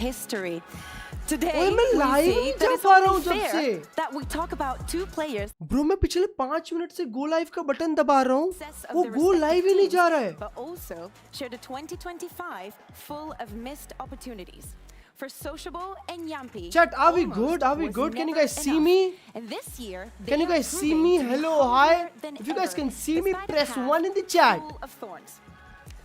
history. Today, ओए मैं we live see नहीं that जा it's पा रहा हूँ only जब fair से। that we talk about two players bro मैं पिछले 5 मिनट से गो लाइव का बटन दबा रहा हूँ, of वो their गो respective लाइव ही नहीं teams, जा रहा है। but also shared a 2025 full of missed opportunities. For Sociable and Yampi, Chat, are we almost good? Are we was good? Can you never guys see enough. me? And this year, they Can you are guys see proving me? to be Hello, hungrier hi. than If you guys ever, can see me, despite a press path 1 in the chat. full of thorns.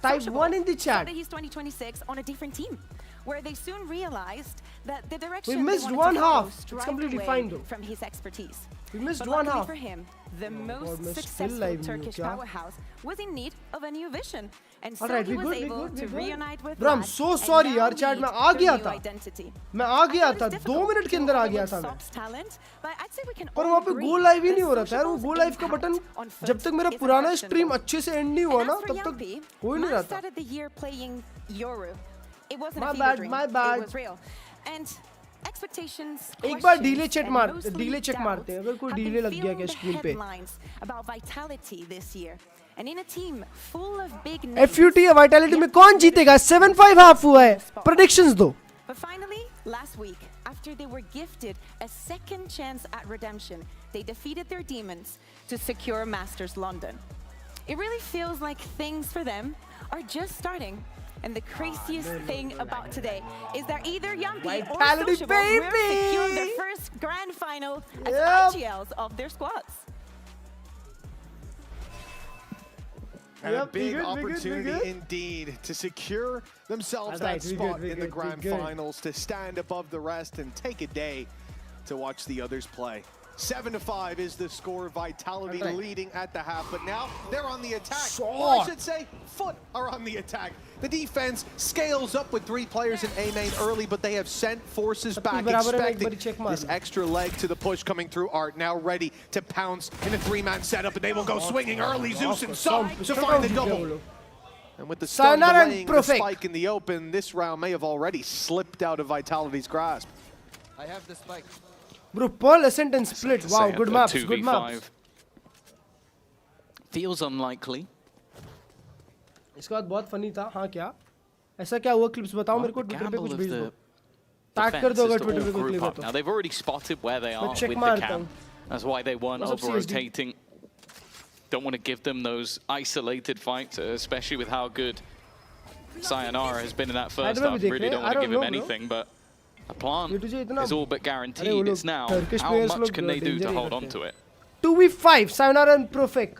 Type Sociable 1 in the chat. started his 2026 on a different team, where they soon realized that the We direction missed they wanted one to follow half. It's strayed completely away fine though. from his expertise. We missed But one luckily half. for him, the God, most मैं still successful live नहीं हूँ Turkish क्या? powerhouse was in need of a new vision, and so Alright, he we was good, we able good, we to good. reunite with Bro, I'm Vlad so and sorry now यार, chat, lead मैं आ their गया new था। identity. मैं आ गया I know था, it's 2 difficult minute के to अंदर आ गया overlook था मैं। Sob's talent, but I'd say we can पर all वहाँ पे agree go live he that नहीं हो रहा था यार, वो Sociable's गो लाइव का impact बटन on जब foot तक मेरा is पुराना unquestionable. स्ट्रीम अच्छे से एंड नहीं हुआ And ना as for तब तक Yampi, हो ही नहीं Matt रहा था। started the year playing Yoru. It wasn't My a fever bad, dream. my bad. It was real. And expectations, एक बार questions, delay check and मार- mostly delay check doubts मारते हैं, अगर कोई have been delay लग गया filling क्या the screen पे। headlines about Vitality this year. And in a team full of big names, FUT या Vitality में कौन जीतेगा? 7-5 हाफ हुआ है। Predictions दो। But finally, last week, after they were gifted a second chance at redemption, they defeated their demons to secure Masters London. It really feels like things for them are just starting. And the craziest thing about today is that either Yampi or Vitality, Sociable will baby! secure their first grand final as Yep. IGLs of their squads. And a Yep, we big good, we good, we opportunity good. indeed to secure themselves That's that right, we spot good, we in the good, we grand good. finals, to stand above the rest and take a day to watch the others play. 7-5 is the score. Vitality That's right. leading at the half, but now they're on the attack. Sword. Or I should say, Foot are on the attack. The defense scales up with 3 players in A main early, but they have sent forces back, बराबर है, मैं एक expecting बारी check मार this लूँ। extra leg to the push coming through. Art now ready to pounce in a 3-man setup, and they will go swinging early. Zeus and Sum to find the double. And with the stun Sayonara and delaying the Profek. spike in the open, this round may have already slipped out of Vitality's grasp. I have the spike. Bro, Pearl, Ascent and Split. Wow, Say good a maps, 2v5. good maps. Feels unlikely. इसके बाद बहुत funny था, हाँ क्या? ऐसा क्या हुआ clips बताओ मेरे को The Twitter पे gamble कुछ of भेज दो। the Tag कर defense दो is अगर to Twitter all पे कोई group clip है up. तो। Now they've already spotted where they are check with मारता the हूँ। camp. That's why they weren't What's up, CSD? over-rotating. Don't want to give them those isolated fights, especially with how good Sayonara has been in that first में भी half. देख Really रहे हैं, don't I want to don't give him know, bro. anything, but a plant ये तुझे इतना is all but अरे वो guaranteed. लोग It's now, Turkish how players much लोग can they do danger to he hold करते on to हैं। it? 2v5 Sayonara and Profek.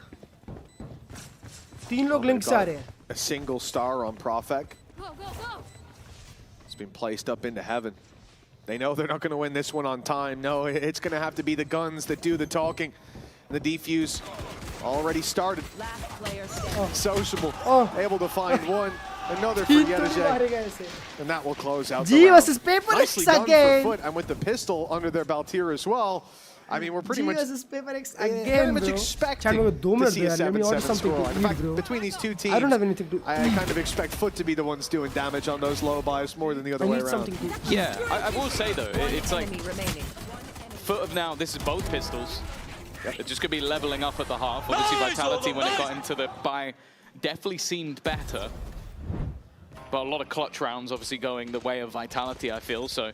3 लोग They've link से आ got रहे हैं। A single star on Profek. Go, go, go! It's been placed up into heaven. They know they're not going to win this one on time. No, it's going to have to be the guns that do the talking. And the defuse already started. Last player standing. Sociable, Oh. able to find one. Another for तीन तो नहीं Yedajay. मारेगा ऐसे। And that will close out G the round. versus Paper X Nicely done again. for Foot, and with the pistol under their belt here as well. I mean, we're pretty G much versus Paper X very again, much bro. expecting Chat में 2 to minutes see दो a यार, let me order 7-7 something score. to In eat, fact, bro. between these two teams, I don't have anything to I eat. kind of expect Foot to be the ones doing damage on those low buys more than the other I way need around. something to eat. Yeah, I will say though, it's like Enemy remaining. Foot of now, this is both pistols. They're just going to be leveling up at the half. Obviously, Vitality, when it got into the buy, definitely seemed better. But a lot of clutch rounds obviously going the way of Vitality, I feel. So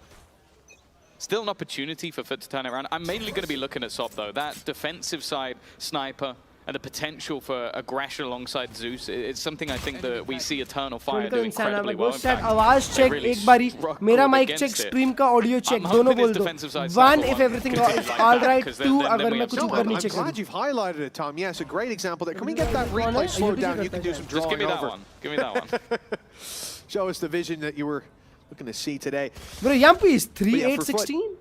still an opportunity for Foot to turn it around. I'm mainly going to be looking at Sop, though. That defensive side sniper and the potential for aggression alongside Zeus, it's something I think that we see Eternal Fire do incredibly well. In Chat fact, आवाज they check really एक बारी struggled मेरा mic against check it. stream का audio check I'm दोनों hoping बोल his दो defensive side 1 sniper if one everything continues is like all that, right 'cause 2 then अगर we मैं have कुछ no, ऊपर I'm नीचे glad करूँ you've highlighted it, Tom. Yes, a great example there. Can we get that Kौन replay है? slowed UTC down? You करता can है do some Just give drawing me that over. one. Give me that one. Show us the vision that you were looking to see today. Bro Yampi is But yeah, 3 for 8 16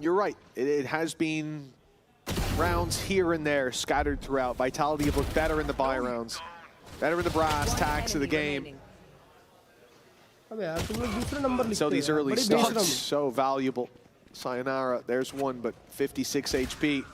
You're right. It has been rounds here and there scattered throughout. Vitality have looked better in the buy rounds. Better in the brass tacks of the game. अबे यार तुम लोग दूसरा number लिखते So these हो यार, early बड़ी बेशरम starts, हो। so valuable. Sayonara, there's one, but 56 HP.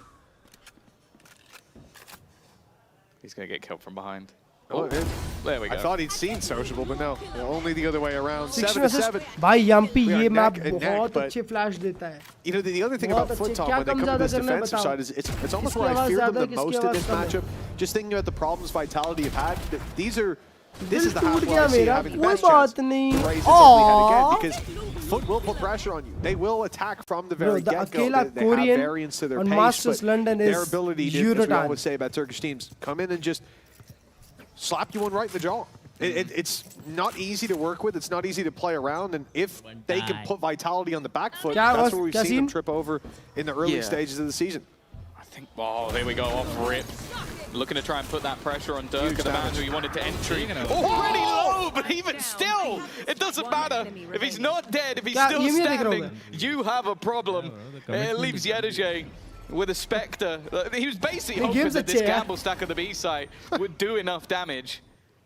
He's going to get killed from behind. Oh, There we go. I thought he'd seen Sociable, but no. Only the other way around. 6 7-7. versus भाई Yampi We are ये neck map and neck, बहुत but- अच्छे flash देता है। You know, the other thing बहुत about Foot, अच्छे, Tom, क्या when they come come to ज़्यादा this करना है defensive बताओ। side, is it's almost किसकी where I आवाज़ fear them ज़्यादा है, the किसकी most in आवाज़ this कम है? matchup. Just thinking about the problems Vitality have had, these are This is the half टूट where I गया see you मेरा, having the कोई best chance बात to नहीं. raise this ugly head again, Aww. because Foot will put pressure on you. They will attack from the Bro, very the get-go. Akela They have Korean variance to their on pace, Masters but London their is ability to, as we Eurotan. always say about Turkish teams, come in and just slap you one right in the jaw. It's not easy to work with. It's not easy to play around. And if they can put Vitality on the back foot, that's where we've seen them trip over in the early stages of the season. I think, oh, there we go, off rip. Looking to try and put that pressure on Dirk, the man who he wanted to entry. Already low, but even still, it doesn't matter. If he's not dead, if he's still standing, you have a problem. It leaves Yedege with a Spectre. He was basically hoping that this gamble stack of the B site would do enough damage.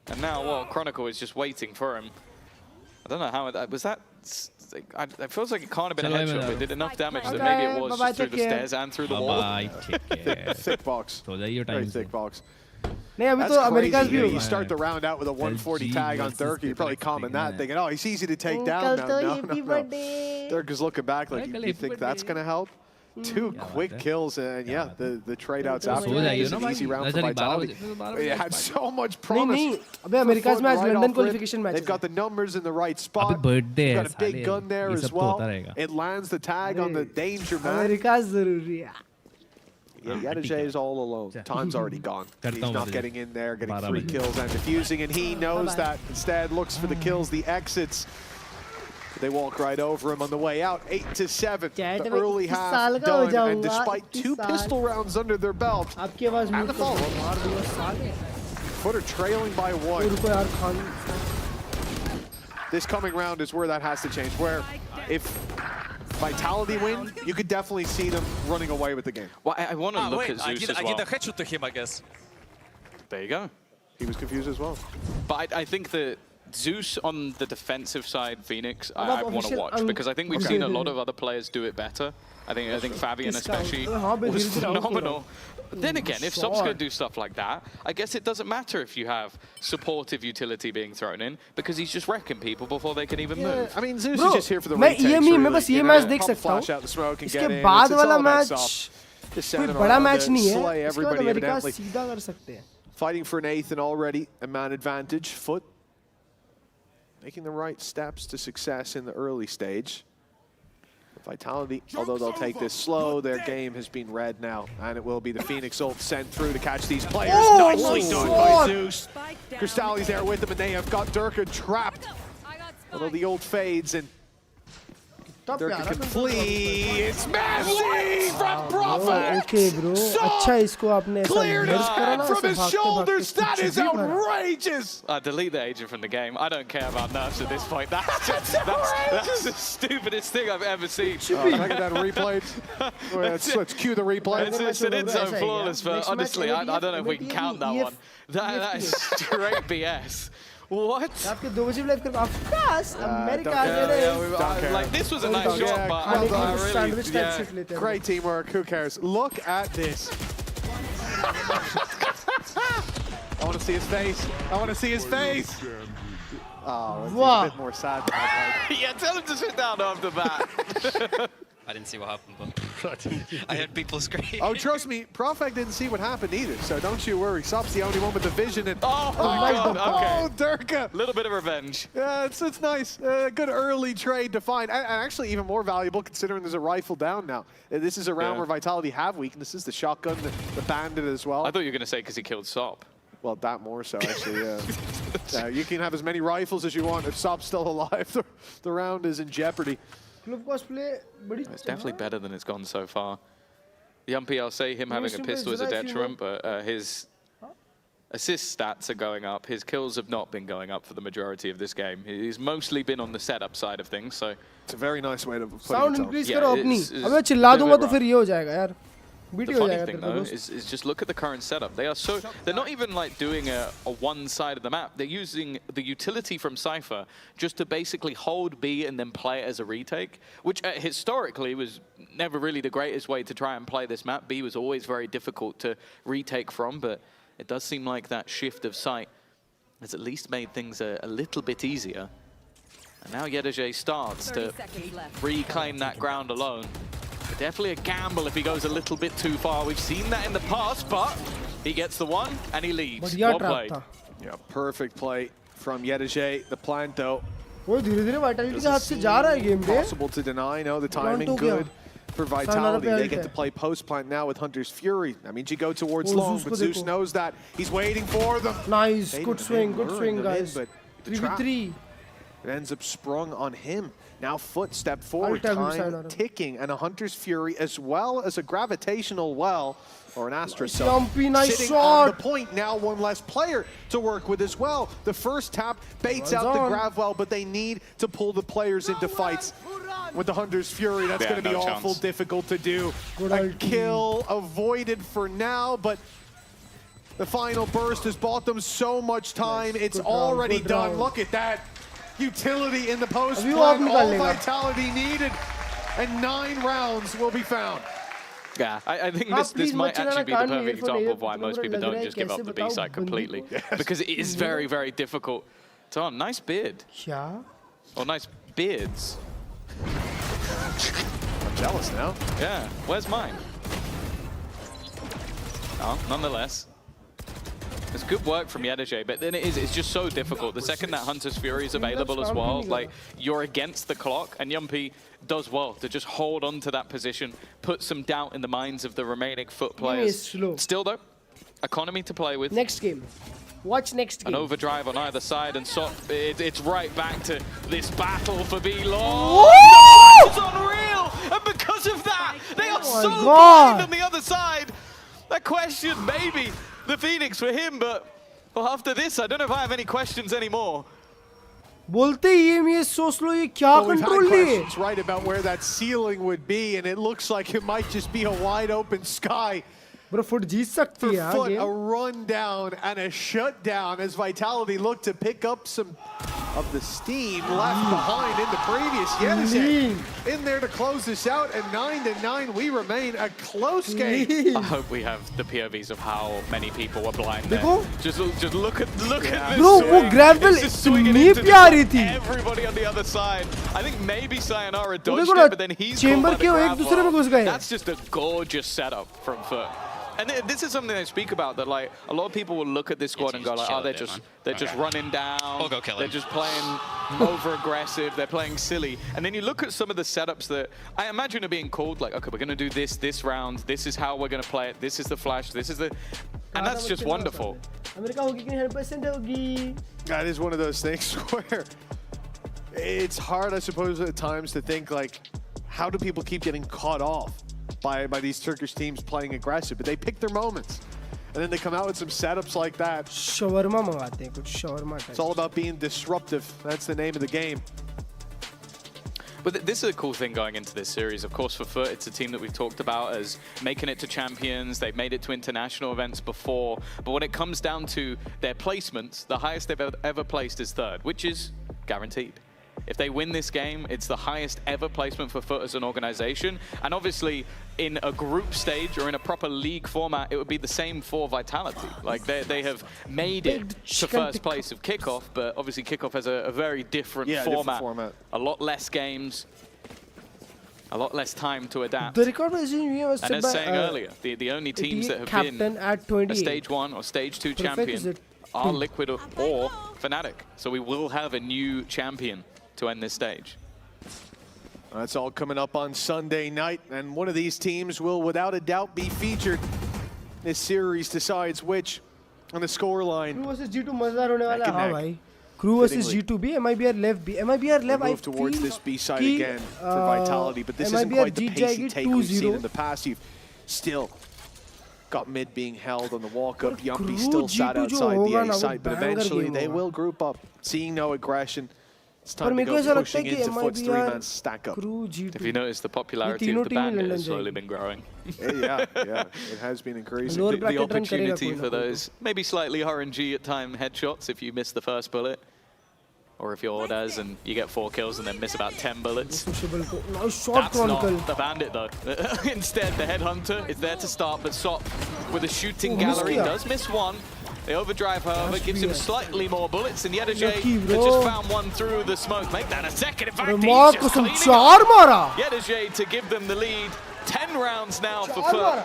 And now, well, Chronicle is just waiting for him. I don't know how that was. That it feels like it can't have been a headshot, but it did enough damage that maybe it was just through the stairs and through the wall. Thick box. Very thick box. That's crazy. You start the round out with a 140 tag on Dirk, you're probably calming that, thinking, oh, he's easy to take down now. No. Dirk is looking back like, you think that's going to help? 2 quick kills, and yeah, the trade-outs after that is an easy round for Vitality. It had so much promise. America's match, London qualification match. They've got the numbers in the right spot. They've got a big gun there as well. It lands the tag on the danger man. Yeah, Yedege is all alone. Time's already gone. He's not getting in there, getting 3 kills and defusing, and he knows that. Instead, looks for the kills, the exits. They walk right over him on the way out. 8-7. The early half done, and despite 2 pistol rounds under their belt, and the follow-up, Footer trailing by 1. This coming round is where that has to change, where if Vitality win, you could definitely see them running away with the game. Well, I want to look at Zeus as well. I did a headshot to him, I guess. There you go. He was confused as well. But I think that Zeus on the defensive side, Phoenix, I want to watch because I think we've seen a lot of other players do it better. I think Fabian especially was phenomenal. Then again, if Sob's going to do stuff like that, I guess it doesn't matter if you have supportive utility being thrown in because he's just wrecking people before they can even move. I mean, Zeus is just here for the retakes. मैं बस ये match देख सकता हूँ. इसके बाद वाला match कोई बड़ा मैच नहीं है. इसके बाद अमेरिका सीधा कर सकते हैं. Fighting for an 8th and already a man advantage. Foot making the right steps to success in the early stage. Vitality, although they'll take this slow, their game has been read now, and it will be the Phoenix ult sent through to catch these players. Nicely done by Zeus. Crystalli's there with them, and they have got Durka trapped. Although the ult fades, and Durka can flee. It's Messi from Prophet. Okay, bro. अच्छा इसको आपने cleared his head from his shoulders. That is outrageous. Delete the agent from the game. I don't care about nerfs at this point. That's the stupidest thing I've ever seen. Can I get that replayed? Let's cue the replay. It's an inside flawless, but honestly, I don't know if we can count that one. That is straight BS. What? Like, this was a nice shot, but I really, great teamwork. Who cares? Look at this. I want to see his face. I want to see his face. Oh, it's a bit more sad. Yeah, tell him to sit down after that. I didn't see what happened, but I heard people scream. Oh, trust me, Profek didn't see what happened either, so don't you worry. Sob's the only one with the vision. And oh my God, okay. Oh, Durka. Little bit of revenge. Yeah, it's nice. Good early trade to find. And actually even more valuable considering there's a rifle down now. This is a round where Vitality have weaknesses. The shotgun, the bandit as well. I thought you were going to say because he killed Sob. Well, that more so, actually, yeah. You can have as many rifles as you want. If Sob's still alive, the round is in jeopardy. It's definitely better than it's gone so far. Yumpy, I'll say him having a pistol is a detriment, but his assist stats are going up. His kills have not been going up for the majority of this game. He's mostly been on the setup side of things, so... It's a very nice way to put it. Sound increase करो अपनी. अबे चिल्ला दूँगा तो फिर ये हो जाएगा यार. The funny thing, though, is just look at the current setup. They are so... They're not even, like, doing a one side of the map. They're using the utility from Cypher just to basically hold B and then play it as a retake, which historically was never really the greatest way to try and play this map. B was always very difficult to retake from, but it does seem like that shift of sight has at least made things a little bit easier. And now Yedege starts to reclaim that ground alone. Definitely a gamble if he goes a little bit too far. We've seen that in the past, but he gets the one and he leads. Well played. Yeah, perfect play. from Yedajay. The plant, though, वो धीरे-धीरे Vitality के हाथ से जा रहा है game पे. possible to deny. No, the timing good for Vitality. They get to play post plant now with Hunter's Fury. That means you go towards long, but Zeus knows that. He's waiting for them. Nice, good swing, guys. 3v3. It ends up sprung on him. Now Foot step forward, time ticking, and a Hunter's Fury as well as a gravitational well, or an Astra cell. Nice sitting shot. on the point, now one less player to work with as well. The first tap baits out the grav well, but they need to pull the players into fights. With the Hunter's Fury, that's going to be awful difficult to do. A kill avoided for now, but the final burst has bought them so much time. It's already done. Look at that. Utility in the post plant, all Vitality needed, and 9 rounds will be found. Yeah, I think this might actually be the perfect example of why most people don't just give up the B side completely. Because it is very, very difficult. So, nice beard. Yeah. Or nice beards. I'm jealous now. Yeah, where's mine? Oh, nonetheless. It's good work from Yedajay, but then it's just so difficult. The second that Hunter's Fury is available as well, like, you're against the clock, and Yumpy does well to just hold on to that position, put some doubt in the minds of the remaining Foot players. Still, though, economy to play with. Next game. Watch next game. An overdrive on either side, and it's right back to this battle for B-Long. It's unreal! And because of that, they are so blind on the other side. That question, maybe the Phoenix for him, but well, after this, I don't know if I have any questions anymore. बोलते ही ये सोच लो ये क्या control लिए? Right about where that ceiling would be, and it looks like it might just be a wide open sky. Bro, Foot जीत सकती है Foot, a run down and a shutdown as Vitality look to pick up some of the steam left behind in the previous Yedajay. In there to close this out, and 9-9, we remain a close game. I hope we have the POVs of how many people were blind there. Just look at this. Bro, वो gravel इतनी प्यारी थी. Everybody on the other side. I think maybe Sayonara dodged it, but then he's chamber के एक दूसरे में घुस गए. That's just a gorgeous setup from Foot. And this is something they speak about, that like a lot of people will look at this squad and go like, oh, they're just running down, we'll go kill him. They're just playing over-aggressive, they're playing silly. And then you look at some of the setups that I imagine are being called, like, okay, we're going to do this round, this is how we're going to play it, this is the flash, this is the... And that's just wonderful. That is one of those things where it's hard, I suppose, at times to think, like, how do people keep getting caught off by these Turkish teams playing aggressive? But they pick their moments, and then they come out with some setups like that. Shawarma mangate hain, kuch shawarma type. It's all about being disruptive. That's the name of the game. But this is a cool thing going into this series. Of course, for Foot, it's a team that we've talked about as making it to champions. They've made it to international events before. But when it comes down to their placements, the highest they've ever placed is 3rd, which is guaranteed. If they win this game, it's the highest ever placement for Foot as an organization. And obviously, in a group stage or in a proper league format, it would be the same for Vitality. Like, they have made it to first place of Kickoff, but obviously Kickoff has a very different format. A lot less games, a lot less time to adapt. The record was and as saying earlier, the only teams that have been a Stage 1 or Stage 2 champion are Liquid or Fnatic. So we will have a new champion to end this stage. That's all coming up on Sunday night, and one of these teams will without a doubt be featured. This series decides which on the scoreline. Crew versus G2 मजेदार होने वाला है. हाँ भाई. Crew versus G2 B, MIBR left B. MIBR left, I move towards this B side again for Vitality, but this isn't quite the pacey take we've seen in the past. You've still got mid being held on the walk-up. Yumpy still sat outside the A side, but eventually they will group up. Seeing no aggression, it's time to go pushing into Foot's 3-man stack up. If you notice, the popularity of the bandit has slowly been growing. yeah, it has been increasing. The opportunity for those maybe slightly RNG at time headshots if you miss the first bullet. Or if you're Ordaz and you get 4 kills and then miss about 10 bullets. That's not the bandit though. Instead, the headhunter is there to start, but Sop with a shooting gallery does miss 1. They overdrive, however, gives him slightly more bullets, and Yedajay has just found one through the smoke. Make that a second. In fact, he's just cleaning up. Yedajay to give them the lead. 10 rounds now for Foot.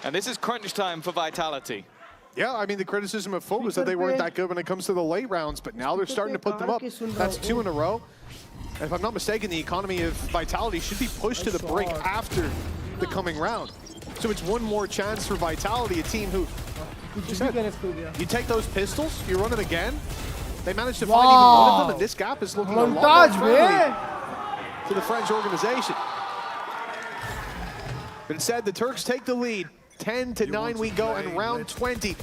And this is crunch time for Vitality. Yeah, I mean, the criticism of Foot was that they weren't that good when it comes to the late rounds, but now they're starting to put them up. That's 2 in a row. And if I'm not mistaken, the economy of Vitality should be pushed to the brink after the coming round. So it's one more chance for Vitality, a team who, you take those pistols, you run it again. They managed to find even one of them, and this gap is looking a lot more friendly to the French organization. But instead, the Turks take the lead. 10-9 we go, and round 20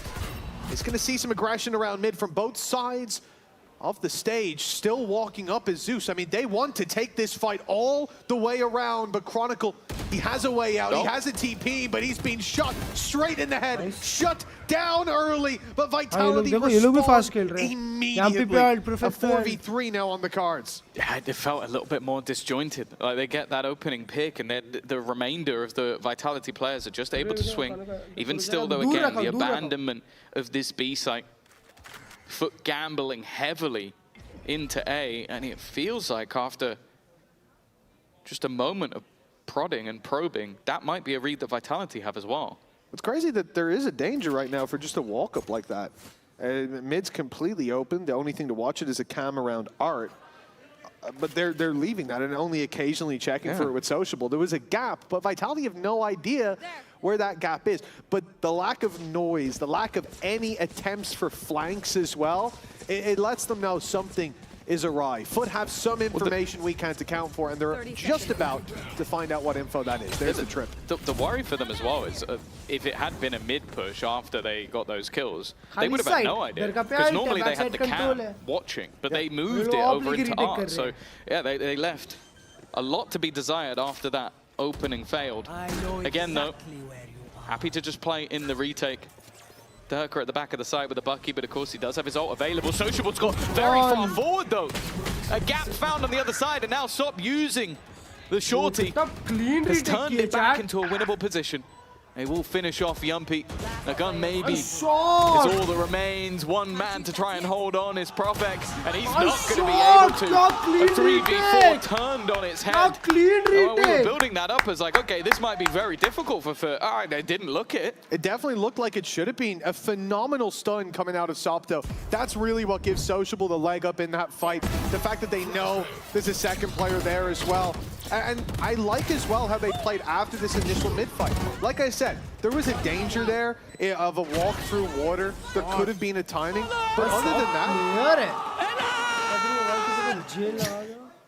is going to see some aggression around mid from both sides of the stage. Still walking up is Zeus. I mean, they want to take this fight all the way around, but Chronicle, he has a way out. He has a TP, but he's being shot straight in the head. Shut down early, but Vitality responds immediately. A 4v3 now on the cards. Yeah, it felt a little bit more disjointed. Like, they get that opening pick, and the remainder of the Vitality players are just able to swing. Even still, though, again, the abandonment of this B site. Foot gambling heavily into A, and it feels like after just a moment of prodding and probing, that might be a read that Vitality have as well. It's crazy that there is a danger right now for just a walk-up like that. Mid's completely open. The only thing to watch it is a cam around Art. But they're leaving that and only occasionally checking for it with Sociable. There was a gap, but Vitality have no idea where that gap is. But the lack of noise, the lack of any attempts for flanks as well, it lets them know something is awry. Foot have some information we can't account for, and they're just about to find out what info that is. There's the trip. The worry for them as well is if it had been a mid push after they got those kills, they would have had no idea. Because normally they had the cam watching, but they moved it over into Art. So yeah, they left a lot to be desired after that opening failed. Again though, happy to just play in the retake. Durka at the back of the side with the Bucky, but of course he does have his ult available. Sociable's got very far forward though. A gap found on the other side, and now Sop using the shorty has turned it back into a winnable position. They will finish off Yumpy. The gun maybe is all that remains. One man to try and hold on is Profex, and he's not going to be able to. A 3v4 turned on its head. Well, we were building that up as like, okay, this might be very difficult for Foot. All right, they didn't look it. It definitely looked like it should have been. A phenomenal stun coming out of Sopto. That's really what gives Sociable the leg up in that fight. The fact that they know there's a second player there as well. And I like as well how they played after this initial mid-fight. Like I said, there was a danger there of a walk through water. There could have been a timing. But other than that,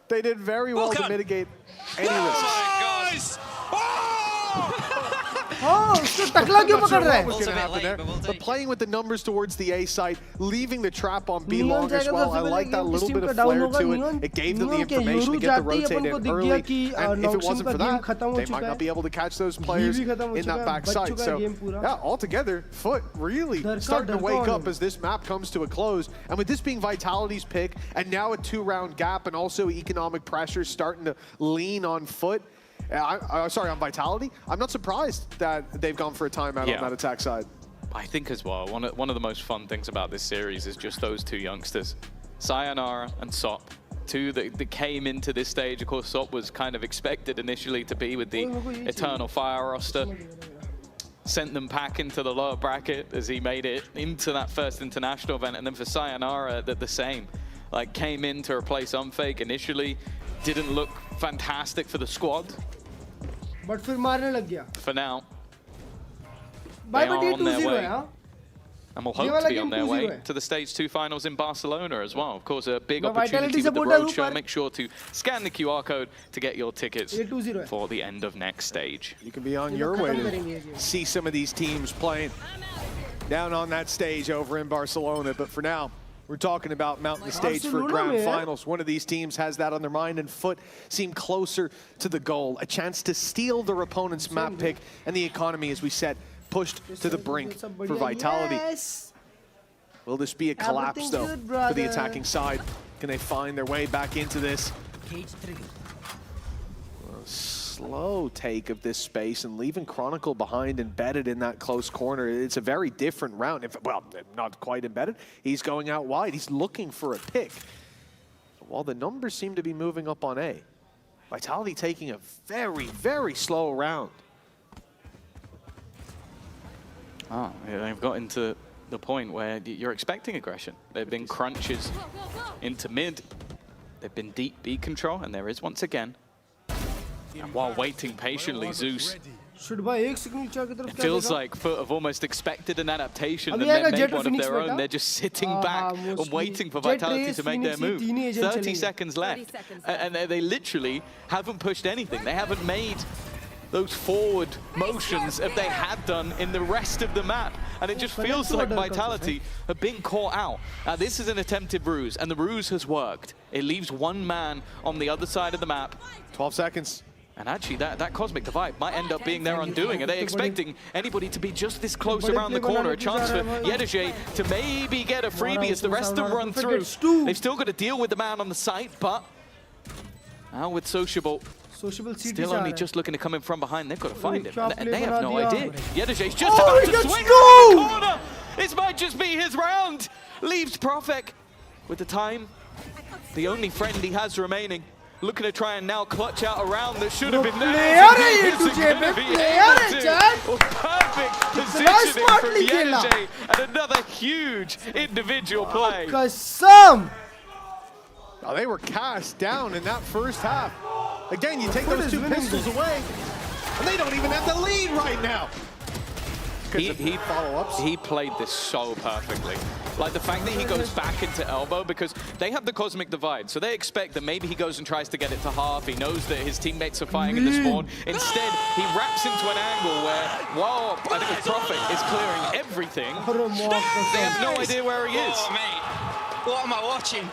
they did very well to mitigate any risks. But playing with the numbers towards the A site, leaving the trap on B long as well. I like that little bit of flair to it. It gave them the information to get the rotate in early. And if it wasn't for that, they might not be able to catch those players in that back side. So yeah, altogether, Foot really starting to wake up as this map comes to a close. And with this being Vitality's pick, and now a 2-round gap, and also economic pressure starting to lean on Foot, sorry, on Vitality, I'm not surprised that they've gone for a timeout on that attack side. I think as well, one of the most fun things about this series is just those two youngsters, Sayonara and Sop. Two that came into this stage. Of course, Sop was kind of expected initially to be with the Eternal Fire roster. Sent them back into the lower bracket as he made it into that first international event. And then for Sayonara, the same. Like, came in to replace Unfake initially. Didn't look fantastic for the squad. But फिर मारने लग गया. For now, they are on their way. And will hope to be on their way to the Stage 2 finals in Barcelona as well. Of course, a big opportunity with the roadshow. Make sure to scan the QR code to get your tickets for the end of next stage. You can be on your way to see some of these teams playing down on that stage over in Barcelona. But for now, we're talking about mounting the stage for grand finals. One of these teams has that on their mind, and Foot seem closer to the goal. A chance to steal their opponent's map pick, and the economy, as we said, pushed to the brink for Vitality. Will this be a collapse, though, for the attacking side? Can they find their way back into this? Slow take of this space and leaving Chronicle behind, embedded in that close corner. It's a very different round. Well, not quite embedded. He's going out wide. He's looking for a pick. While the numbers seem to be moving up on A, Vitality taking a very, very slow round. Yeah, they've got into the point where you're expecting aggression. There have been crunches into mid. They've been deep B control, and there is once again. And while waiting patiently, Zeus. It feels like Foot have almost expected an adaptation and then made one of their own. They're just sitting back and waiting for Vitality to make their move. 30 seconds left. And they literally haven't pushed anything. They haven't made those forward motions that they had done in the rest of the map. And it just feels like Vitality have been caught out. Now, this is an attempted ruse, and the ruse has worked. It leaves one man on the other side of the map. 12 seconds. And actually, that Cosmic Divide might end up being their undoing. Are they expecting anybody to be just this close around the corner? A chance for Yedege to maybe get a freebie as the rest of them run through. They've still got to deal with the man on the site, but now with Sociable still only just looking to come in from behind, they've got to find him. And they have no idea. Yedege's just about to swing around the corner. This might just be his round. Leaves Profek with the time. The only friend he has remaining. Looking to try and now clutch out a round that should have been there. Perfect positioning from Yedeje and another huge individual play. Kasam! Oh, they were cast down in that first half. Again, you take those two pistols away, and they don't even have the lead right now. He played this so perfectly. Like the fact that he goes back into elbow, because they have the Cosmic Divide, so they expect that maybe he goes and tries to get it to half. He knows that his teammates are fighting in the spawn. Instead, he wraps into an angle where, while I think the Prophet is clearing everything, they have no idea where he is. Oh, mate. What am I watching?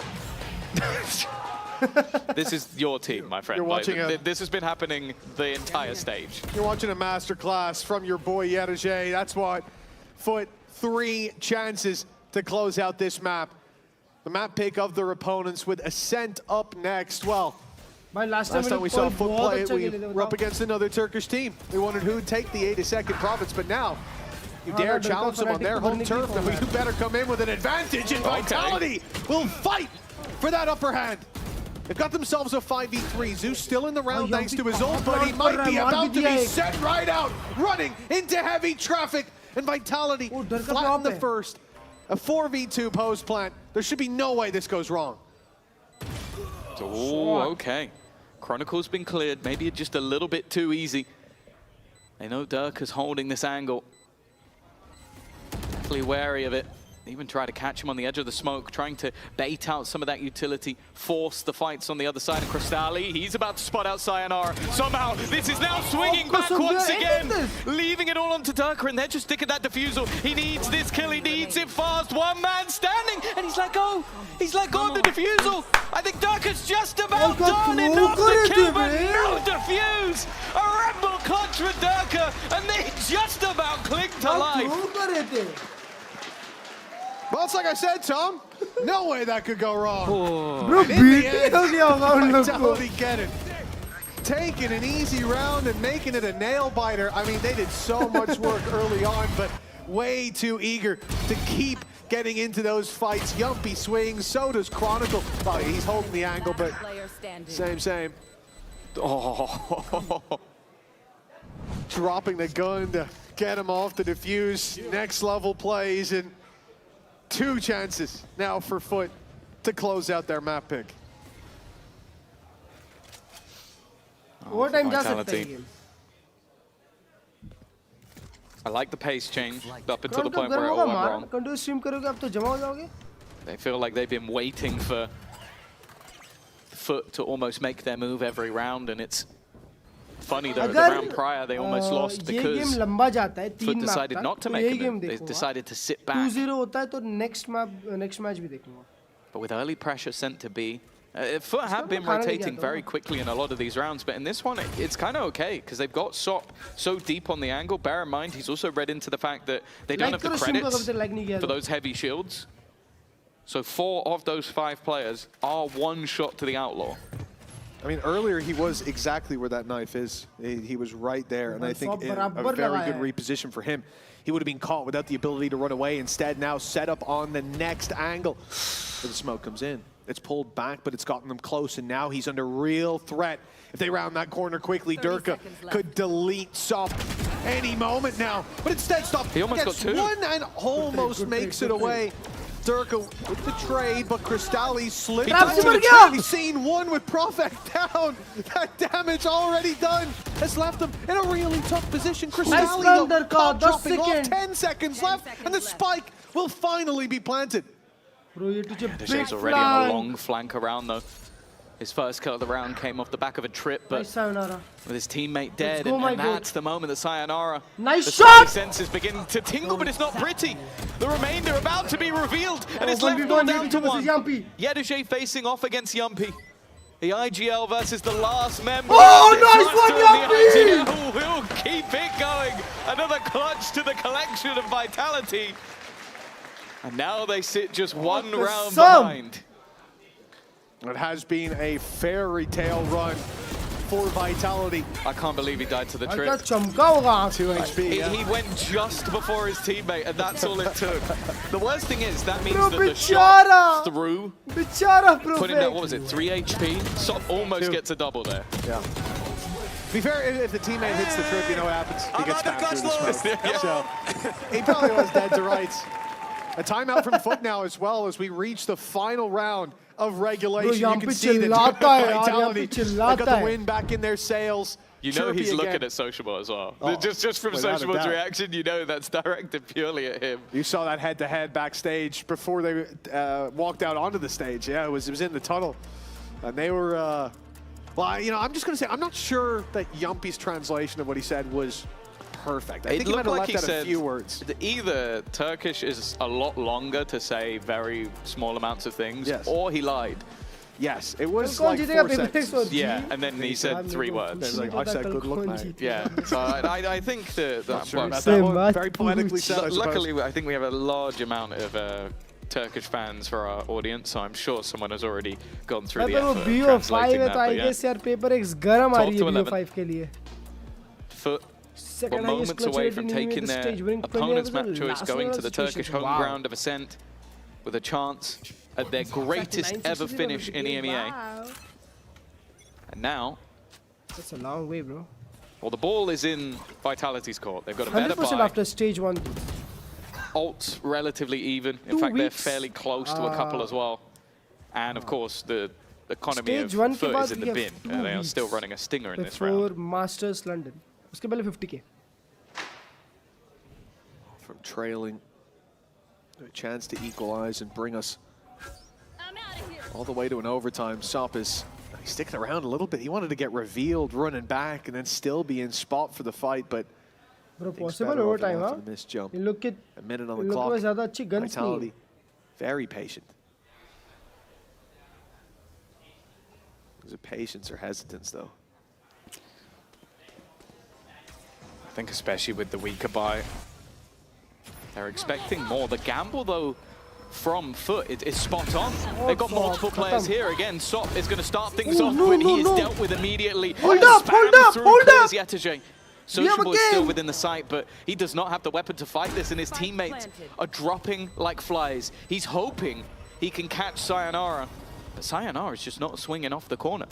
This is your team, my friend. You're watching this has been happening the entire stage. You're watching a masterclass from your boy Yedeje. That's what Foot 3 chances to close out this map. The map pick of their opponents with Ascent up next. Well, last time we saw Foot play it, we were up against another Turkish team. We wondered who would take the 82nd province, but now you dare challenge them on their home turf, then you better come in with an advantage, and Vitality will fight for that upper hand. They've got themselves a 5v3. Zeus still in the round thanks to his ult, but he might be about to be sent right out, running into heavy traffic, and Vitality flatten the first. A 4v2 post plant. There should be no way this goes wrong. Oh, okay. Chronicle's been cleared. Maybe just a little bit too easy. They know Dirk is holding this angle. Definitely wary of it. Even try to catch him on the edge of the smoke, trying to bait out some of that utility, force the fights on the other side of Crystali. He's about to spot out Sayonara. Somehow, this is now swinging back once again, leaving it all onto Durka, and they're just sticking that defusal. He needs this kill, he needs it fast. One man standing, and he's let go. He's let go of the defusal. I think Durka's just about done enough to kill, but no defuse. A Rebel clutch for Durka, and they just about cling to life. Well, it's like I said, Tom. No way that could go wrong. Bro, Vitality get it. Taking an easy round and making it a nail biter. I mean, they did so much work early on, but way too eager to keep getting into those fights. Yumpy swings, so does Chronicle. Oh, he's holding the angle, but same. Oh. Dropping the gun to get him off the defuse. Next level plays, and 2 chances now for Foot to close out their map pick. What time does it? I like the pace change up until the point where it all went wrong. They feel like they've been waiting for Foot to almost make their move every round, and it's funny though, the round prior they almost lost because Foot decided not to make a move. They decided to sit back. 2-0 होता है तो next match भी देखूंगा. But with early pressure sent to B, Foot have been rotating very quickly in a lot of these rounds, but in this one it's kind of okay because they've got Sop so deep on the angle. Bear in mind he's also read into the fact that they don't have the credits for those heavy shields. So 4 of those 5 players are 1 shot to the Outlaw. I mean, earlier he was exactly where that knife is. He was right there, and I think a very good reposition for him. He would have been caught without the ability to run away. Instead, now set up on the next angle. Where the smoke comes in. It's pulled back, but it's gotten them close, and now he's under real threat. If they round that corner quickly, Durka could delete Sop any moment now. But instead, Stop He almost gets got two. one and almost makes it away. Durka with the trade, but Cristalli slipped into the trade. He's seen one with Profect down. That damage already done has left him in a really tough position. Cristalli dropping off, 10 seconds left, and the spike will finally be planted. Deshae's already on a long flank around though. His first kill of the round came off the back of a trip, but with his teammate dead, and that's the moment that Sayonara, the shot! Senses begin to tingle, but it's not pretty. The remainder about to be revealed, and it's left all down to one. Yedushe facing off against Yumpy. The IGL versus the last member. Oh, nice one, Yumpy! The IGL will keep it going. Another clutch to the collection of Vitality. And now they sit just one round behind. It has been a fairy tale run for Vitality. I can't believe he died to the trip. 2 HP. He went just before his teammate, and that's all it took. The worst thing is, that means that the shot through, putting down, what was it, 3 HP? Sop almost gets a double there. Yeah. To be fair, if the teammate hits the trip, you know what happens? He gets back through the smoke. So he probably was dead to rights. A timeout from Foot now as well as we reach the final round of regulation. You can see that Vitality got the wind back in their sails. You know he's looking at Sociable as well. Just from Sociable's reaction, you know that's directed purely at him. You saw that head-to-head backstage before they walked out onto the stage. Yeah, it was in the tunnel. And they were, well, you know, I'm just going to say, I'm not sure that Yumpy's translation of what he said was perfect. I think he might have left out a few words. Either Turkish is a lot longer to say very small amounts of things, or he lied. Yes, it was like 4 seconds. Yeah, and then he said 3 words. Like, I said good luck, mate. Yeah, so I think that very poetically said, luckily, I think we have a large amount of Turkish fans for our audience, so I'm sure someone has already gone through the effort of translating that. I guess यार paper एक गरम आ रही है BO5 के लिए. Foot were moments away from taking their opponent's map choice, going to the Turkish home ground of Ascent with a chance at their greatest ever finish in Emea. And now, that's a long way, bro. Well, the ball is in Vitality's court. They've got a better 100% buy. after stage 1. Ults relatively even. In fact, they're fairly close to a couple as well. And of course, the economy of Foot is in the bin. They are still running a stinger in this round. Masters London. उसके पहले 50k. From trailing, a chance to equalize and bring us all the way to an overtime. Sop is sticking around a little bit. He wanted to get revealed, running back, and then still be in spot for the fight, but bro, possible overtime, huh? Missed jump. You look at a minute on the clock. Vitality, very patient. Is it patience or hesitance, though? I think especially with the weaker buy, they're expecting more. The gamble, though, from Foot is spot on. They've got multiple players here. Again, Sop is going to start things off, but he is dealt with immediately. Hold up! Sociable is still within the sight, but he does not have the weapon to fight this, and his teammates are dropping like flies. He's hoping he can catch Sayonara, but Sayonara is just not swinging off the corner.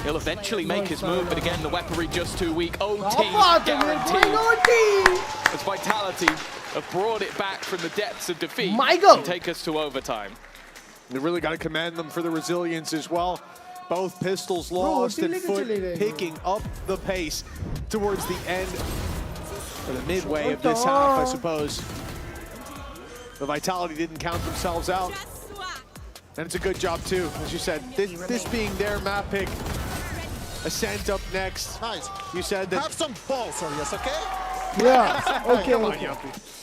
He'll eventually make his move, but again, the weaponry just too weak. OT guaranteed. As Vitality have brought it back from the depths of defeat and take us to overtime. They really got to commend them for the resilience as well. Both pistols lost and Foot picking up the pace towards the end, or the midway of this half, I suppose. The Vitality didn't count themselves out. And it's a good job too, as you said, this being their map pick. Ascent up next. Nice. You said that. Have some balls on us, okay? Yeah, okay. Come on, Yumpy.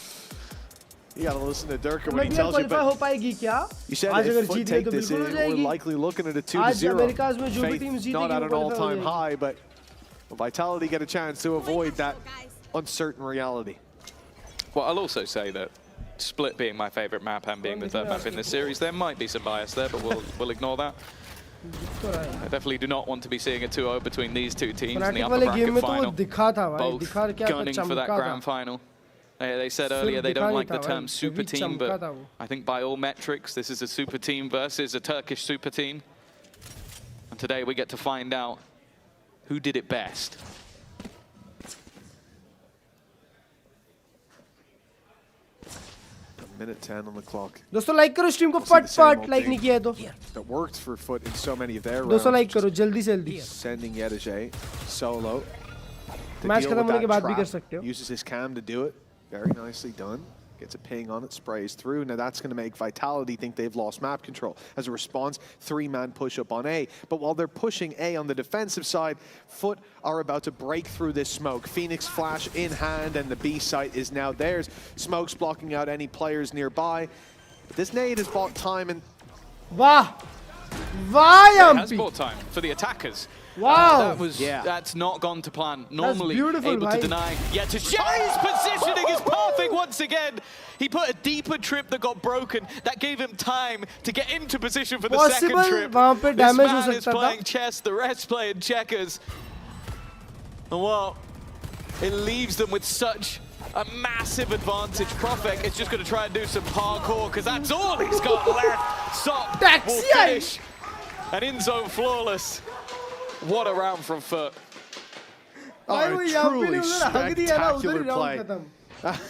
You gotta listen to Durka when he tells you, but you said if Foot take this in, we're likely looking at a 2-0. Faith not at an all-time high, but Vitality get a chance to avoid that uncertain reality. Well, I'll also say that Split being my favorite map and being the third map in this series, there might be some bias there, but we'll ignore that. I definitely do not want to be seeing a 2-0 between these two teams in the upper bracket final. Both gunning for that grand final. They said earlier they don't like the term super team, but I think by all metrics, this is a super team versus a Turkish super team. And today we get to find out who did it best. Minute 10 on the clock. दोस्तों like करो stream को फट like नहीं किया है तो. That worked for Foot in so many of their rounds. दोस्तों like करो जल्दी से जल्दी. Sending Yedajay solo. Match खत्म होने के बाद भी कर सकते हो. Uses his cam to do it. Very nicely done. Gets a ping on it, sprays through. Now that's going to make Vitality think they've lost map control. As a response, 3-man push up on A. But while they're pushing A on the defensive side, Foot are about to break through this smoke. Phoenix flash in hand, and the B site is now theirs. Smoke's blocking out any players nearby. But this nade has bought time and... Wow! It has bought time for the attackers. Wow! That's not gone to plan. Normally able to deny. Yeah, to Shay's positioning is perfect once again. He put a deeper trip that got broken. That gave him time to get into position for the second trip. This man is playing chess, the rest playing checkers. And well, it leaves them with such a massive advantage. Profek is just going to try and do some hardcore because that's all he's got left. Sok will finish. And in zone flawless. What a round from Foot. Oh, a truly spectacular play.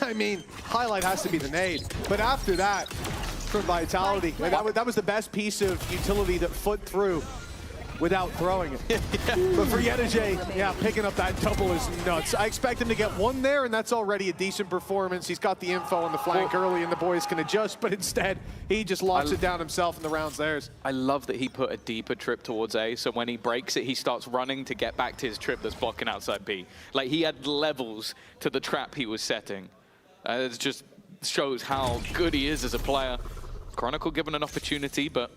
I mean, highlight has to be the nade. But after that, for Vitality, that was the best piece of utility that Foot threw without throwing it. But for Yedajay, yeah, picking up that double is nuts. I expect him to get one there, and that's already a decent performance. He's got the info on the flank early, and the boys can adjust, but instead, he just locks it down himself, and the round's theirs. I love that he put a deeper trip towards A, so when he breaks it, he starts running to get back to his trip that's blocking outside B. Like, he had levels to the trap he was setting. It just shows how good he is as a player. Chronicle given an opportunity, but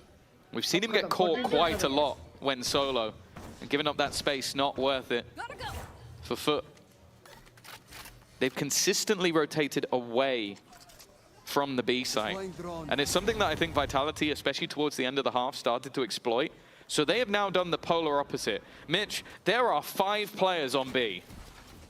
we've seen him get caught quite a lot when solo, and giving up that space, not worth it for Foot. They've consistently rotated away from the B site, and it's something that I think Vitality, especially towards the end of the half, started to exploit. So they have now done the polar opposite. Mitch, there are 5 players on B.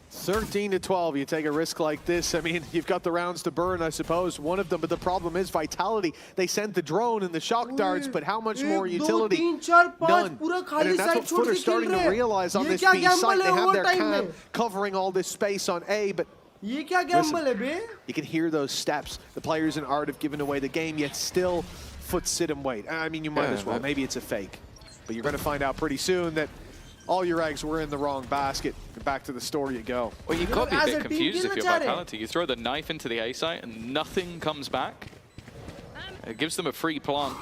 13 to 12, you take a risk like this. I mean, you've got the rounds to burn, I suppose, one of them, but the problem is Vitality. They sent the drone and the shock darts, but how much more utility? None. And that's what Foot are starting to realize on this B site. They have their cam covering all this space on A, but listen, you can hear those steps. The players in Art have given away the game, yet still Foot sit and wait. I mean, you might as well. Maybe it's a fake, but you're going to find out pretty soon that all your eggs were in the wrong basket. And back to the store you go. Well, you've got to be a bit confused if you're Vitality. You throw the knife into the A site and nothing comes back. It gives them a free plant.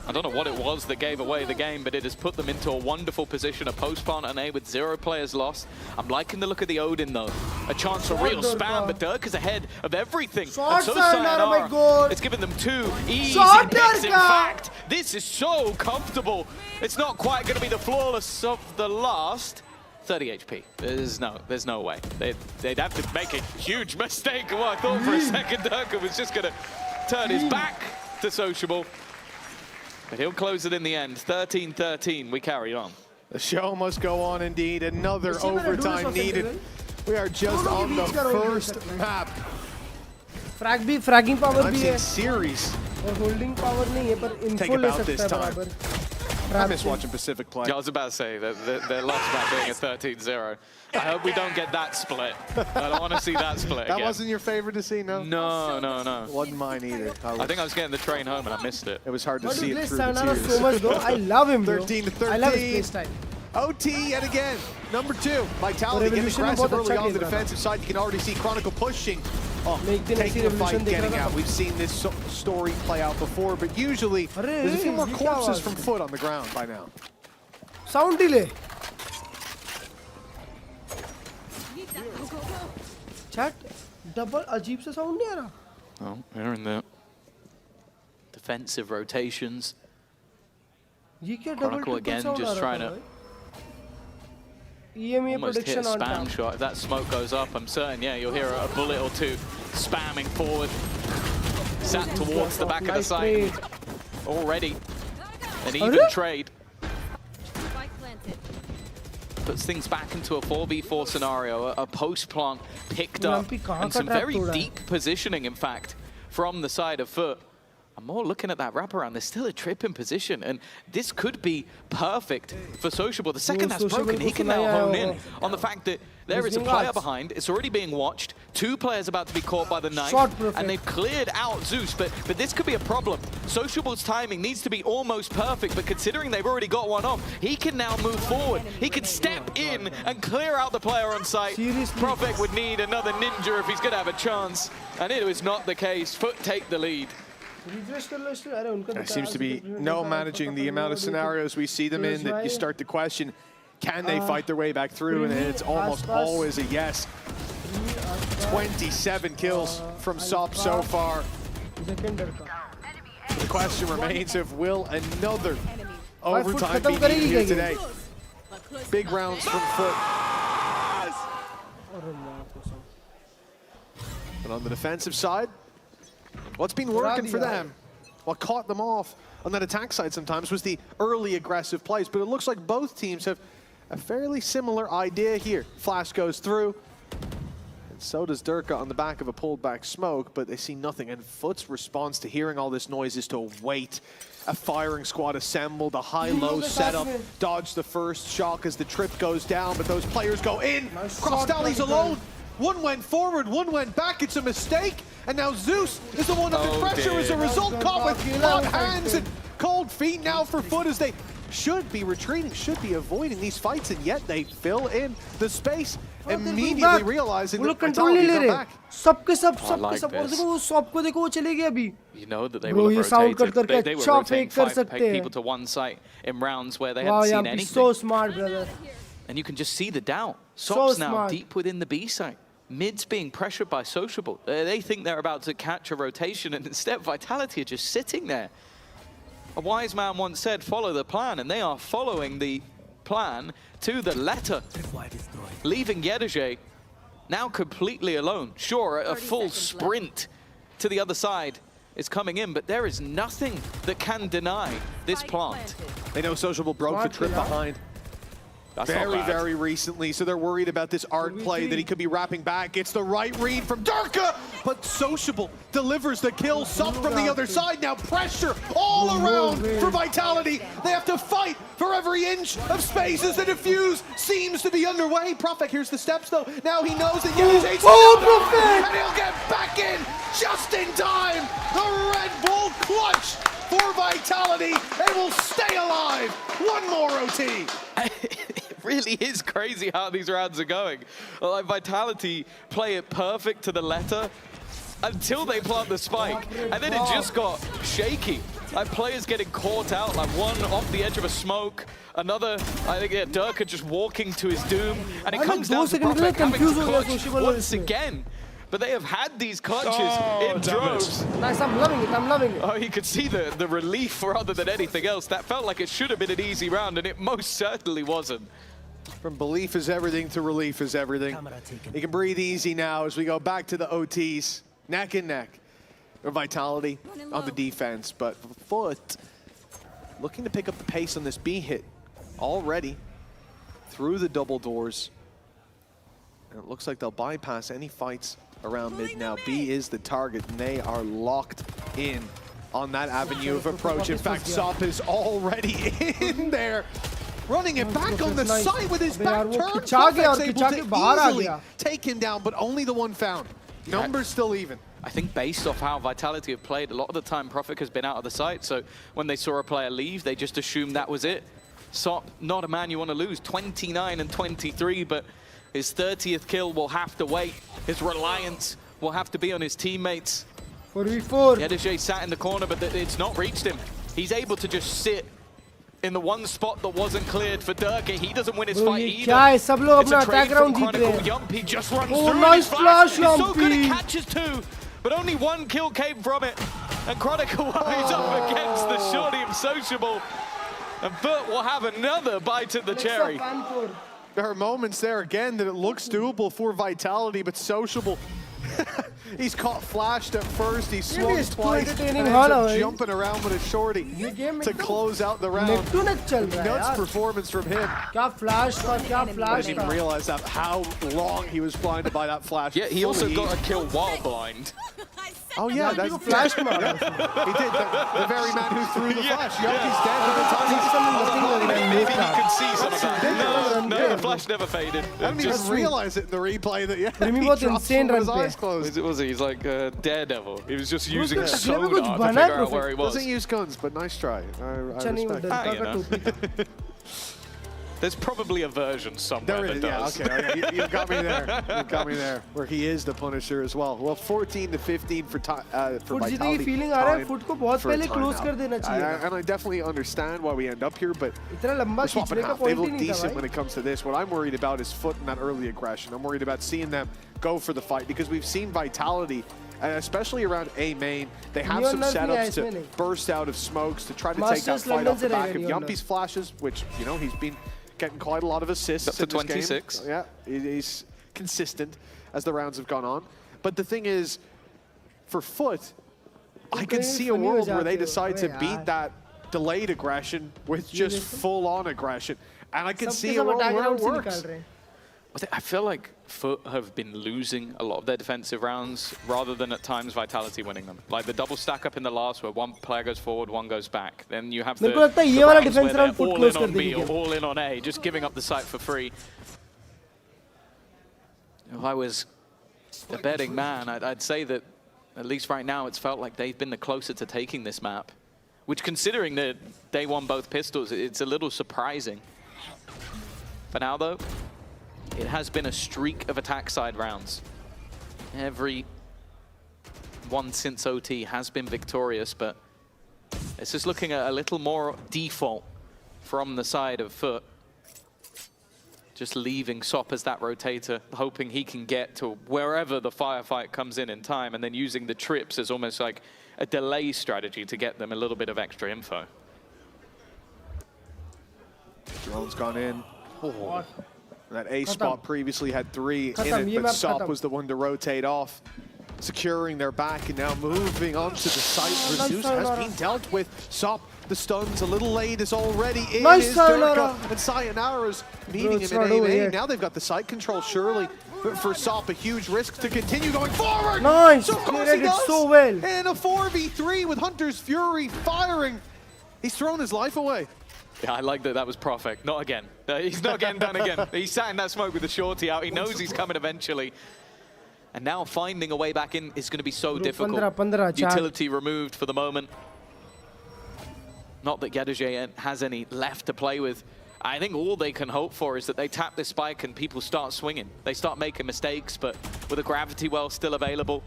I don't know what it was that gave away the game, but it has put them into a wonderful position. A post plant on A with 0 players lost. I'm liking the look of the Odin, though. A chance for real spam, but Dirk is ahead of everything. And so Sayonara, it's given them 2 easy picks. In fact, this is so comfortable. It's not quite going to be the flawless of the last. 30 HP. There's no way. They'd have to make a huge mistake. Well, I thought for a second Dirk was just going to turn his back to Sociable. But he'll close it in the end. 13-13, we carry on. The show must go on indeed. Another overtime needed. We are just on the first map. Fragging power भी है. Series. और holding power नहीं है पर info ले सकता है बराबर. I miss watching Pacific play. Yeah, I was about to say that they're lost about being a 13-0. I hope we don't get that split. I don't want to see that split again. That wasn't your favorite to see, no? No. Wasn't mine either. I think I was getting the train home and I missed it. It was hard to see it through the tears. So much though. I love him, bro. 13 to 13. I love his play style. OT yet again. Number 2. Vitality getting aggressive early on the defensive side. You can already see Chronicle pushing. Taking the fight, getting out. We've seen this story play out before, but usually there's a few more corpses from Foot on the ground by now. Sound delay. Chat, double अजीब सा sound नहीं आ रहा. Oh, they're in the defensive rotations. Chronicle again, just trying to almost hit a spam shot. If that smoke goes up, I'm certain, yeah, you'll hear a bullet or 2 spamming forward. Sat towards the back of the site already. An even trade. Puts things back into a 4v4 scenario. A post plant picked up and some very deep positioning, in fact, from the side of Foot. I'm more looking at that wraparound. There's still a trip in position, and this could be perfect for Sociable. The second that's broken, he can now hone in on the fact that there is a player behind. It's already being watched. 2 players about to be caught by the knife, and they've cleared out Zeus, but this could be a problem. Sociable's timing needs to be almost perfect, but considering they've already got one off, he can now move forward. He can step in and clear out the player on site. Prophet would need another ninja if he's going to have a chance, and it was not the case. Foot take the lead. There seems to be no managing the amount of scenarios we see them in that you start to question, can they fight their way back through? And it's almost always a yes. 27 kills from SOP so far. The question remains of will another overtime be needed here today? Big rounds from Foot. But on the defensive side, what's been working for them, what caught them off on that attack side sometimes was the early aggressive plays, but it looks like both teams have a fairly similar idea here. Flash goes through, and so does Durka on the back of a pulled back smoke, but they see nothing, and Foot's response to hearing all this noise is to wait. A firing squad assembled, a high-low setup, dodge the first shock as the trip goes down, but those players go in. Crossdally's alone. One went forward, one went back. It's a mistake. And now Zeus is the one under pressure as a result, caught with hot hands and cold feet now for Foot as they should be retreating, should be avoiding these fights, and yet they fill in the space, immediately realizing that Vitality come back. You know that they will have rotated. They were rotating 5 people to one site in rounds where they hadn't seen anything. So smart, brother. And you can just see the doubt. SOP's now deep within the B site. Mid's being pressured by Sociable. They think they're about to catch a rotation, and instead Vitality are just sitting there. A wise man once said, follow the plan, and they are following the plan to the letter. Leaving Yedeje now completely alone. Sure, a full sprint to the other side is coming in, but there is nothing that can deny this plant. They know Sociable broke the trip behind. Very recently, so they're worried about this art play that he could be wrapping back. It's the right read from Durka, but Sociable delivers the kill. SOP from the other side, now pressure all around for Vitality. They have to fight for every inch of space as the defuse seems to be underway. Prophet here's the steps though. Now he knows that Yedeje's and he'll get back in just in time. The Red Bull clutch for Vitality. They will stay alive. One more OT. It really is crazy how these rounds are going. Like Vitality play it perfect to the letter until they plant the spike, and then it just got shaky. Like players getting caught out, like one off the edge of a smoke, another, I think, Durka just walking to his doom, and it comes down to Prophet having to clutch once again. But they have had these clutches in droves. Nice, I'm loving it. Oh, you could see the relief rather than anything else. That felt like it should have been an easy round, and it most certainly wasn't. From belief is everything to relief is everything. You can breathe easy now as we go back to the OTs, neck and neck. Vitality on the defense, but Foot looking to pick up the pace on this B hit already through the double doors. And it looks like they'll bypass any fights around mid now. B is the target, and they are locked in on that avenue of approach. In fact, SOP is already in there, running it back on the site with his back turned. Prophet's able to easily take him down, but only the one found. Numbers still even. I think based off how Vitality have played, a lot of the time Prophet has been out of the site, so when they saw a player leave, they just assumed that was it. SOP, not a man you want to lose, 29 and 23, but his 30th kill will have to wait. His reliance will have to be on his teammates. 4v4. Yedeje sat in the corner, but it's not reached him. He's able to just sit in the one spot that wasn't cleared for Durka. He doesn't win his fight either. It's a trade from Chronicle. Yumpy just runs through nice flash, He's so good at catches too, but only one kill came from it. And Chronicle worries up against the shorty of Sociable. And Foot will have another bite at the cherry. There are moments there again that it looks doable for Vitality, but Sociable He's caught flashed at first. He swung twice and ends up jumping around with a shorty to close out the round. Nuts performance from him. I didn't even realize that how long he was blinded by that flash. Yeah, he also got a kill while blind. Oh yeah, that's flash mode. He did. The very man who threw the flash. Yuppie's dead by the time maybe he could see some of that. No, the flash never faded. I didn't even realize it in the replay that he dropped his eyes closed. He's like Daredevil. He was just using sonar to figure out where he was. Doesn't use guns, but nice try. I respect. There's probably a version somewhere that does. Yeah, okay. You got me there. You got me there. Where he is the Punisher as well. Well, 14-15 for Vitality. And I definitely understand why we end up here, but we're swapping half. They look decent when it comes to this. What I'm worried about is Foot and that early aggression. I'm worried about seeing them go for the fight because we've seen Vitality, especially around A main, they have some setups to burst out of smokes to try to take that fight off the back of Yumpie's flashes, which, you know, he's been getting quite a lot of assists. Up to 26. Yeah, he's consistent as the rounds have gone on. But the thing is, for Foot, I could see a world where they decide to beat that delayed aggression with just full-on aggression. And I could see a world where it works. I feel like Foot have been losing a lot of their defensive rounds rather than at times Vitality winning them. Like the double stack up in the last where one player goes forward, one goes back. Then you have the rounds where they're all in on B or all in on A, just giving up the site for free. If I was a betting man, I'd say that at least right now it's felt like they've been the closer to taking this map. Which, considering that they won both pistols, it's a little surprising. For now though, it has been a streak of attack side rounds. Every one since OT has been victorious, but it's just looking at a little more default from the side of Foot. Just leaving Sop as that rotator, hoping he can get to wherever the firefight comes in time, and then using the trips as almost like a delay strategy to get them a little bit of extra info. Drone's gone in. Oh. That A spot previously had 3 in it, but Sop was the one to rotate off, securing their back and now moving onto the site. Resurgence has been dealt with. Sop, the stun's a little late, is already in. Is Durka, and Sayonara's meeting him in A. Now they've got the site control, surely. But for Sop, a huge risk to continue going forward. Nice! So of course he does. So well. And a 4v3 with Hunter's Fury firing. He's thrown his life away. Yeah, I like that that was perfect. Not again. He's not getting done again. He sat in that smoke with the shorty out. He knows he's coming eventually. And now finding a way back in is going to be so difficult. Utility removed for the moment. Not that Yaduje has any left to play with. I think all they can hope for is that they tap this spike and people start swinging. They start making mistakes, but with a gravity well still available,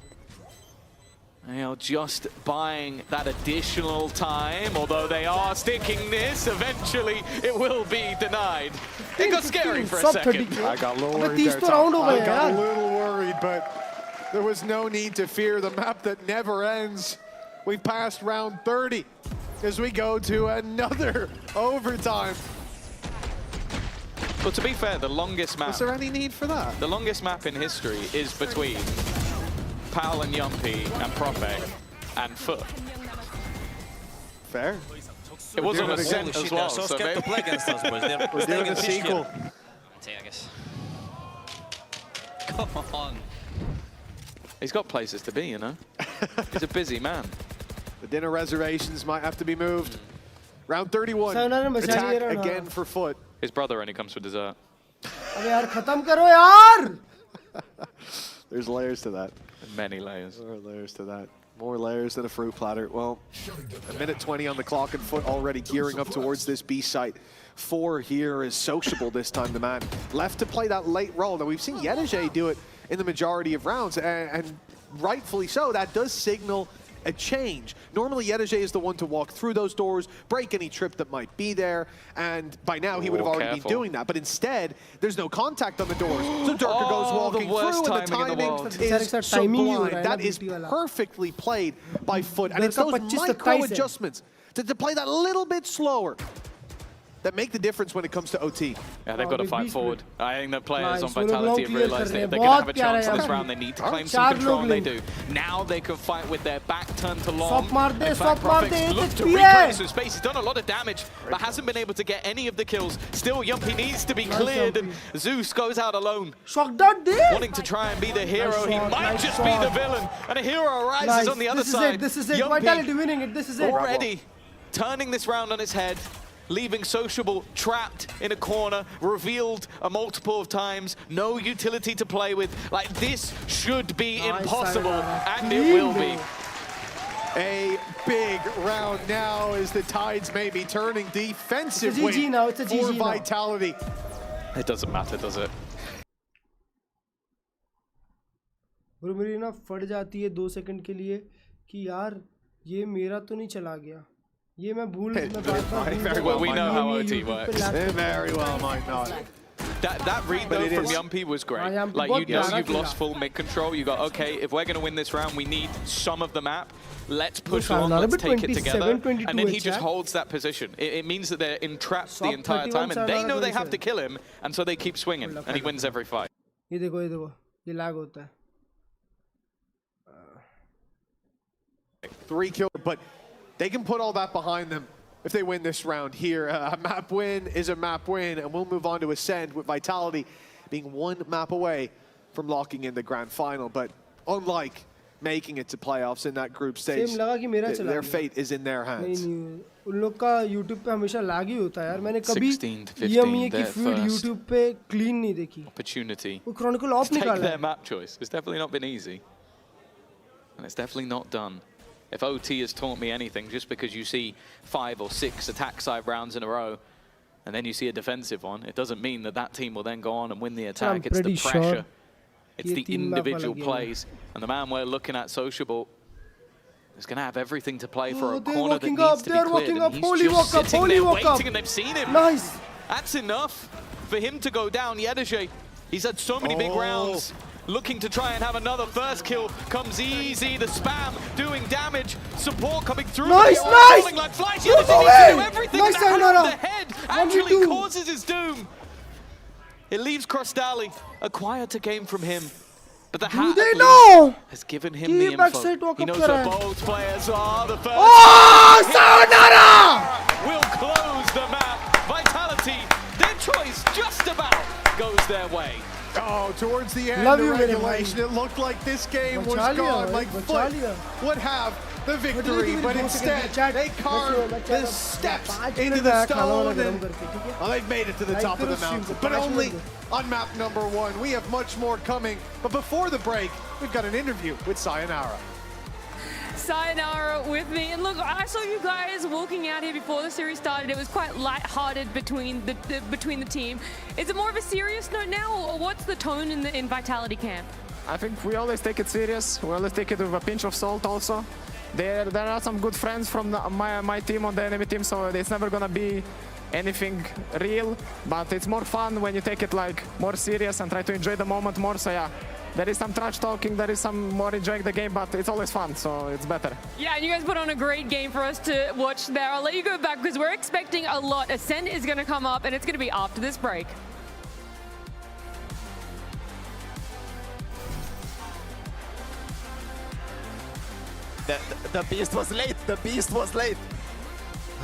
they are just buying that additional time, although they are sticking this. Eventually, it will be denied. It got scary for a second. I got a little worried there, Tom. I got a little worried, but there was no need to fear the map that never ends. We've passed round 30 as we go to another overtime. Well, to be fair, the longest map... Was there any need for that? The longest map in history is between Pal and Yumpie and Propek and Foot. Fair. It was on Ascent as well. So scared to play against us, boys. We're doing a sequel. I guess. Come on. He's got places to be, you know. He's a busy man. The dinner reservations might have to be moved. Round 31. Attack again for Foot. His brother only comes for dessert. There's layers to that. Many layers. There are layers to that. More layers than a fruit platter. Well, a minute 20 on the clock and Foot already gearing up towards this B site. 4 here is sociable this time, the man. Left to play that late role. Now, we've seen Yedije do it in the majority of rounds, and rightfully so. That does signal a change. Normally, Yedije is the one to walk through those doors, break any trip that might be there, and by now he would have already been doing that. But instead, there's no contact on the doors. So Durka goes walking through, and the timing is sublime. That is perfectly played by Foot, and it's those micro adjustments to play that a little bit slower that make the difference when it comes to OT. Yeah, they've got to fight forward. I think the players on Vitality have realized they're going to have a chance in this round. They need to claim some control, and they do. Now they can fight with their back turned to long. In fact, Profix look to reclaim some space. He's done a lot of damage, but hasn't been able to get any of the kills. Still, Yumpy needs to be cleared, and Zeus goes out alone. Wanting to try and be the hero, he might just be the villain. And a hero arises on the other side. This is it. Vitality winning it. This is it. Already turning this round on its head. Leaving Sociable trapped in a corner, revealed a multiple of times, no utility to play with. Like, this should be impossible, and it will be. A big round now as the tides may be turning defensively for Vitality. It doesn't matter, does it? और मेरी ना फट जाती है 2 second के लिए कि यार ये मेरा तो नहीं चला गया. ये मैं भूल Very well, we know how OT works. Very well might not. That read though from Yumpy was great. Like, you know you've lost full mid control. You got, okay, if we're going to win this round, we need some of the map. Let's push on, let's take it together. And then he just holds that position. It means that they're entrapped the entire time, and they know they have to kill him, and so they keep swinging, and he wins every fight. ये देखो ये lag होता है. 3 kills, but they can put all that behind them if they win this round here. A map win is a map win, and we'll move on to Ascent with Vitality being 1 map away from locking in the grand final. But unlike making it to playoffs in that group stage, their fate is in their hands. उन लोग का YouTube पे हमेशा lag ही होता है यार. मैंने कभी Emea की feed YouTube पे clean नहीं देखी. Opportunity. वो Chronicle off निकाला. Take their map choice. It's definitely not been easy, and it's definitely not done. If OT has taught me anything, just because you see 5 or 6 attack side rounds in a row, and then you see a defensive one, it doesn't mean that that team will then go on and win the attack. It's the pressure. It's the individual plays. And the man we're looking at, Sociable, is going to have everything to play for a corner that needs to be cleared. And he's just sitting there waiting, and they've seen him. Nice. That's enough for him to go down. Yedeje, he's had so many big rounds. Looking to try and have another first kill. Comes easy, the spam doing damage. Support coming through. Nice! Like flies. He needs to do everything. Nice, the head actually causes his doom. It leaves Crostali. A quieter game from him. But the hat has given him the info. He knows that both players are the first. Oh, sayonara! Will close the map. Vitality, their choice just about goes their way. Oh, towards the end of regulation, it looked like this game was gone. Like Foot would have the victory, but instead they carved the steps into the stone, and well, they've made it to the top of the mountain, but only on map number 1. We have much more coming, but before the break, we've got an interview with Sayonara. Sayonara with me, and look, I saw you guys walking out here before the series started. It was quite light-hearted between the team. Is it more of a serious note now, or what's the tone in Vitality camp? I think we always take it serious. We always take it with a pinch of salt also. There are some good friends from my team on the enemy team, so it's never gonna be anything real, but it's more fun when you take it like more serious and try to enjoy the moment more. So yeah, there is some trash talking, there is some more enjoying the game, but it's always fun, so it's better. Yeah, and you guys put on a great game for us to watch there. I'll let you go back because we're expecting a lot. Ascent is going to come up, and it's going to be after this break. The beast was late. The beast was late.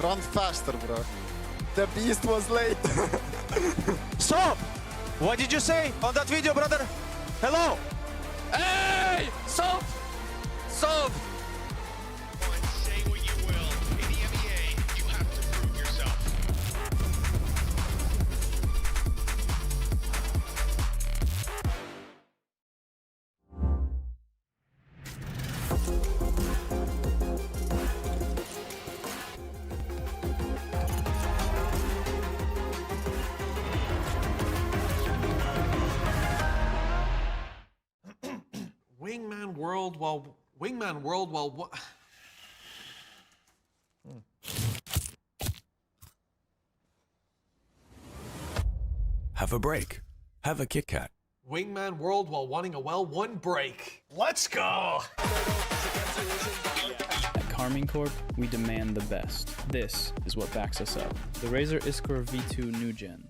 Run faster, bro. The beast was late. Stop! What did you say on that video, brother? Hello? Hey! Stop! Stop! Say what you will. In the Emea, you have to prove yourself. Wingman World while what? Have a break. Have a Kit Kat. Wingman World while wanting a well, 1 break. Let's go! Harming Corp, we demand the best. This is what backs us up. The Razer Iskor V2 New Gen.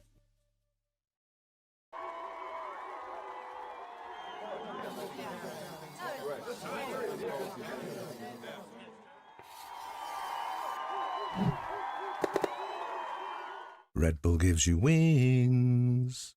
Red Bull gives you wings.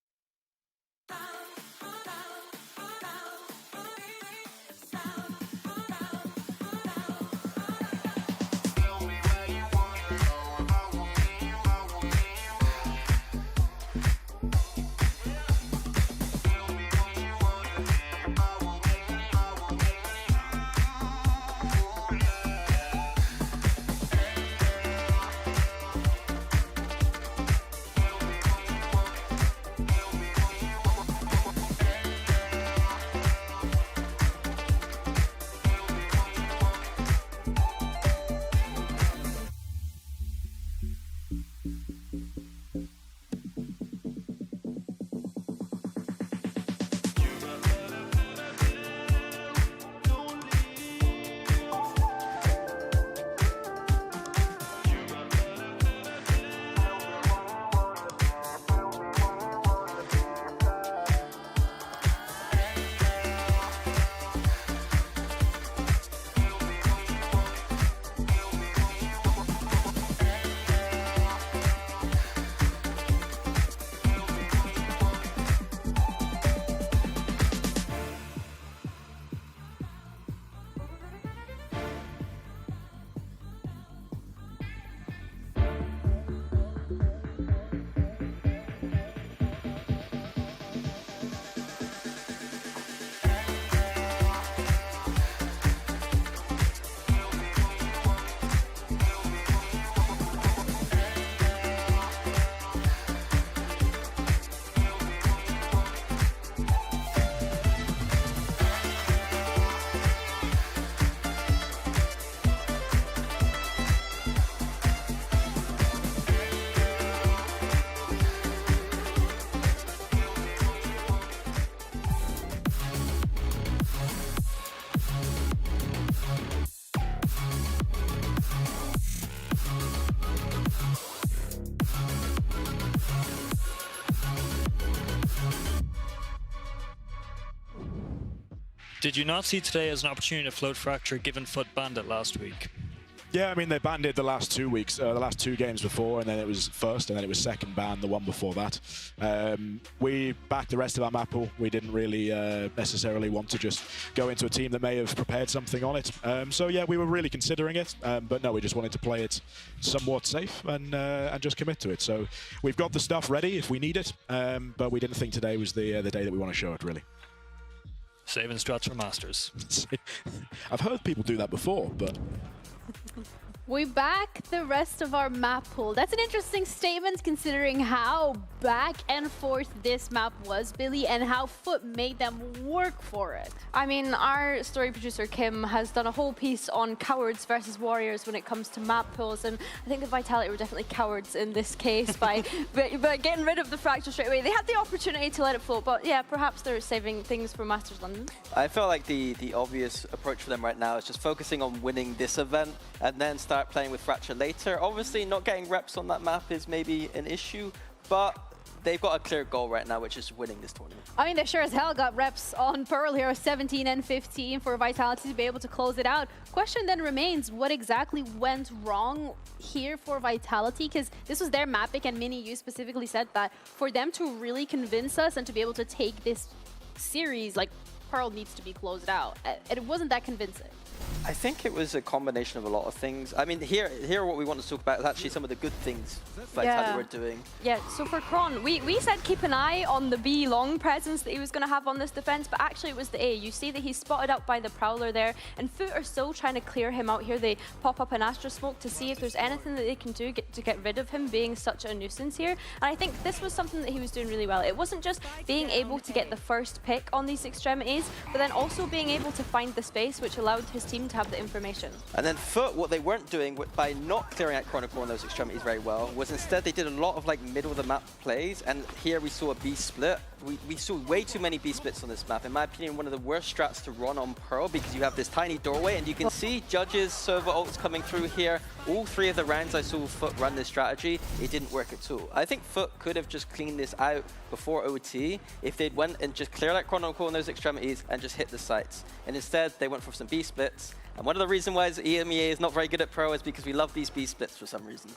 Did you not see today as an opportunity to float Fracture given Foot banned it last week? Yeah, I mean, they banned it the last 2 weeks, the last 2 games before, and then it was first, and then it was second ban, the one before that. We backed the rest of our map pool. We didn't really necessarily want to just go into a team that may have prepared something on it. So yeah, we were really considering it, but no, we just wanted to play it somewhat safe and just commit to it. So we've got the stuff ready if we need it, but we didn't think today was the day that we want to show it, really. Saving strats for Masters. I've heard people do that before, but... We back the rest of our map pool. That's an interesting statement considering how back and forth this map was, Billy, and how Foot made them work for it. I mean, our story producer, Kim, has done a whole piece on cowards versus warriors when it comes to map pools, and I think the Vitality were definitely cowards in this case by getting rid of the Fracture straight away. They had the opportunity to let it float, but yeah, perhaps they're saving things for Masters London. I feel like the obvious approach for them right now is just focusing on winning this event and then start playing with Fracture later. Obviously, not getting reps on that map is maybe an issue, but they've got a clear goal right now, which is winning this tournament. I mean, they sure as hell got reps on Pearl here, 17 and 15 for Vitality to be able to close it out. Question then remains, what exactly went wrong here for Vitality? Because this was their map pick, and Mini, you specifically said that for them to really convince us and to be able to take this series, like, Pearl needs to be closed out. It wasn't that convincing. I think it was a combination of a lot of things. I mean, here what we want to talk about is actually some of the good things Vitality were doing. Yeah, so for Kron, we said keep an eye on the B long presence that he was going to have on this defense, but actually it was the A. You see that he's spotted out by the Prowler there, and Foot are still trying to clear him out here. They pop up an Astra Smoke to see if there's anything that they can do to get rid of him being such a nuisance here. And I think this was something that he was doing really well. It wasn't just being able to get the first pick on these extremities, but then also being able to find the space which allowed his team to have the information. And then Foot, what they weren't doing by not clearing out Chronicle on those extremities very well, was instead they did a lot of like middle of the map plays, and here we saw a B split. We saw way too many B splits on this map. In my opinion, one of the worst strats to run on Pearl, because you have this tiny doorway, and you can see Judge's server ults coming through here. All 3 of the rounds I saw Foot run this strategy, it didn't work at all. I think Foot could have just cleaned this out before OT if they'd went and just cleared out Chronicle on those extremities and just hit the sites. And instead, they went for some B splits. And one of the reasons why Emea is not very good at Pro is because we love these B splits for some reason.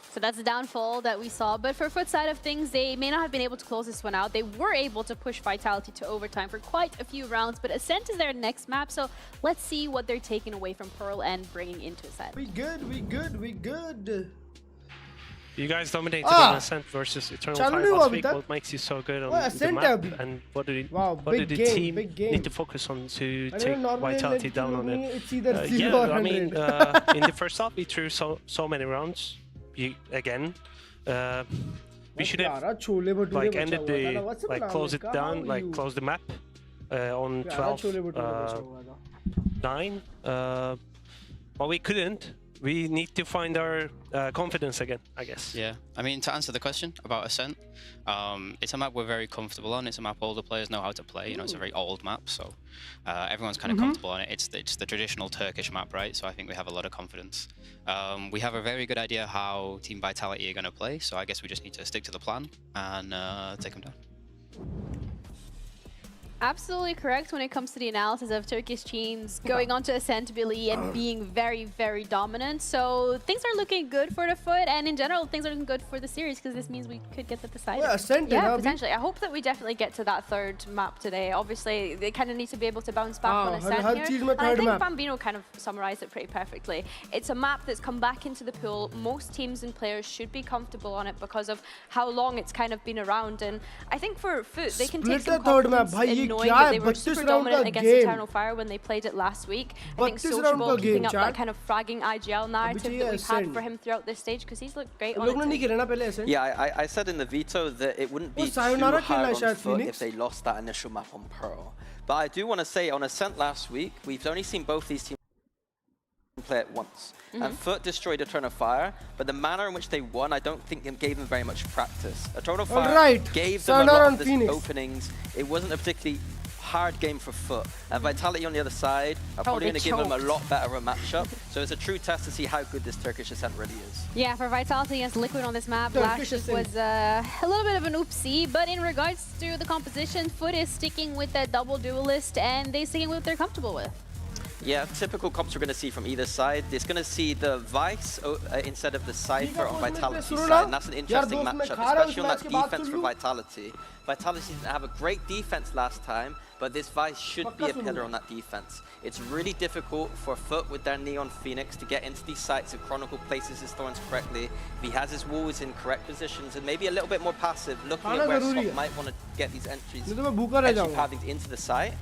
So that's the downfall that we saw. But for Foot side of things, they may not have been able to close this one out. They were able to push Vitality to overtime for quite a few rounds. But Ascent is their next map, so let's see what they're taking away from Pearl and bringing into Ascent. We good. You guys dominated on Ascent versus Eternal Fire last week. What makes you so good on the map? And what did the team need to focus on to take Vitality down on it? Yeah, I mean, in the first half, we threw so many rounds. Again, we should have like ended the close it down, like close the map on 12-9. But we couldn't. We need to find our confidence again, I guess. Yeah, I mean, to answer the question about Ascent, it's a map we're very comfortable on. It's a map all the players know how to play. You know, it's a very old map, so everyone's kind of comfortable on it. It's the traditional Turkish map, right? So I think we have a lot of confidence. We have a very good idea how Team Vitality are going to play, so I guess we just need to stick to the plan and take them down. Absolutely correct when it comes to the analysis of Turkish teams going on to Ascent Billy and being very, very dominant. So things are looking good for the Foot, and in general, things are looking good for the series because this means we could get the decider. Yeah, potentially. I hope that we definitely get to that third map today. Obviously, they kind of need to be able to bounce back on Ascent here. And I think Bambino kind of summarized it pretty perfectly. It's a map that's come back into the pool. Most teams and players should be comfortable on it because of how long it's kind of been around. And I think for Foot, they can take some confidence in knowing that they were super dominant against Eternal Fire when they played it last week. I think Sociable keeping up that kind of fragging IGL narrative that we've had for him throughout this stage because he's looked great on it. Yeah, I said in the veto that it wouldn't be too hard on Foot if they lost that initial map on Pearl. But I do want to say on Ascent last week, we've only seen both these teams play it once. And Foot destroyed Eternal Fire, but the manner in which they won, I don't think it gave them very much practice. Eternal Fire gave them a lot of the openings. It wasn't a particularly hard game for Foot, and Vitality on the other side are probably going to give them a lot better of a matchup. So it's a true test to see how good this Turkish Ascent really is. Yeah, for Vitality against Liquid on this map, last week was a little bit of an oopsie, but in regards to the composition, Foot is sticking with that double duelist, and they're sticking with what they're comfortable with. Yeah, typical comps we're going to see from either side. It's going to see the Vice instead of the Cypher on Vitality's side, and that's an interesting matchup, especially on that defense for Vitality. Vitality didn't have a great defense last time, but this Vice should be a pillar on that defense. It's really difficult for Foot with their Neon Phoenix to get into these sites if Chronicle places his thorns correctly, if he has his walls in correct positions, and maybe a little bit more passive, looking at where Slot might want to get these entries pathings into the site.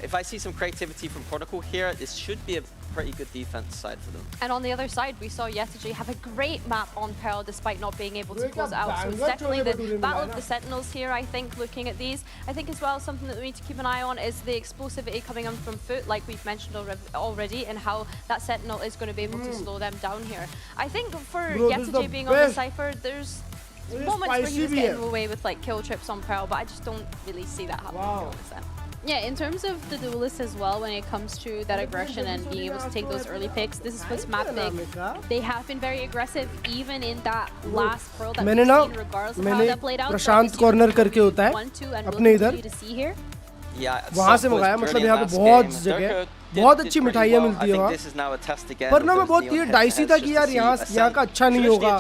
If I see some creativity from Chronicle here, this should be a pretty good defense side for them. And on the other side, we saw Yetaji have a great map on Pearl despite not being able to close it out. So it's definitely the battle of the Sentinels here, I think, looking at these. I think as well, something that we need to keep an eye on is the explosivity coming on from Foot, like we've mentioned already, and how that Sentinel is going to be able to slow them down here. I think for Yetaji being on the Cypher, there's moments where he was getting away with like kill trips on Pearl, but I just don't really see that happening. Yeah, in terms of the duelist as well, when it comes to that aggression and being able to take those early picks, this is Foot's map pick. They have been very aggressive, even in that last Pearl that we've seen, regardless of how that played out. Prashant corner करके होता है अपने इधर वहाँ से मंगाया, मतलब यहाँ पे बहुत जगह बहुत अच्छी मिठाइयाँ मिलती है वहाँ पर ना मैं बहुत ये डाइसी था कि यार यहाँ का अच्छा नहीं होगा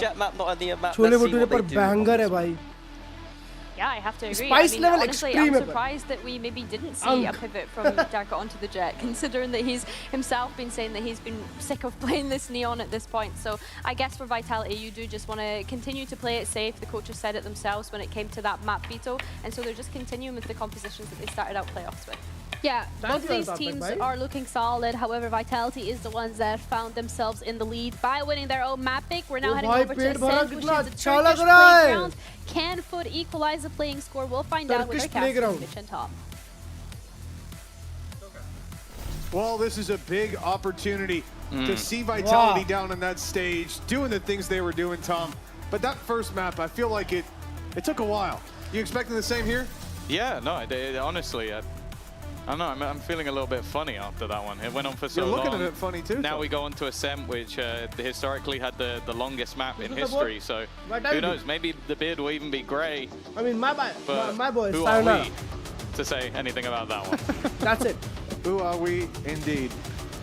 छोले भटूरे पर बैंगर है भाई. Yeah, I have to agree. Spice I mean, level honestly, I'm surprised that we maybe didn't see a pivot from Darko onto the Jet, considering that he's himself been saying that he's been sick of playing this Neon at this point. So I guess for Vitality, you do just want to continue to play it safe. The coaches said it themselves when it came to that map veto, and so they're just continuing with the compositions that they started out playoffs with. Yeah, both of these teams are looking solid. However, Vitality is the ones that found themselves in the lead by winning their own map pick. We're now heading over to Ascent, which is the Turkish playground. Can Foot equalize the playing score? We'll find out with our captain, Mitch and Tom. Well, this is a big opportunity to see Vitality down on that stage, doing the things they were doing, Tom. But that first map, I feel like it took a while. You expecting the same here? Yeah, no, honestly, I don't know, I'm feeling a little bit funny after that one. It went on for so long. You're looking at it funny too. Now we go on to Ascent, which historically had the longest map in history, so who knows, maybe the beard will even be grey. I mean, my boy, who are we to say anything about that one? That's it. Who are we indeed?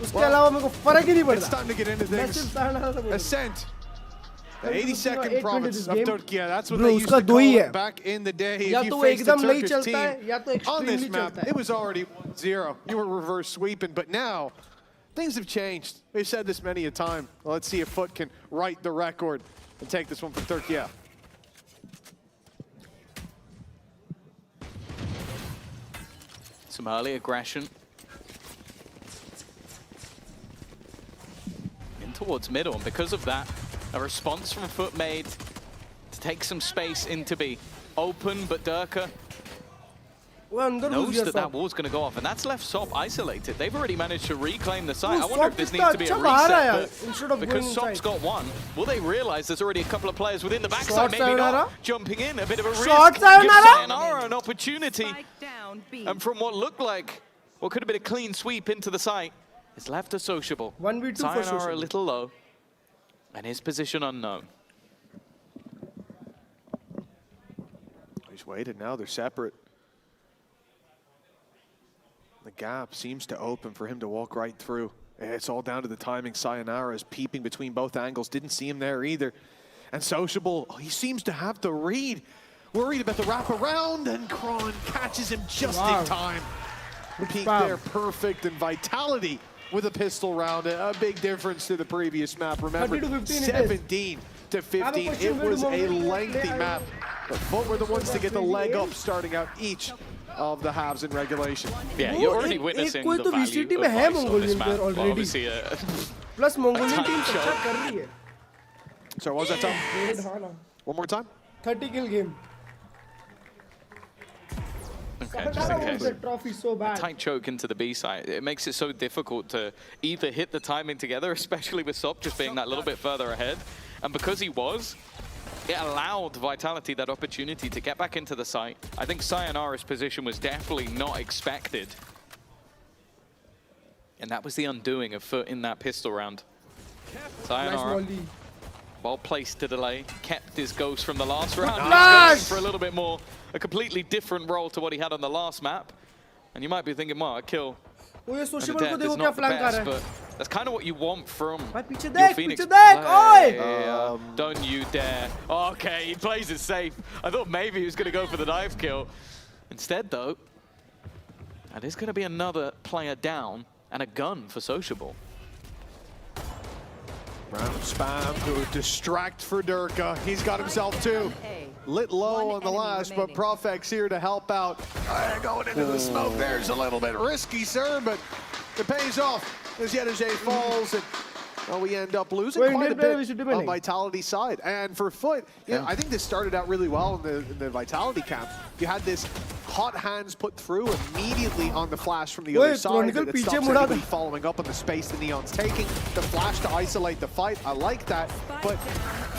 It's time to get into things. Ascent. The 82nd province of Turkey. That's what they used to call it back in the day. If you faced a Turkish team on this map, it was already 1-0. You were reverse sweeping, but now things have changed. We've said this many a time. Well, let's see if Foot can right the record and take this one from Turkey. Some early aggression. In towards middle, and because of that, a response from Foot made to take some space into B. Open, but Durka knows that wall's going to go off, and that's left Sop isolated. They've already managed to reclaim the site. I wonder if this needs to be a reset, but because Sop's got one, will they realize there's already a couple of players within the backside? Maybe not. Jumping in, a bit of a risk. Gives Sayonara an opportunity. And from what looked like, what could have been a clean sweep into the site, it's left a Sociable. 1v2 for Sayonara Sociable. a little low. And his position unknown. He's waited now, they're separate. The gap seems to open for him to walk right through. It's all down to the timing. Sayonara is peeping between both angles. Didn't see him there either. And Sociable, he seems to have the read. Worried about the wraparound, and Kron catches him just in time. Peek there, perfect, and Vitality with a pistol round, a big difference to the previous map. Remember, 17 to 15. It was a lengthy map, but Foot were the ones to get the leg up starting out each of the halves in regulation. Yeah, you're already witnessing the value of Vice on this map. Well, obviously, Plus Mongolian team अच्छा कर रही है. So what was that, Tom? One more time? 30 kill game. Okay, just in case. A tight choke into the B side. It makes it so difficult to either hit the timing together, especially with Sop just being that little bit further ahead. And because he was, it allowed Vitality that opportunity to get back into the site. I think Sayonara's position was definitely not expected. And that was the undoing of Foot in that pistol round. Sayonara, well placed to delay, kept his ghost from the last round. Nice! He's going for a little bit more, a completely different role to what he had on the last map. And you might be thinking, well, a kill and a death is not the best, but that's kind of what you want from your Phoenix player. Don't you dare. Okay, he plays it safe. I thought maybe he was going to go for the dive kill. Instead, though, that is going to be another player down and a gun for Sociable. Round spam to distract for Durka. He's got himself two. Lit low on the last, but Profex here to help out. Going into the smoke there's a little bit risky, sir, but it pays off as Yedajay falls, and well, we end up losing quite a bit on Vitality side. And for Foot, I think this started out really well in the Vitality camp. You had this hot hands put through immediately on the flash from the other side. That stops anybody following up on the space the Neon's taking. The flash to isolate the fight, I like that. But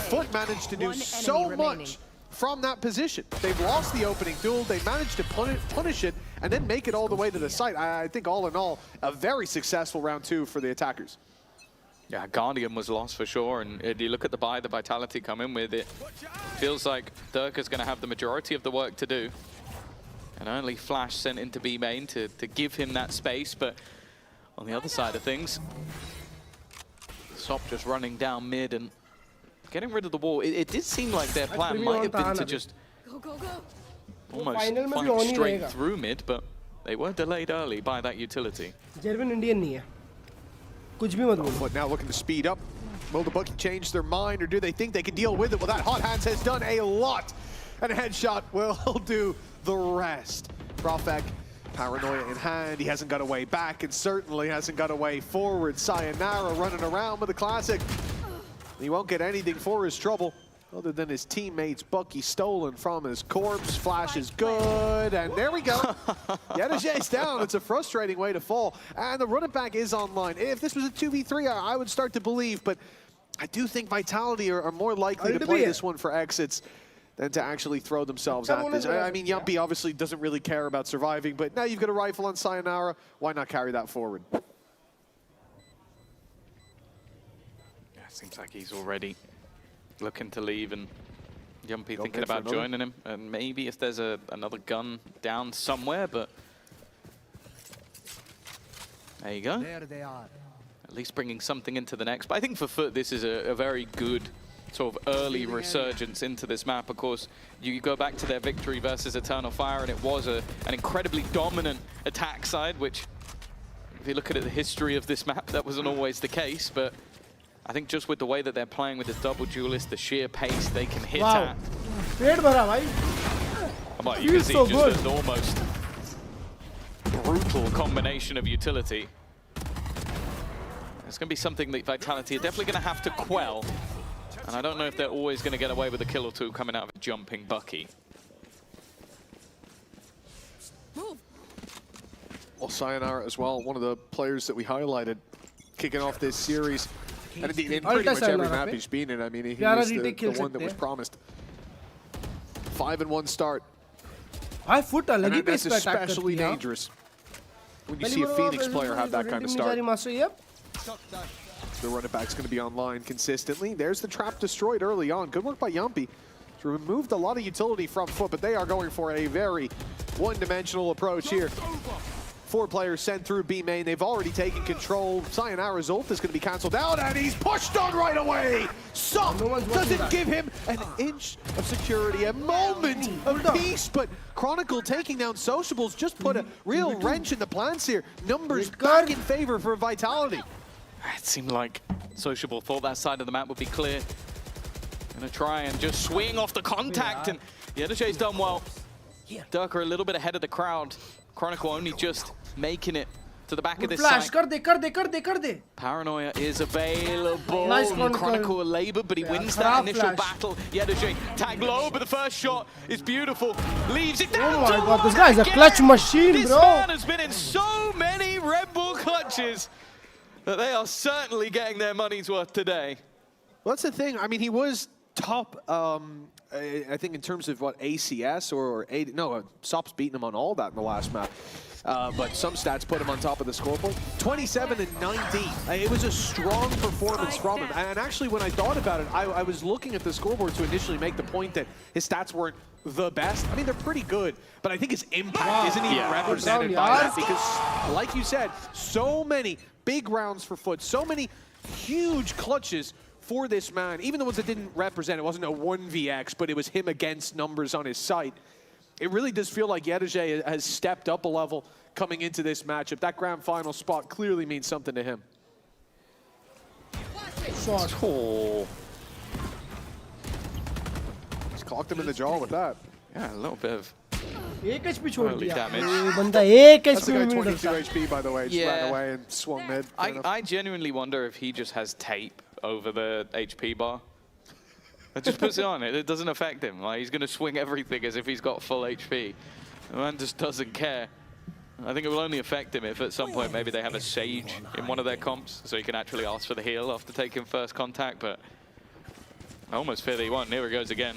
Foot managed to do so much from that position. They've lost the opening duel, they managed to punish it, and then make it all the way to the site. I think all in all, a very successful round two for the attackers. Yeah, Guardian was lost for sure, and if you look at the buy the Vitality come in with, it feels like Durka's going to have the majority of the work to do. And only Flash sent into B main to give him that space, but on the other side of things, Sop just running down mid and getting rid of the wall. It did seem like their plan might have been to just almost fight straight through mid, but they were delayed early by that utility. German Indian नहीं है. कुछ भी मत बोलो. But now looking to speed up. Will the bookie change their mind, or do they think they can deal with it? Well, that hot hands has done a lot, and a headshot will do the rest. Profek, paranoia in hand. He hasn't got a way back, and certainly hasn't got a way forward. Sayonara running around with a classic. He won't get anything for his trouble. other than his teammates. Bucky stolen from his corpse. Flash is good, and there we go. Yedajay's down. It's a frustrating way to fall, and the run it back is online. If this was a 2v3, I would start to believe, but I do think Vitality are more likely to play this one for exits than to actually throw themselves at this. I mean, Yumpy obviously doesn't really care about surviving, but now you've got a rifle on Sayonara. Why not carry that forward? Yeah, seems like he's already looking to leave, and Yumpy thinking about joining him. And maybe if there's another gun down somewhere, but there you go. There they are. At least bringing something into the next. But I think for Foot, this is a very good sort of early resurgence into this map. Of course, you go back to their victory versus Eternal Fire, and it was an incredibly dominant attack side, which, if you look at the history of this map, that wasn't always the case. But I think just with the way that they're playing with this double duelist, the sheer pace they can hit at. But you can see so just an almost brutal combination of utility. It's going to be something that Vitality are definitely going to have to quell. And I don't know if they're always going to get away with a kill or two coming out of a jumping Bucky. Well, Sayonara as well, one of the players that we highlighted kicking off this series. And indeed, in pretty much every map he's been in, I mean, he is the one that was promised. 5-1 start. And that's especially dangerous when you see a Phoenix player have that kind of start. The run it back's going to be online consistently. There's the trap destroyed early on. Good work by Yumpy to remove a lot of utility from Foot, but they are going for a very one-dimensional approach here. 4 players sent through B main. They've already taken control. Sayonara's ult is going to be cancelled out, and he's pushed on right away. Sup doesn't give him an inch of security, a moment of peace, but Chronicle taking down Sociables just put a real wrench in the plans here. Numbers back in favor for Vitality. It seemed like Sociable thought that side of the map would be clear. Gonna try and just swing off the contact, and Yedajay's done well. Durka a little bit ahead of the crowd. Chronicle only just making it to the back of this site. Paranoia is available. Nice Chronicle a labor, but he wins that initial battle. Yedajay tag low, but the first shot is beautiful. Leaves it down. Oh my god, this guy's a clutch machine, bro. This man has been in so many Red Bull clutches that they are certainly getting their money's worth today. Well, that's the thing. I mean, he was top, I think in terms of what, ACS or Sop's beating him on all that in the last map. But some stats put him on top of the scoreboard. 27 and 19. It was a strong performance from him. And actually, when I thought about it, I was looking at the scoreboard to initially make the point that his stats weren't the best. I mean, they're pretty good, but I think his impact isn't even represented by that, because, like you said, so many big rounds for Foot, so many huge clutches for this man. Even the ones that didn't represent, it wasn't a 1vx, but it was him against numbers on his site. It really does feel like Yedajay has stepped up a level coming into this matchup. That grand final spot clearly means something to him. Oh. Just clocked him in the jaw with that. Yeah, a little bit of damage. That's the guy 22 HP, by the way. Just ran away and swung mid. I genuinely wonder if he just has tape over the HP bar. It just puts it on. It doesn't affect him. Like, he's going to swing everything as if he's got full HP. The man just doesn't care. I think it will only affect him if at some point maybe they have a Sage in one of their comps, so he can actually ask for the heal after taking first contact. But I almost fear that he won't. Here he goes again.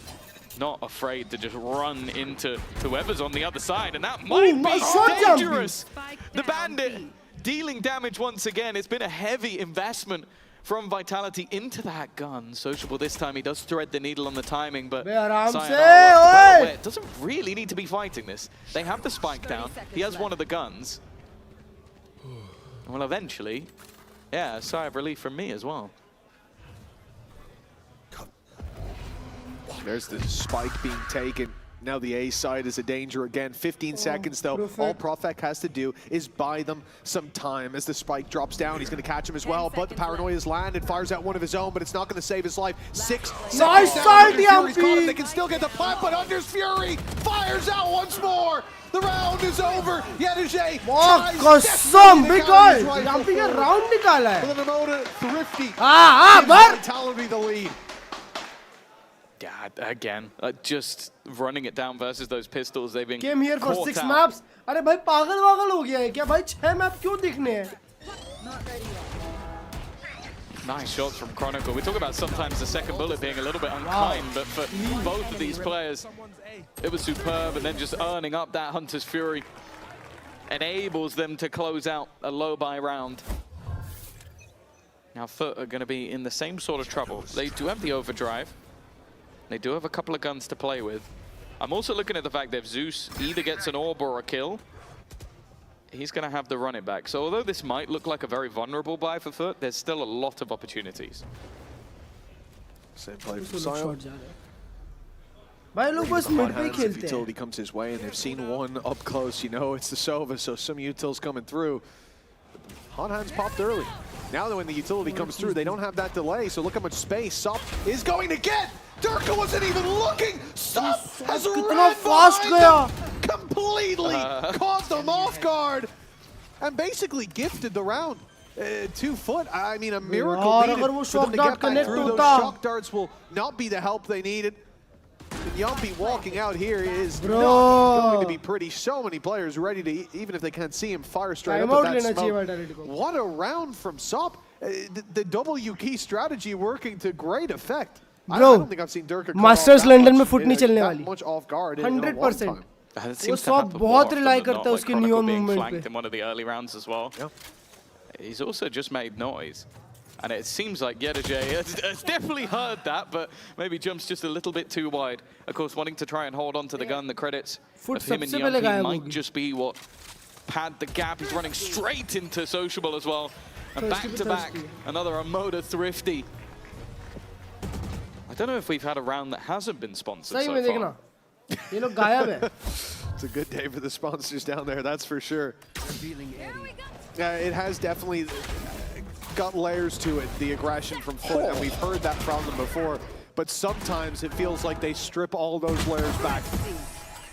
Not afraid to just run into whoever's on the other side, and that might be dangerous. The Bandit dealing damage once again. It's been a heavy investment from Vitality into that gun. Sociable this time, he does thread the needle on the timing, but Sayonara doesn't really need to be fighting this. They have the spike down. He has one of the guns. Well, eventually, yeah, a sigh of relief from me as well. There's the spike being taken. Now the A side is a danger again. 15 seconds though. All Profek has to do is buy them some time. As the spike drops down, he's going to catch him as well. But the Paranoia has landed, fires out one of his own, but it's not going to save his life. 6 seconds down. They can still get the plant, but Under's Fury fires out once more. The round is over. Yedajay big guy. Yumpy का round निकाला है. With an Emoda Thrifty. Vitality the lead. Yeah, again, just running it down versus those pistols. They've been came here for caught 6 out. maps. अरे भाई पागल वागल हो गया है क्या भाई 6 मैप क्यों दिखने हैं? Nice shots from Chronicle. We talk about sometimes the second bullet being a little bit unkind, but for both of these players, it was superb. And then just earning up that Hunter's Fury enables them to close out a low buy round. Now Foot are going to be in the same sort of trouble. They do have the overdrive. They do have a couple of guns to play with. I'm also looking at the fact that if Zeus either gets an orb or a kill, he's going to have to run it back. So although this might look like a very vulnerable buy for Foot, there's still a lot of opportunities. Same play from Sion. भाई लोग बस mid पे खेलते हैं. Utility comes his way, and they've seen one up close. You know it's the Sova, so some utils coming through. Hot hands popped early. Now that when the utility comes through, they don't have that delay. So look how much space Sop is going to get. Durka wasn't even looking. Sop has ran behind them, completely caught them off guard, and basically gifted the round. 2 Foot. I mean, a miracle needed for them to get back through. Those shock darts will not be the help they needed. And Yumpy walking out here is not going to be pretty. So many players ready to, even if they can't see him, fire straight up at that smoke. What a round from Sop. The W key strategy working to great effect. I don't think I've seen Durka Masters London में foot नहीं चलने that वाली. much off guard in a long 100%. time. वो Sop बहुत rely करता है उसके neon movement पे. In one of the early rounds as well. Yeah. He's also just made noise. And it seems like Yedajay has definitely heard that, but maybe jumps just a little bit too wide. Of course, wanting to try and hold on to the gun. The credits of him and Yumpy might just be what pad the gap. He's running straight into Sociable as well. And back to back, another Amoda Thrifty. I don't know if we've had a round that hasn't been sponsored so far. ये लोग गायब है. It's a good day for the sponsors down there, that's for sure. It has definitely got layers to it, the aggression from Foot, and we've heard that from them before. But sometimes it feels like they strip all those layers back.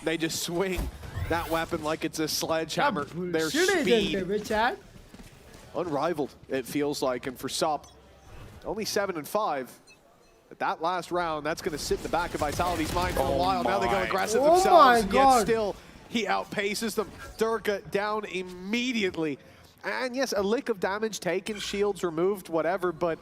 They just swing that weapon like it's a sledgehammer. Their speed, unrivaled, it feels like. And for Sop, only 7 and 5. But that last round, that's going to sit in the back of Vitality's mind for a while. Now they go aggressive themselves, yet still he outpaces them. Durka down immediately. And yes, a lick of damage taken, shields removed, whatever, but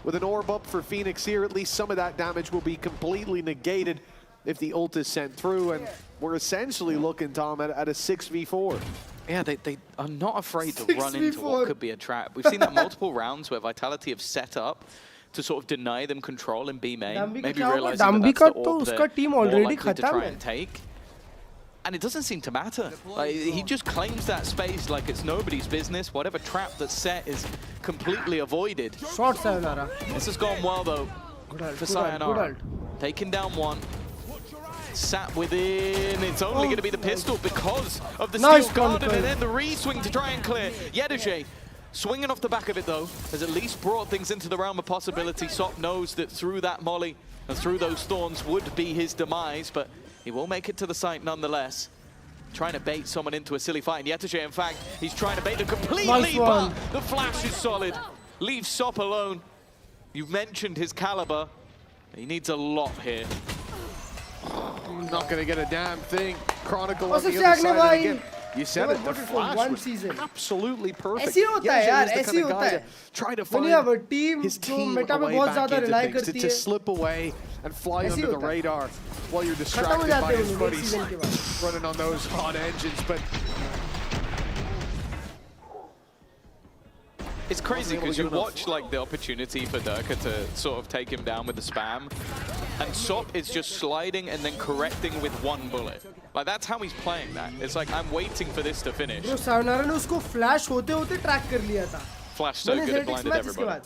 with an orb up for Phoenix here, at least some of that damage will be completely negated if the ult is sent through, and we're essentially looking, Tom, at a 6v4. Yeah, they are not afraid to run into what could be a trap. We've seen that multiple rounds where Vitality have set up to sort of deny them control in B main, maybe realizing that that's the orb they're more likely to try and take. And it doesn't seem to matter. Like, he just claims that space like it's nobody's business. Whatever trap that's set is completely avoided. Short Sayonara. This has gone well though for Sayonara. Taking down one. Sat within. It's only going to be the pistol because of the steel garden, and then the re-swing to try and clear. Yedajay swinging off the back of it though has at least brought things into the realm of possibility. Sop knows that through that molly and through those thorns would be his demise, but he will make it to the site nonetheless. Trying to bait someone into a silly fight. And Yetterjay, in fact, he's trying to bait them completely, but the flash is solid. Leaves Sop alone. You've mentioned his caliber. He needs a lot here. Not going to get a damn thing. Chronicle on the other side again. You said it, the flash was absolutely perfect. Try to find his team away back into things, to slip away and fly under the radar while you're distracted by his buddies running on those hot engines. But it's crazy because you watch like the opportunity for Durka to sort of take him down with the spam, and Sop is just sliding and then correcting with one bullet. Like, that's how he's playing that. It's like, I'm waiting for this to finish. Bro, Sayonara ने उसको flash होते-होते track कर लिया था. Flash so good it blinded everybody.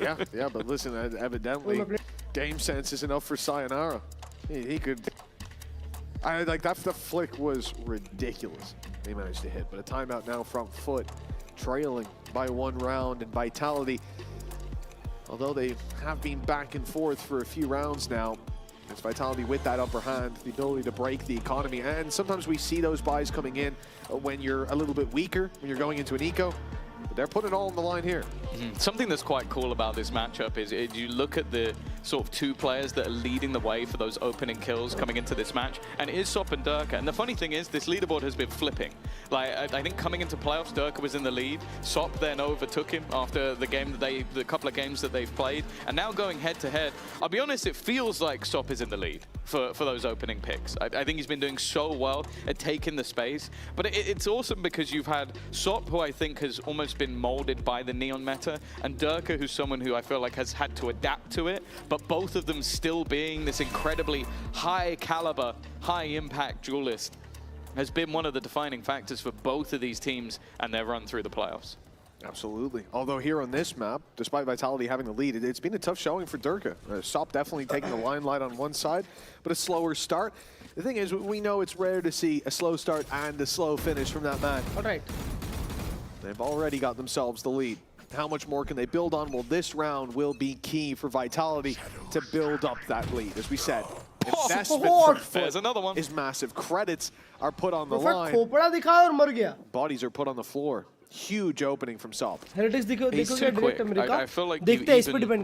yeah, but listen, evidently, game sense is enough for Sayonara. He could... like, that flick was ridiculous. They managed to hit, but a timeout now from Foot, trailing by 1 round, and Vitality, although they have been back and forth for a few rounds now, it's Vitality with that upper hand, the ability to break the economy. And sometimes we see those buys coming in when you're a little bit weaker, when you're going into an eco. But they're putting it all on the line here. Something that's quite cool about this matchup is you look at the sort of two players that are leading the way for those opening kills coming into this match, and it is Sop and Durka. And the funny thing is, this leaderboard has been flipping. Like, I think coming into playoffs, Durka was in the lead. Sop then overtook him after the couple of games that they've played, and now going head to head, I'll be honest, it feels like Sop is in the lead for those opening picks. I think he's been doing so well at taking the space, but it's awesome because you've had Sop, who I think has almost been molded by the Neon meta, and Durka, who's someone who I feel like has had to adapt to it, but both of them still being this incredibly high caliber, high impact duelist has been one of the defining factors for both of these teams and their run through the playoffs. Absolutely. Although here on this map, despite Vitality having the lead, it's been a tough showing for Durka. Sop definitely taking the limelight on one side, but a slower start. The thing is, we know it's rare to see a slow start and a slow finish from that man. All right. They've already got themselves the lead. How much more can they build on? Well, this round will be key for Vitality to build up that lead. As we said, investment from Foot another one. is massive. Credits are put on the line. Bodies are put on the floor. Huge opening from Sop. He's too quick. I feel like you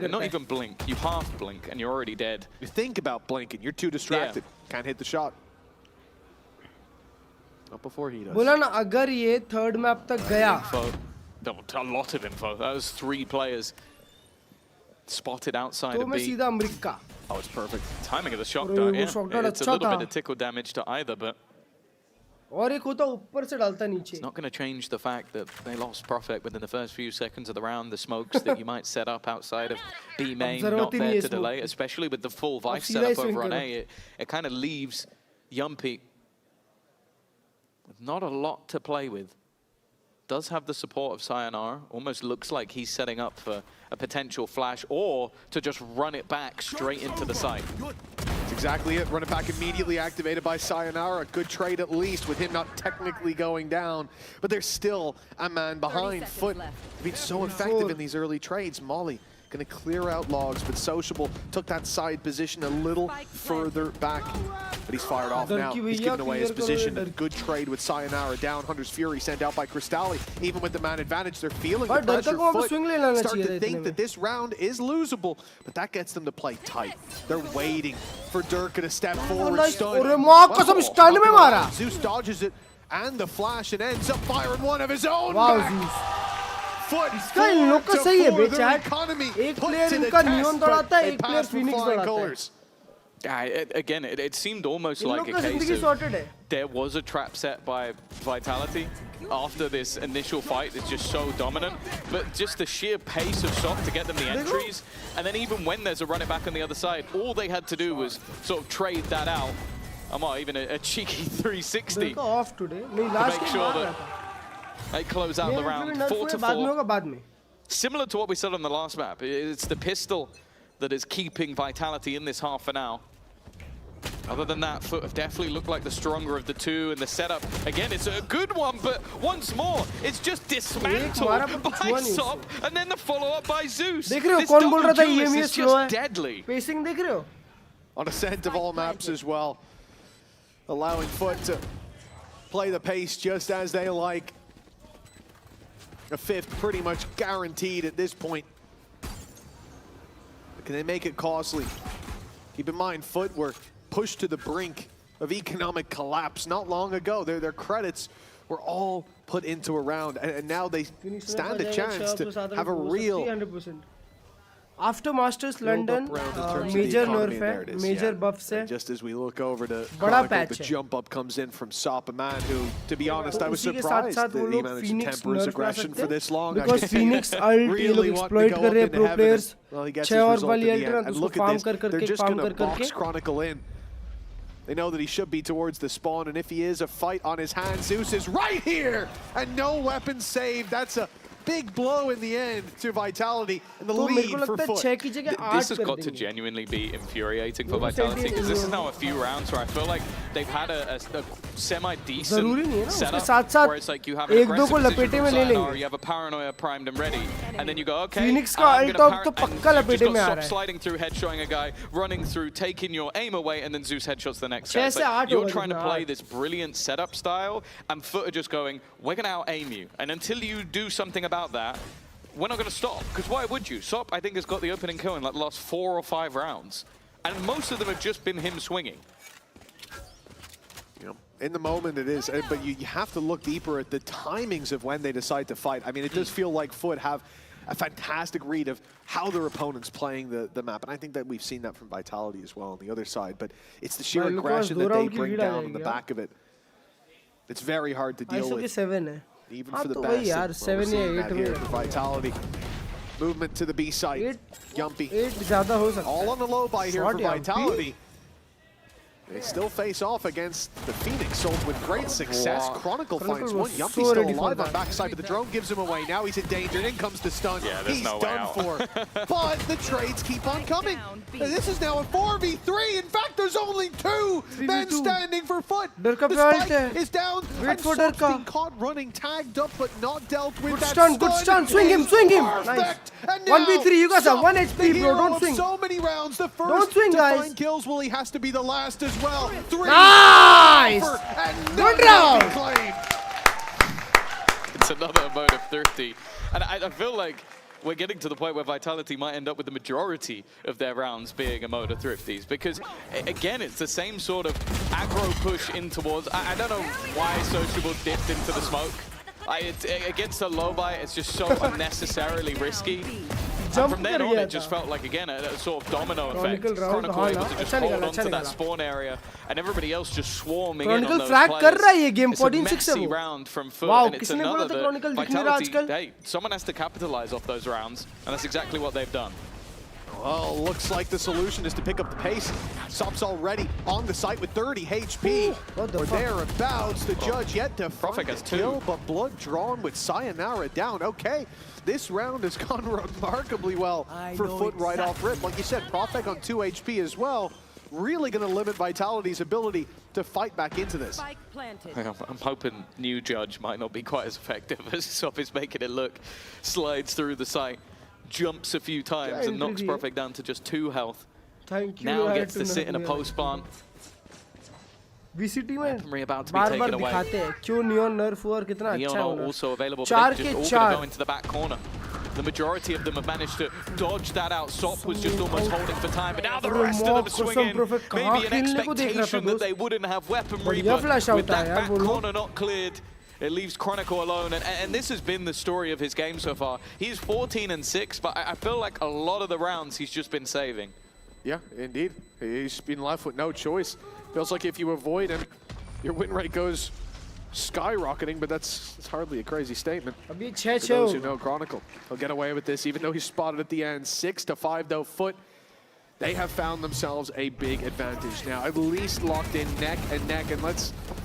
not even blink. You half blink and you're already dead. You think about blinking. You're too distracted. Can't hit the shot. Not before he does. बोला ना अगर ये third map तक गया. A lot of info. That was 3 players spotted outside of B. Oh, it's perfect. Timing of the shock dart. Yeah. It's a little bit of tickle damage to either, but it's not going to change the fact that they lost Prophet within the first few seconds of the round. The smokes that you might set up outside of B main, not there to delay, especially with the full Vice setup over on A. It kind of leaves Yumpy with not a lot to play with. Does have the support of Sayonara. Almost looks like he's setting up for a potential flash or to just run it back straight into the site. That's exactly it. Run it back immediately activated by Sayonara. A good trade at least with him not technically going down. But there's still a man behind. Foot being so effective in these early trades. Molly going to clear out logs, but Sociable took that side position a little further back. But he's fired off now. He's given away his position. A good trade with Sayonara down. Hunter's Fury sent out by Cristalli. Even with the man advantage, they're feeling the pressure. Foot start to think that this round is losable, but that gets them to play tight. They're waiting for Durka to step forward. Zeus dodges it and the flash and ends up firing one of his own. इसका इन लोग का सही है बे chat एक player इनका neon दौड़ाता है एक player Phoenix दौड़ाता है Again, it seemed almost like a case of there was a trap set by Vitality after this initial fight. It's just so dominant, but just the sheer pace of Sop to get them the entries, and then even when there's a run it back on the other side, all they had to do was sort of trade that out. Even a cheeky 360 off today. to make sure that they close out the round 4-4. Similar to what we said on the last map, it's the pistol that is keeping Vitality in this half for now. Other than that, Foot have definitely looked like the stronger of the two, and the setup, again, it's a good one, but once more, it's just dismantled by Sop, and then the follow-up by Zeus. This double duelist is just deadly. Pacing देख रहे हो? On Ascent of all maps as well, allowing Foot to play the pace just as they like. A fifth pretty much guaranteed at this point. But can they make it costly? Keep in mind, Foot were pushed to the brink of economic collapse not long ago. Their credits were all put into a round, and now they stand a chance to have a real... After Masters London, major nerf है, major buffs है. Just as we look over to Chronicle, the jump up comes in from Sop, a man who, to be honest, I was surprised that he managed to temper his aggression for this long. Because Phoenix ult ये लोग exploit कर रहे pro players. Well, he gets his result in the end. And look at this, they're just going to box Chronicle in. They know that he should be towards the spawn, and if he is, a fight on his hands. Zeus is right here, and no weapon saved. That's a big blow in the end to Vitality and the lead for Foot. This has got to genuinely be infuriating for Vitality, because this is now a few rounds where I feel like they've had a semi-decent setup where it's like you have an aggressive position from Sayonara, you have a Paranoia primed and ready, and then you go, okay, Phoenix का ult top तो पक्का लपेटे में आ रहा है. Sliding through, headshotting a guy, running through, taking your aim away, and then Zeus headshots the next guy. Like you're trying to play this brilliant setup style, and Foot are just going, we're going to out-aim you, and until you do something about that, we're not going to stop, because why would you? Sop, I think, has got the opening kill in like the last 4 or 5 rounds, and most of them have just been him swinging. You know, in the moment it is, but you have to look deeper at the timings of when they decide to fight. I mean, it does feel like Foot have a fantastic read of how their opponent's playing the map, and I think that we've seen that from Vitality as well on the other side, but it's the sheer aggression that they bring down on the back of it. It's very hard to deal with. Even for the best. 7 या 8 में. Vitality. Movement to the B side. Yumpy. All on the low buy here for Vitality. They still face off against the Phoenix Sold with great success. Chronicle finds one. Yumpy's still alive on backside, but the drone gives him away. Now he's in danger. In comes the stun. Yeah, he's done for. But the trades keep on coming. This is now a 4v3. In fact, there's only 2 men standing for Foot. The spike is down. And Sop's being caught running, tagged up, but not dealt with. Good stun. Swing him. Nice. 1v3. You guys have 1 HP, bro. Don't swing. So many rounds. The first don't swing, to guys. find kills. Well, he has to be the last as well. 3. Nice. Good round. It's another mode of thrifty. And I feel like we're getting to the point where Vitality might end up with the majority of their rounds being a mode of thrifties. Because, again, it's the same sort of aggro push in towards... I don't know why Sociable dipped into the smoke. Against the low buy, it's just so unnecessarily risky. And from then on, it just felt like, again, a sort of domino effect. Chronicle able to just hold onto that spawn area, and everybody else just swarming in on those players. It's a messy round from Foot, and it's another that Vitality, hey, someone has to capitalize off those rounds, and that's exactly what they've done. Well, looks like the solution is to pick up the pace. Sop's already on the site with 30 HP. Or thereabouts. The judge yet to find a kill, but blood drawn with Sayonara down. Okay, this round has gone remarkably well for Foot right off rip. Like you said, Profek on 2 HP as well. Really going to limit Vitality's ability to fight back into this. I'm hoping new judge might not be quite as effective as Sop is making it look. Slides through the site. Jumps a few times and knocks Profek down to just 2 health. Now gets to sit in a post plant. VCT में about to be taken away. क्यों Neon nerf हुआ और कितना अच्छा Neon are also available, but they just all going to go into the back corner. The majority of them have managed to dodge that out. Sop was just almost holding for time, but now the rest of them swing in. Maybe an expectation that they wouldn't have weaponry, but with that back corner not cleared, it leaves Chronicle alone, and this has been the story of his game so far. He's 14-6, but I feel like a lot of the rounds he's just been saving. Yeah, indeed. He's been left with no choice. Feels like if you avoid him, your win rate goes skyrocketing, but that's hardly a crazy statement. For those who know Chronicle, he'll get away with this, even though he's spotted at the end. 6-5 though, Foot. They have found themselves a big advantage now, at least locked in neck and neck, and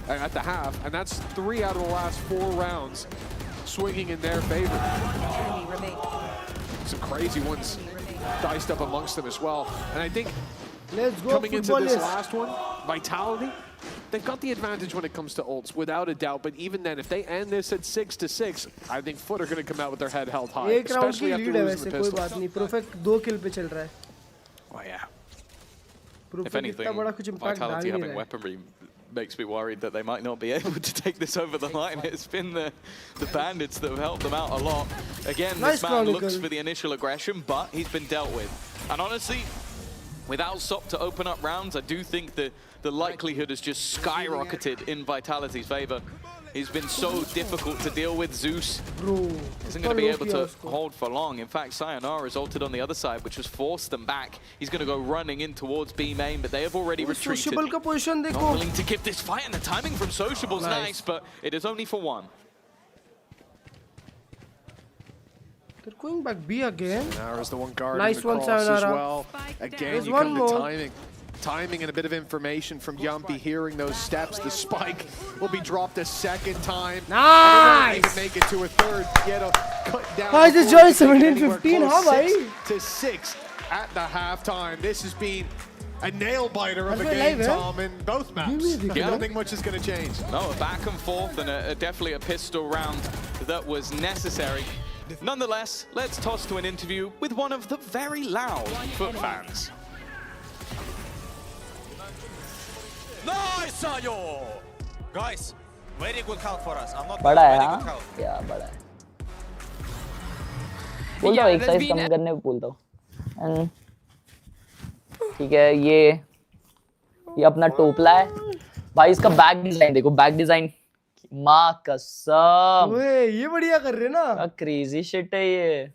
at the half, and that's 3 out of the last 4 rounds swinging in their favor. Some crazy ones diced up amongst them as well, and I think coming into this last one, Vitality, they've got the advantage when it comes to ults, without a doubt, but even then, if they end this at 6-6, I think Foot are going to come out with their head held high, especially after losing the pistol. Oh yeah. If anything, Vitality having weaponry makes me worried that they might not be able to take this over the line. It's been the bandits that have helped them out a lot. Again, this man looks for the initial aggression, but he's been dealt with. And honestly, without Sop to open up rounds, I do think the likelihood has just skyrocketed in Vitality's favor. He's been so difficult to deal with. Zeus isn't going to be able to hold for long. In fact, Sayonara has ulted on the other side, which has forced them back. He's going to go running in towards B main, but they have already retreated. Not willing to give this fight, and the timing from Sociable's nice, but it is only for 1. They're going back B again. Sayonara's the one guarding the cross as well. Again, you come to timing. Timing and a bit of information from Yumpy, hearing those steps. The spike will be dropped a 2nd time. Nice! Even make it to a 3rd. Get a cut down. Why is this joint 17-15? How are 6-6 at the halftime. This has been a nail biter of a game, Tom, in both maps. I don't think much is going to change. No, a back and forth and definitely a pistol round that was necessary. Nonetheless, let's toss to an interview with one of the very loud Foot fans. Nice, Ayo! Guys, very good count for us. I'm not बड़ा है हाँ? Yeah, बड़ा है. बोलता हूँ एक size कम करने बोलता हूँ। ठीक है, ये अपना टोपला है भाई। इसका बैक डिजाइन देखो, बैक डिजाइन माँ कसम। ये बढ़िया कर रहे ना, क्रेजी शिट है ये।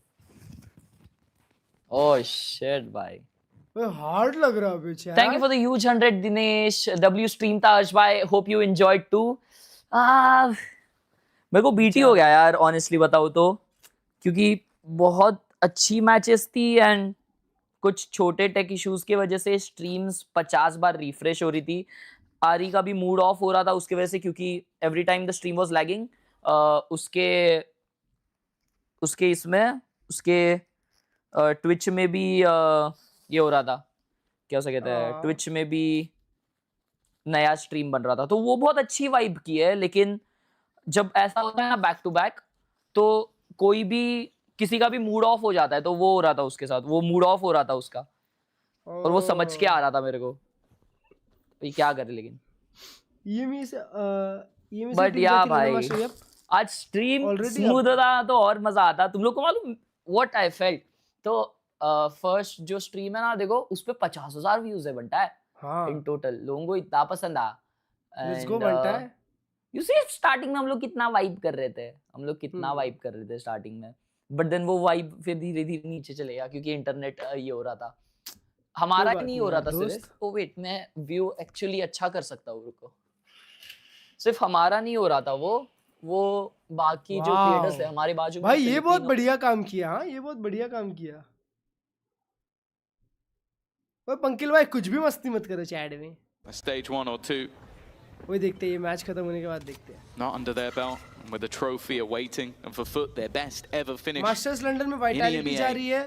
ओह शिट भाई, हार्ड लग रहा है यार। Thank you for the huge 100 Dinesh. W stream Taj bhai. Hope you enjoyed too. मेरे को बीटी हो गया यार ऑनेस्टली बताओ तो, क्योंकि बहुत अच्छी मैचेस थी एंड कुछ छोटे टेक इश्यूज की वजह से स्ट्रीम्स 50 बार रिफ्रेश हो रही थी। आरी का भी मूड ऑफ हो रहा था उसकी वजह से, क्योंकि every time the stream was lagging. उसके ट्विच में भी ये हो रहा था, क्या उसे कहते हैं, ट्विच में भी नया स्ट्रीम बन रहा था, तो वो बहुत अच्छी वाइब की है। लेकिन जब ऐसा होता है ना बैक टू बैक, तो कोई भी किसी का भी मूड ऑफ हो जाता है, तो वो हो रहा था उसके साथ, वो मूड ऑफ हो रहा था उसका, और वो समझ के आ रहा था मेरे को ये क्या करे। लेकिन बट या भाई आज स्ट्रीम स्मूथ होता तो और मजा आता। तुम लोग को मालूम व्हाट आई फेल्ट, तो फर्स्ट जो स्ट्रीम है ना देखो, उस पे 50,000 व्यूज है बनता है इन टोटल। लोगों को इतना पसंद आया। लेट्स गो बनता है। यू सी स्टार्टिंग में हम लोग कितना वाइब कर रहे थे, स्टार्टिंग में, बट देन वो वाइब फिर धीरे धीरे नीचे चले गया, क्योंकि इंटरनेट ये हो रहा था, हमारा नहीं हो रहा था सिर्फ। ओ वेट, मैं व्यू एक्चुअली अच्छा कर सकता हूँ, रुको। सिर्फ हमारा नहीं हो रहा था, वो बाकी जो क्रिएटर्स है हमारे बाजू में। भाई ये बहुत बढ़िया काम किया। हाँ, ये बहुत बढ़िया काम किया। ओए पंकिल भाई कुछ भी मस्ती मत करो चैट में। Stage 1 or 2. वही देखते हैं, ये मैच खत्म होने के बाद देखते हैं। Not under their belt, with a trophy awaiting, and for Foot their best ever finish. Masters London में वाइटैलिटी जा रही है,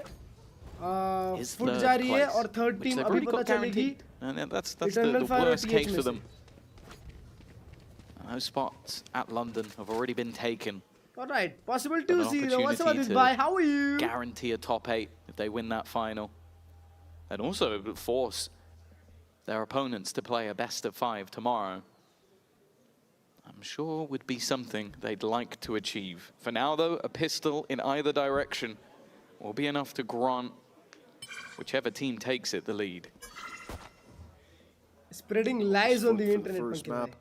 फुट जा रही है, और थर्ड टीम अभी पता चलेगी। And that's the worst case for them. Those spots at London have already been taken. All right, possible 2-0. What's about this bye? How are you? Guarantee a top 8 if they win that final. And also force their opponents to play a best of 5 tomorrow. I'm sure would be something they'd like to achieve. For now though, a pistol in either direction will be enough to grant whichever team takes it the lead. Spreading lies on the internet. First map,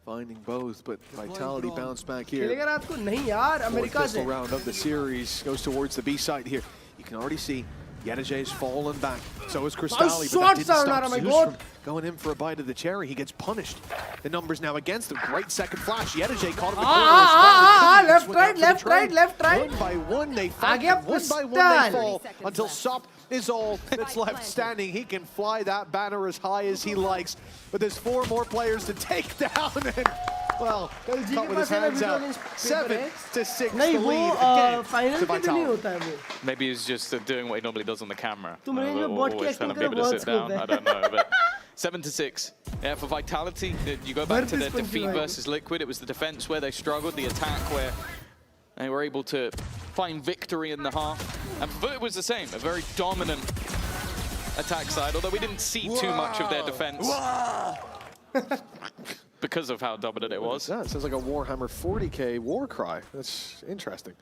finding both, but Vitality bounced back here. खेलेगा रात को नहीं यार, America से। Fourth pistol round of the series goes towards the B side here. You can already see Yedajay's fallen back. So is Cristalli, but that didn't stop Zeus from going in for a bite of the cherry. He gets punished. The numbers now against him. Great second flash. Yedajay caught him in the corner. Left, right. One by one they fall. One by one they fall until Sop is all that's left standing. He can fly that banner as high as he likes, but there's 4 more players to take down. And well, caught with his hands out. 7-6 the lead again to Vitality. Maybe he's just doing what he normally does on the camera. Always telling people to sit down. I don't know, but 7-6. Yeah, for Vitality, you go back to their defeat versus Liquid. It was the defense where they struggled, the attack where they were able to find victory in the half. And for Foot, it was the same, a very dominant attack side, although we didn't see too much of their defense. Because of how dominant it was. Yeah, it sounds like a Warhammer 40k war cry. That's interesting.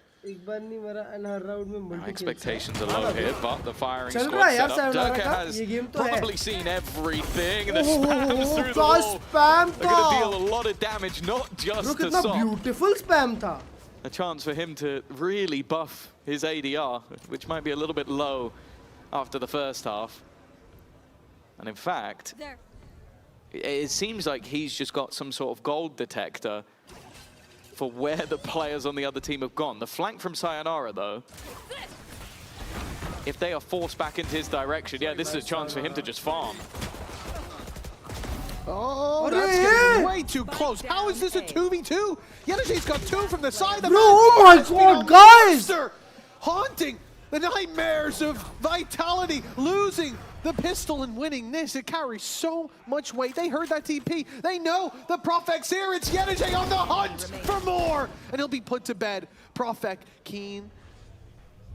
Expectations are low here, but the firing squad set up. Durka has probably seen everything. The spams through the wall. They're going to deal a lot of damage, not just to Sop. Beautiful spam tha. A chance for him to really buff his ADR, which might be a little bit low after the first half. And in fact, it seems like he's just got some sort of gold detector for where the players on the other team have gone. The flank from Sayonara, though, if they are forced back into his direction, yeah, this is a chance for him to just farm. Oh, that's getting way too close. How is this a 2v2? Yedajay's got 2 from the side of the map. Oh my god, guys! Haunting the nightmares of Vitality, losing the pistol and winning this. It carries so much weight. They heard that TP. They know the Profec's here. It's Yedajay on the hunt for more. And he'll be put to bed. Profec keen.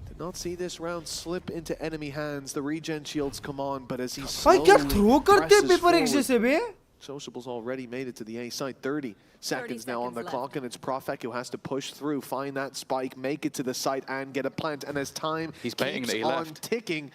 Did not see this round slip into enemy hands. The regen shields come on, but as he slowly presses forward, Sociable's already made it to the A side. 30 seconds now on the clock, and it's Profek who has to push through, find that spike, make it to the site, and get a plant. And as time keeps on ticking,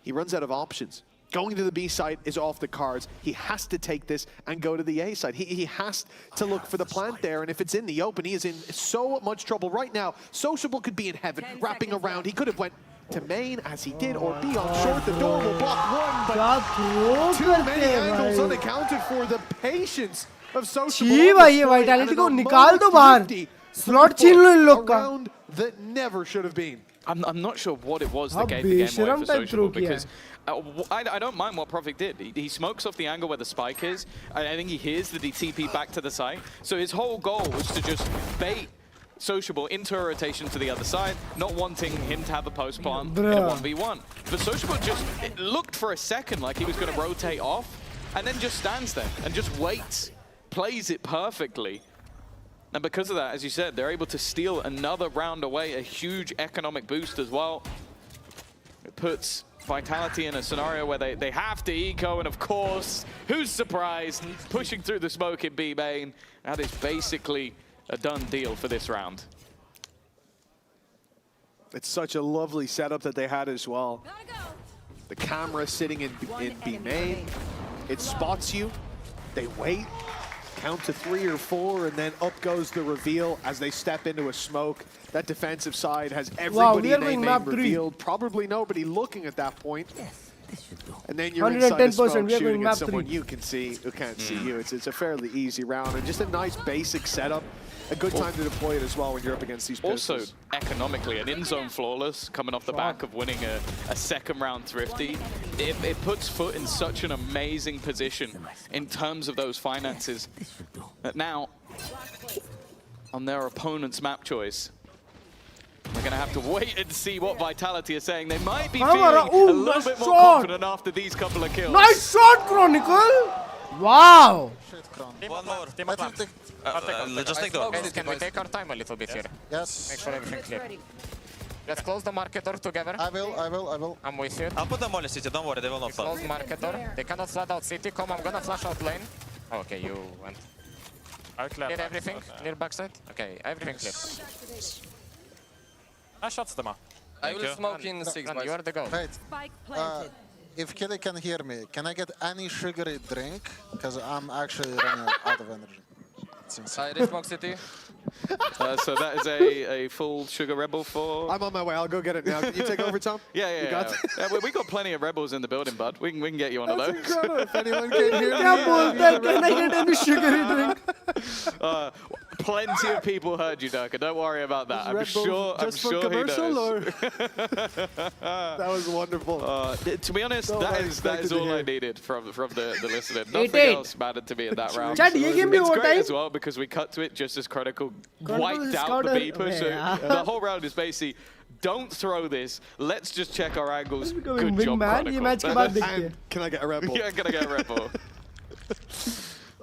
he runs out of options. Going to the B side is off the cards. He has to take this and go to the A side. He has to look for the plant there, and if it's in the open, he is in so much trouble right now. Sociable could be in heaven, wrapping around. He could have went to main as he did, or be on short. The door will block one, but too many angles unaccounted for. The patience of Sociable. Vitality को निकाल दो बाहर. Slot छीन लो इन लोग का. That never should have been. I'm not sure what it was that gave the game away for Sociable, because I don't mind what Profik did. He smokes off the angle where the spike is. I think he hears the TP back to the site. So his whole goal was to just bait Sociable into a rotation to the other side, not wanting him to have a post plant in a 1v1. But Sociable just looked for a second like he was going to rotate off, and then just stands there and just waits, plays it perfectly. And because of that, as you said, they're able to steal another round away, a huge economic boost as well. It puts Vitality in a scenario where they have to eco, and of course, who's surprised? Pushing through the smoke in B main. That is basically a done deal for this round. It's such a lovely setup that they had as well. The camera sitting in B main. It spots you. They wait. Count to 3 or 4, and then up goes the reveal as they step into a smoke. That defensive side has everybody in A main revealed. Probably nobody looking at that point. And then you're inside the smoke shooting at someone you can see who can't see you. It's a fairly easy round, and just a nice basic setup. A good time to deploy it as well when you're up against these pistols. Also, economically, an in-zone flawless coming off the back of winning a second round thrifty. It puts Foot in such an amazing position in terms of those finances. That now, on their opponent's map choice, we're going to have to wait and see what Vitality are saying. They might be feeling a little bit more confident after these couple of kills. Nice shot, Chronicle! Wow! One more. Just take the door. Can we take our time a little bit here? Yes. Make sure everything's clear. Let's close the market door together. I will. I'm with you. I'll put them on the city, don't worry, they will not flood. Close market door. They cannot flood out city. Come, I'm gonna flash out lane. Okay, you went. Clear everything? Clear backside? Okay, everything clear. I shot them up. I will smoke in 6. You are the goal. Wait. If Kelly can hear me, can I get any sugary drink? Because I'm actually running out of energy. I smoke city. So that is a full sugar rebel for... I'm on my way. I'll go get it now. Can you take over, Tom? Yeah. We got plenty of rebels in the building, bud. We can get you one of those. Incredible. If anyone can hear me. Can I get any sugary drink? Plenty of people heard you, Durka. Don't worry about that. I'm sure he knows. That was wonderful. To be honest, that is all I needed from the listener. Nothing else mattered to me in that round. It's great as well because we cut to it just as Chronicle wiped out the B push. The whole round is basically, don't throw this. Let's just check our angles. Good job, Chronicle. And can I get a rebel? Yeah, can I get a rebel?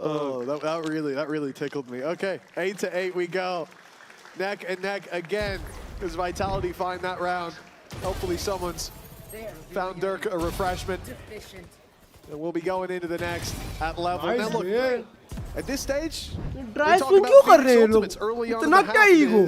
Oh, that really tickled me. Okay, 8-8 we go. Neck and neck again. Does Vitality find that round? Hopefully someone's found Dirk a refreshment. And we'll be going into the next at level. Now look, at this stage, we're talking about Phoenix Ultimates early on in the half.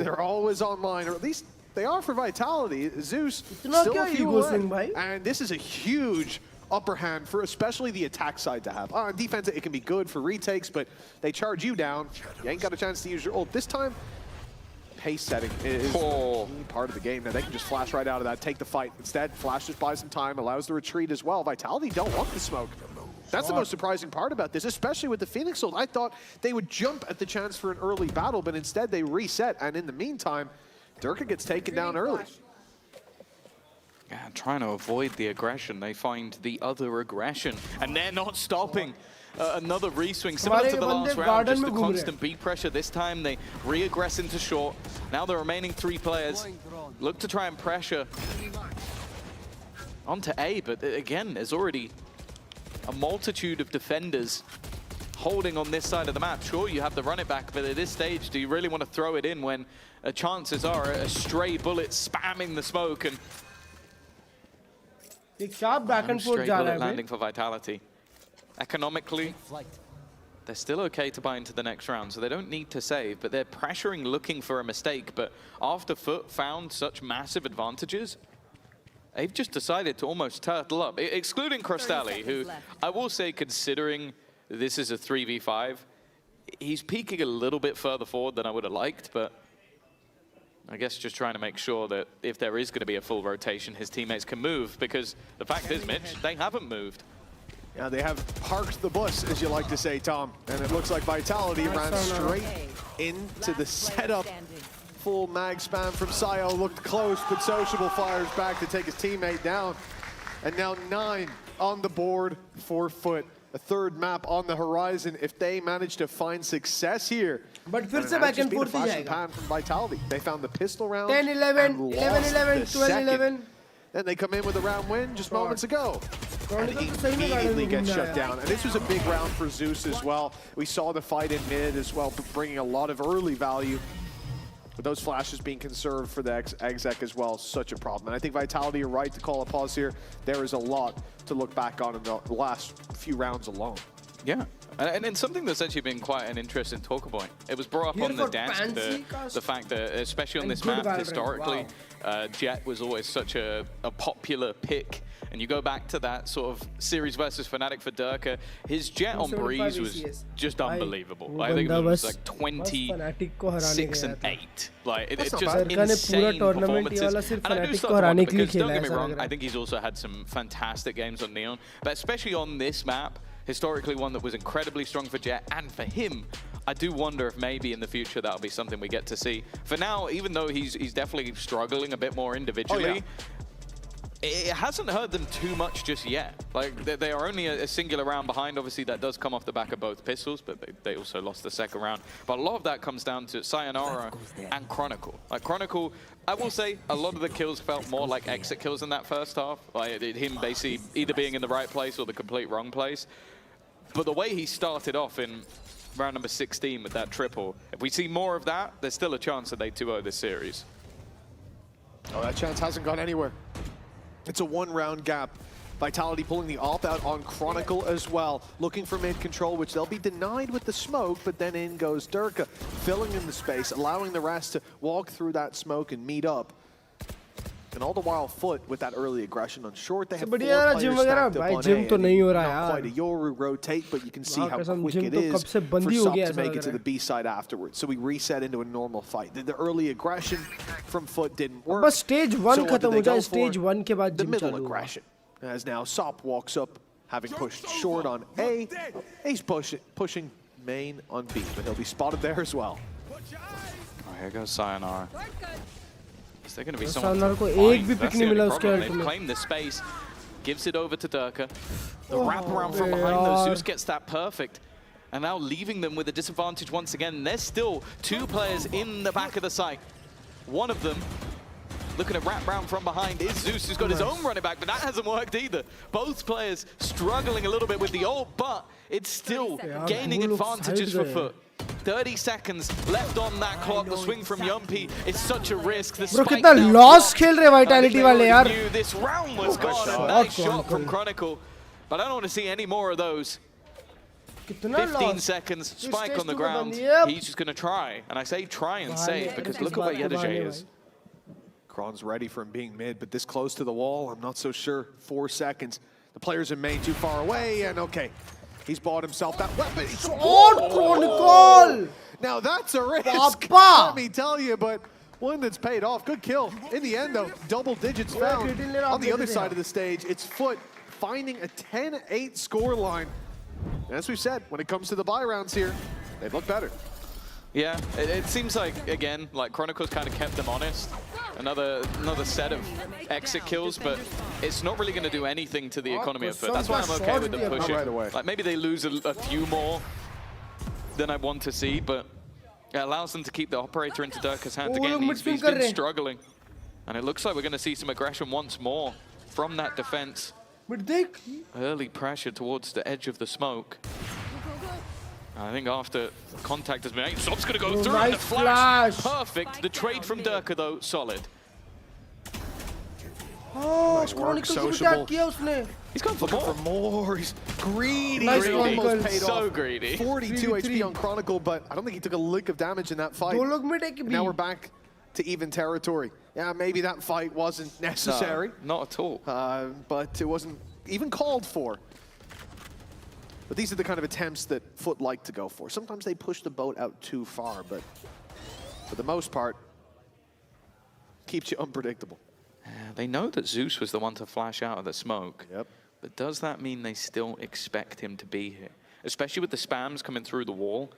They're always online, or at least they are for Vitality. Zeus still a few away. And this is a huge upper hand for especially the attack side to have. On defense, it can be good for retakes, but they charge you down. You ain't got a chance to use your ult. This time, pace setting is part of the game. Now they can just flash right out of that, take the fight. Instead, Flash just buys some time, allows the retreat as well. Vitality don't want the smoke. That's the most surprising part about this, especially with the Phoenix ult. I thought they would jump at the chance for an early battle, but instead they reset, and in the meantime, Durka gets taken down early. Yeah, trying to avoid the aggression. They find the other aggression, and they're not stopping. Another reswing, similar to the last round, just the constant beat pressure. This time they re-aggress into short. Now the remaining 3 players look to try and pressure onto A, but again, there's already a multitude of defenders holding on this side of the map. Sure, you have the run it back, but at this stage, do you really want to throw it in when chances are a stray bullet spamming the smoke and एक sharp back and forth जा रहा है landing for Vitality. economically, they're still okay to buy into the next round, so they don't need to save, but they're pressuring, looking for a mistake. But after Foot found such massive advantages, they've just decided to almost turtle up, excluding Crosstally, who I will say, considering this is a 3v5, he's peaking a little bit further forward than I would have liked, but I guess just trying to make sure that if there is going to be a full rotation, his teammates can move, because the fact is, Mitch, they haven't moved. Yeah, they have parked the bus, as you like to say, Tom. And it looks like Vitality ran straight into the setup. Full mag spam from Sayo, looked close, but Sociable fires back to take his teammate down. And now 9 on the board for Foot. A third map on the horizon if they manage to find success here. But फिर से back and forth ही जाएगा. From Vitality. They found the pistol round. 10-11, 11-11, 12-11. Then they come in with a round win just moments ago. And immediately gets shut down. And this was a big round for Zeus as well. We saw the fight in mid as well, bringing a lot of early value. But those flashes being conserved for the exec as well, such a problem. And I think Vitality are right to call a pause here. There is a lot to look back on in the last few rounds alone. Yeah, and something that's actually been quite an interesting talk point. It was brought up on the desk, the fact that, especially on this map, historically, Jett was always such a popular pick. And you go back to that sort of series versus Fnatic for Durka, his Jett on Breeze was just unbelievable. I think it was like 26 and 8. Like, it's just insane performances. And I do start to wonder, because don't get me wrong, I think he's also had some fantastic games on Neon, but especially on this map, historically one that was incredibly strong for Jett and for him. I do wonder if maybe in the future that'll be something we get to see. For now, even though he's definitely struggling a bit more individually, it hasn't hurt them too much just yet. Like, they are only a singular round behind. Obviously, that does come off the back of both pistols, but they also lost the second round. But a lot of that comes down to Sayonara and Chronicle. Like, Chronicle, I will say, a lot of the kills felt more like exit kills in that first half. Like, him basically either being in the right place or the complete wrong place. But the way he started off in round number 16 with that triple, if we see more of that, there's still a chance that they 2-0 this series. Oh, that chance hasn't gone anywhere. It's a one-round gap. Vitality pulling the AWP out on Chronicle as well. Looking for mid control, which they'll be denied with the smoke, but then in goes Durka, filling in the space, allowing the rest to walk through that smoke and meet up. And all the while, Foot with that early aggression on short. They have 4 players stacked up on A. Not quite a Yoru rotate, but you can see how quick it is for Sop to make it to the B side afterwards. So we reset into a normal fight. The early aggression from Foot didn't work. But stage 1 खत्म हो जाए, stage 1 के बाद the middle aggression. As now Sop walks up, having pushed short on A. He's pushing main on B, but he'll be spotted there as well. Oh, here goes Sayonara. Is there going to be someone to find? They've claimed the space, gives it over to Durka. The wraparound from behind though, Zeus gets that perfect. And now leaving them with a disadvantage once again. There's still 2 players in the back of the site. One of them, looking at wraparound from behind, is Zeus, who's got his own running back, but that hasn't worked either. Both players struggling a little bit with the ult, but it's still gaining advantages for Foot. 30 seconds left on that clock. The swing from Yumpy is such a risk. The Bro, कितना loss खेल रहे Vitality वाले यार. This round was gone. A nice shot from Chronicle, but I don't want to see any more of those. 15 seconds, spike on the ground. He's just going to try, and I say try and save because look at where Yedajay is. Kron's ready for him being mid, but this close to the wall, I'm not so sure. 4 seconds. The players in main too far away, and okay. He's bought himself that weapon. Chronicle! Now that's a risk, let me tell you, but one that's paid off. Good kill. In the end, though, double digits found. On the other side of the stage, it's Foot finding a 10-8 score line. As we've said, when it comes to the buy rounds here, they look better. Yeah, it seems like, again, like Chronicle's kind of kept them honest. Another set of exit kills, but it's not really going to do anything to the economy of Foot. That's why I'm okay with the pushing. Like, maybe they lose a few more than I want to see, but it allows them to keep the operator into Durka's hands again. He's been struggling. And it looks like we're going to see some aggression once more from that defense. Early pressure towards the edge of the smoke. I think after contact has been made, Sop's going to go through and the flash. Perfect. The trade from Durka, though, solid. Nice work, Sociable. He's gone for more. He's greedy. Nice He almost paid so off. greedy. 42 HP on Chronicle, but I don't think he took a lick of damage in that fight. Now we're back to even territory. Yeah, maybe that fight wasn't necessary. No, not at all. But it wasn't even called for. But these are the kind of attempts that Foot like to go for. Sometimes they push the boat out too far, but for the most part, keeps you unpredictable. They know that Zeus was the one to flash out of the smoke. Yep. But does that mean they still expect him to be here? Especially with the spams coming through the wall.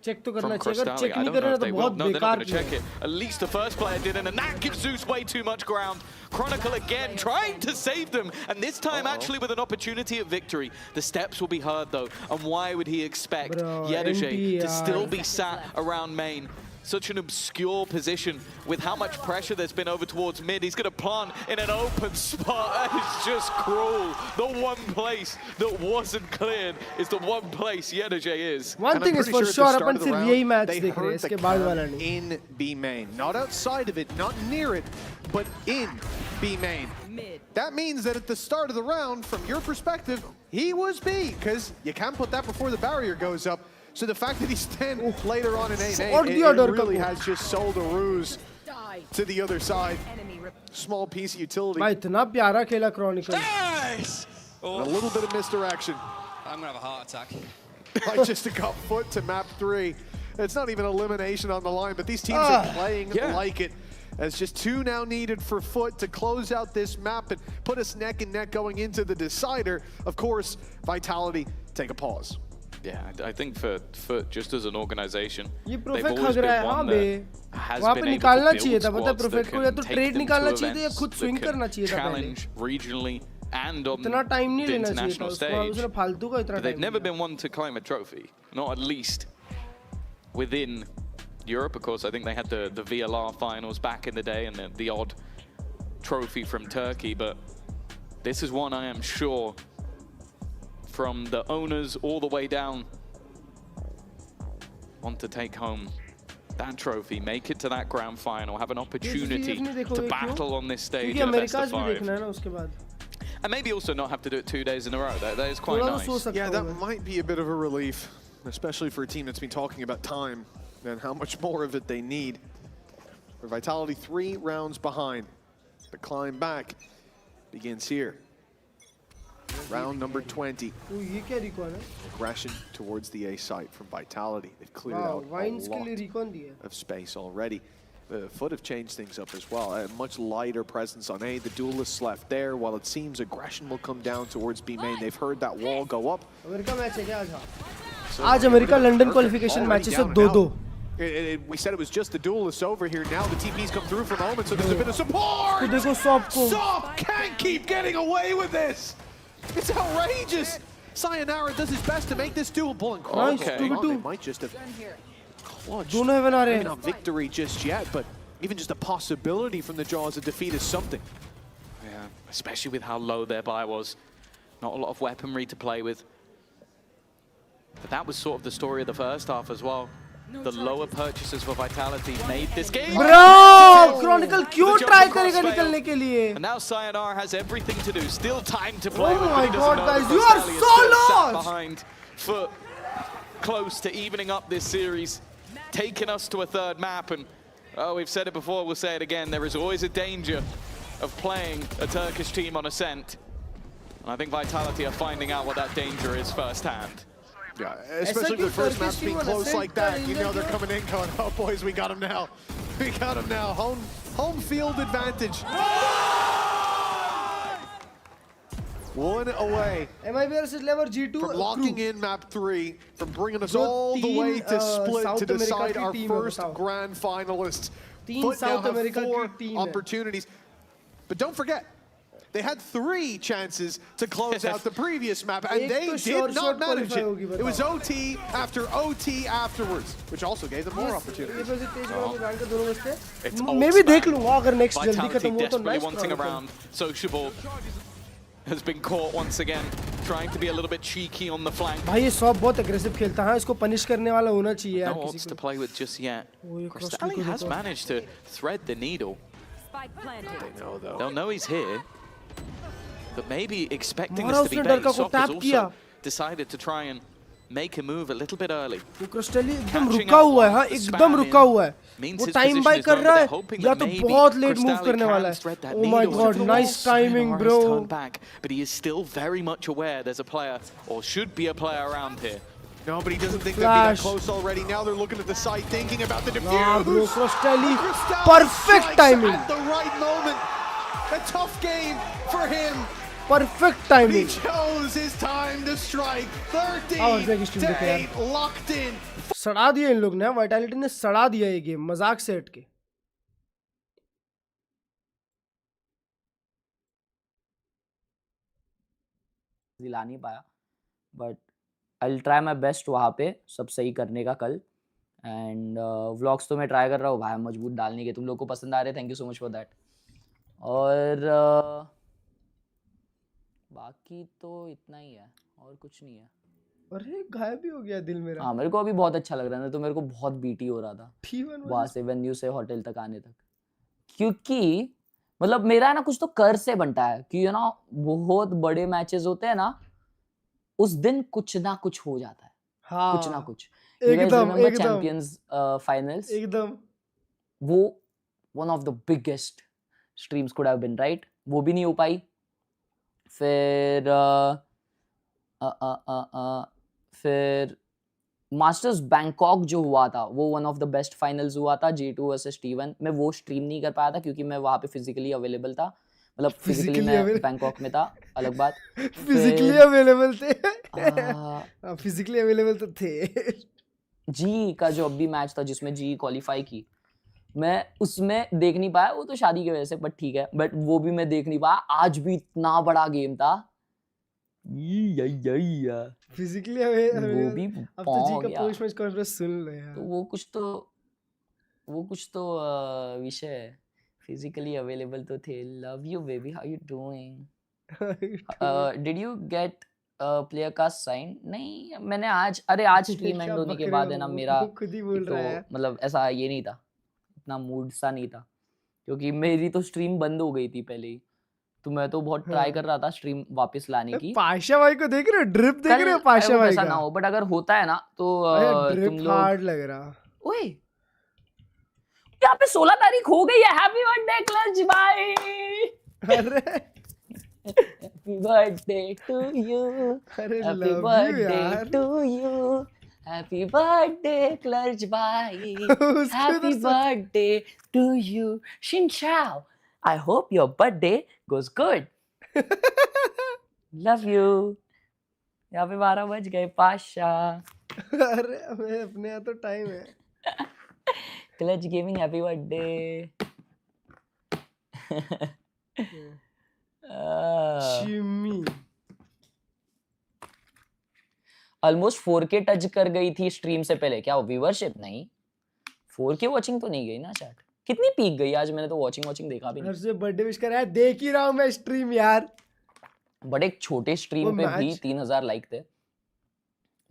Check to from करना चाहिए अगर Crosstalia. check I नहीं don't know करें if तो they will. बहुत No, they're not बेकार going to check it. At least the first player didn't, and that gives Zeus way too much ground. Chronicle again trying to save them, and this time actually with an opportunity at victory. The steps will be heard though, and why would he expect Yedoje to still be sat around main? Such an obscure position with how much pressure there's been over towards mid. He's going to plant in an open spot. It's just cruel. The one place that wasn't cleared is the one place Yedoje is. One thing is for sure, अपन सिर्फ यही match they देख रहे हैं, heard the इसके बाद वाला count नहीं. in B main, not outside of it, not near it, but in B main. That means that at the start of the round, from your perspective, he was B, because you can't put that before the barrier goes up. So the fact that he's then later on in A main, it really has just sold a ruse to the other side. Small piece of utility. भाई इतना प्यारा खेला Chronicle. Nice! A little bit of misdirection. I'm gonna have a heart attack. I just got Foot to map 3. It's not even elimination on the line, but these teams are playing like it. As just 2 now needed for Foot to close out this map and put us neck and neck going into the decider. Of course, Vitality take a pause. Yeah, I think for just as an organization, ये they've Prophet always खग रहा been है हाँ one bay that has वहाँ been पे able निकालना to चाहिए build था पता है squads that Prophet को या can तो take trade them निकालना to चाहिए था या events खुद swing that करना can चाहिए था पहले. challenge regionally and on इतना time नहीं the लेना चाहिए था international उसको stage. उसने फालतू का इतना But they've time never लिया. been one to claim a trophy, not at least within Europe. Of course, I think they had the VLR finals back in the day and the odd trophy from Turkey, but this is one I am sure from the owners all the way down want to take home that trophy, make it to that grand final, have an opportunity to battle on this stage in a best of 5. And maybe also not have to do it 2 days in a row. That is quite nice. Yeah, that might be a bit of a relief, especially for a team that's been talking about time and how much more of it they need. For Vitality 3 rounds behind. The climb back begins here. Round number 20. Aggression towards the A site from Vitality. They've cleared out a lot of space already. The Foot have changed things up as well. A much lighter presence on A. The duelists left there. While it seems aggression will come down towards B main, they've heard that wall go up. आज America London qualification matches है 2-2. We said it was just the duelists over here. Now the TP's come through for a moment, so there's a bit of support! Sop can't keep getting away with this! It's outrageous! Sayonara does his best to make this doable, and they might just have clutched. Maybe not victory just yet, but even just a possibility from the jaws of defeat is something. Yeah, especially with how low their buy was. Not a lot of weaponry to play with. But that was sort of the story of the first half as well. The lower purchases for Vitality made this game. Bro, Chronicle क्यों try करेगा निकलने के लिए? And now Sayonara has everything to do. Still time to play. Oh my God, guys, you are so lost. Behind Foot, close to evening up this series, taking us to a third map. And we've said it before, we'll say it again. There is always a danger of playing a Turkish team on Ascent. And I think Vitality are finding out what that danger is firsthand. Yeah, especially if the first map's being close like that, you know they're coming in going, oh boys, we got him now. We got him now. Home field advantage. One away. From locking in map 3, from bringing us all the way to split to decide our first grand finalists. Foot now have 4 opportunities. But don't forget, they had 3 chances to close out the previous map, and they did not manage it. It was OT after OT afterwards, which also gave them more opportunities. Maybe देख लूँगा अगर next जल्दी Vitality खत्म हो तो desperately nice wanting Chronicle. around. Sociable has been caught once again, trying to be a little bit cheeky on the flank. भाई ये shop बहुत aggressive खेलता है, इसको punish करने वाला होना चाहिए यार No किसी odds को. to play with just yet. Crystalli has managed to thread the needle. They know though. They'll know he's here. but maybe expecting this to be bait. Soft has also decided to try and make a move a little bit early. वो क्रिस्टली एकदम रुका हुआ है, हाँ एकदम रुका हुआ है. वो टाइम बाय कर रहा है या तो बहुत लेट मूव करने वाला है. Oh my god, nice timing, bro. But he is still very much aware there's a player, or should be a player around here. No, but he doesn't think they'll be that close already. Now they're looking at the site, thinking about the defuse. Nah, bro, Crosstelli, perfect timing. At the right moment. A tough game for him. Perfect timing. He chose his time to strike. 13-8 locked in. सड़ा दिया इन लोग ने, vitality ने सड़ा दिया ये game मजाक से हट के. ला नहीं पाया, but I will try my best वहाँ पे सब सही करने का कल. एंड व्लॉग्स तो मैं ट्राई कर रहा हूँ भाई मजबूत डालने के. तुम लोग को पसंद आ रहे, thank you so much for that. और बाकी तो इतना ही है और कुछ नहीं है. अरे गायब भी हो गया दिल मेरा. हाँ मेरे को अभी बहुत अच्छा लग रहा है, तो मेरे को बहुत बीटी हो रहा था वहाँ से वेन्यू से होटल तक आने तक. क्योंकि मतलब मेरा ना कुछ तो कर से बनता है कि यू नो बहुत बड़े मैचेस होते हैं ना, उस दिन कुछ ना कुछ हो जाता है. हाँ, कुछ ना कुछ. एकदम चैंपियंस फाइनल्स एकदम वो one of the biggest streams could have been, right? वो भी नहीं हो पाई. फिर मास्टर्स बैंकॉक जो हुआ था वो one of the best finals हुआ था, G2 वर्सेस T1. मैं वो स्ट्रीम नहीं कर पाया था क्योंकि मैं वहाँ पे फिजिकली अवेलेबल था. मतलब फिजिकली मैं बैंकॉक में था, अलग बात. फिजिकली अवेलेबल थे. फिजिकली अवेलेबल तो थे. जी का जो अभी मैच था जिसमें जी क्वालिफाई की, मैं उसमें देख नहीं पाया. वो तो शादी की वजह से, बट ठीक है. बट वो भी मैं देख नहीं पाया. आज भी इतना बड़ा गेम था. फिजिकली वो भी अब तो जी का पोस्ट मैच कॉन्फ्रेंस सुन ले यार. तो वो कुछ तो विषय है. फिजिकली अवेलेबल तो थे. Love you baby, how you doing? Did you get player का साइन? नहीं मैंने आज स्ट्रीम एंड होने के बाद है ना मेरा खुद ही बोल रहा है. मतलब ऐसा ये नहीं था, इतना मूड सा नहीं था क्योंकि मेरी तो स्ट्रीम बंद हो गई थी पहले ही. तो मैं तो बहुत ट्राई कर रहा था स्ट्रीम वापस लाने की. पाशा भाई को देख रहे हो, ड्रिप देख रहे हो पाशा भाई का? ऐसा ना हो, बट अगर होता है ना तो तुम लोग हार्ड लग रहा. ओए यहाँ पे 16 तारीख हो गई है. हैप्पी बर्थडे क्लच भाई. अरे हैप्पी बर्थडे टू यू. अरे happy birthday to you. Happy birthday clutch भाई. Happy birthday to you. शिनचाओ. I hope your birthday goes good. Love you. यहाँ पे 12 बज गए पाशा. अरे अपने यहाँ तो टाइम है. Clutch gaming happy birthday. चिम्मी ऑलमोस्ट 4K टच कर गई थी स्ट्रीम से पहले. क्या व्यूअरशिप? नहीं, 4K वॉचिंग तो नहीं गई ना चैट. कितनी पीक गई आज? मैंने तो वॉचिंग देखा भी नहीं. हर्ष बर्थडे विश कर रहा है, देख ही रहा हूं मैं स्ट्रीम यार. बट एक छोटे स्ट्रीम पे भी 3000 लाइक थे.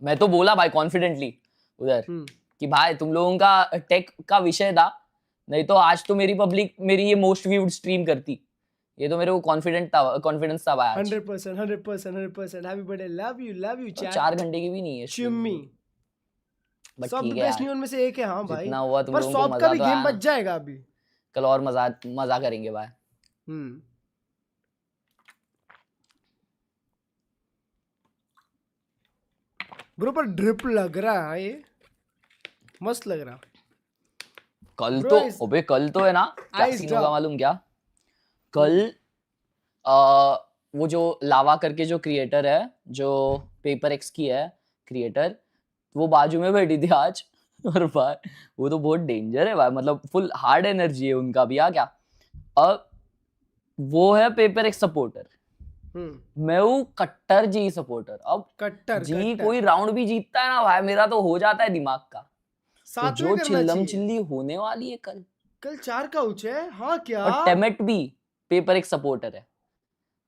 मैं तो बोला भाई कॉन्फिडेंटली उधर कि भाई तुम लोगों का टेक का विषय था, नहीं तो आज तो मेरी पब्लिक मेरी ये मोस्ट व्यूड स्ट्रीम करती. ये तो मेरे को कॉन्फिडेंस था भाई. 100% happy birthday. Love you chat. 4 घंटे की भी नहीं है चिम्मी. सब बेस्ट न्यूज़ में से एक है. हाँ भाई, जितना हुआ तुम पर लोगों को मजा का भी गेम बच जाएगा अभी. कल और मजा करेंगे भाई. ब्रो पर ड्रिप लग रहा है, ये मस्त लग रहा. कल तो अबे कल तो है ना क्या सीन होगा मालूम क्या? कल वो जो लावा करके जो क्रिएटर है, जो पेपर एक्स की है क्रिएटर, वो बाजू में बैठी थी आज. और भाई वो तो बहुत डेंजर है भाई. मतलब फुल हार्ड एनर्जी है उनका भी. क्या अब वो है पेपर एक्स सपोर्टर, मैं हूँ कट्टर जी सपोर्टर. अब कट्टर जी कोई राउंड भी जीतता है ना भाई, मेरा तो हो जाता है दिमाग का. तो जो चिल्लम चिल्ली होने वाली है कल 4 काउच है. हाँ क्या? और टेमेट भी पेपर एक्स सपोर्टर है.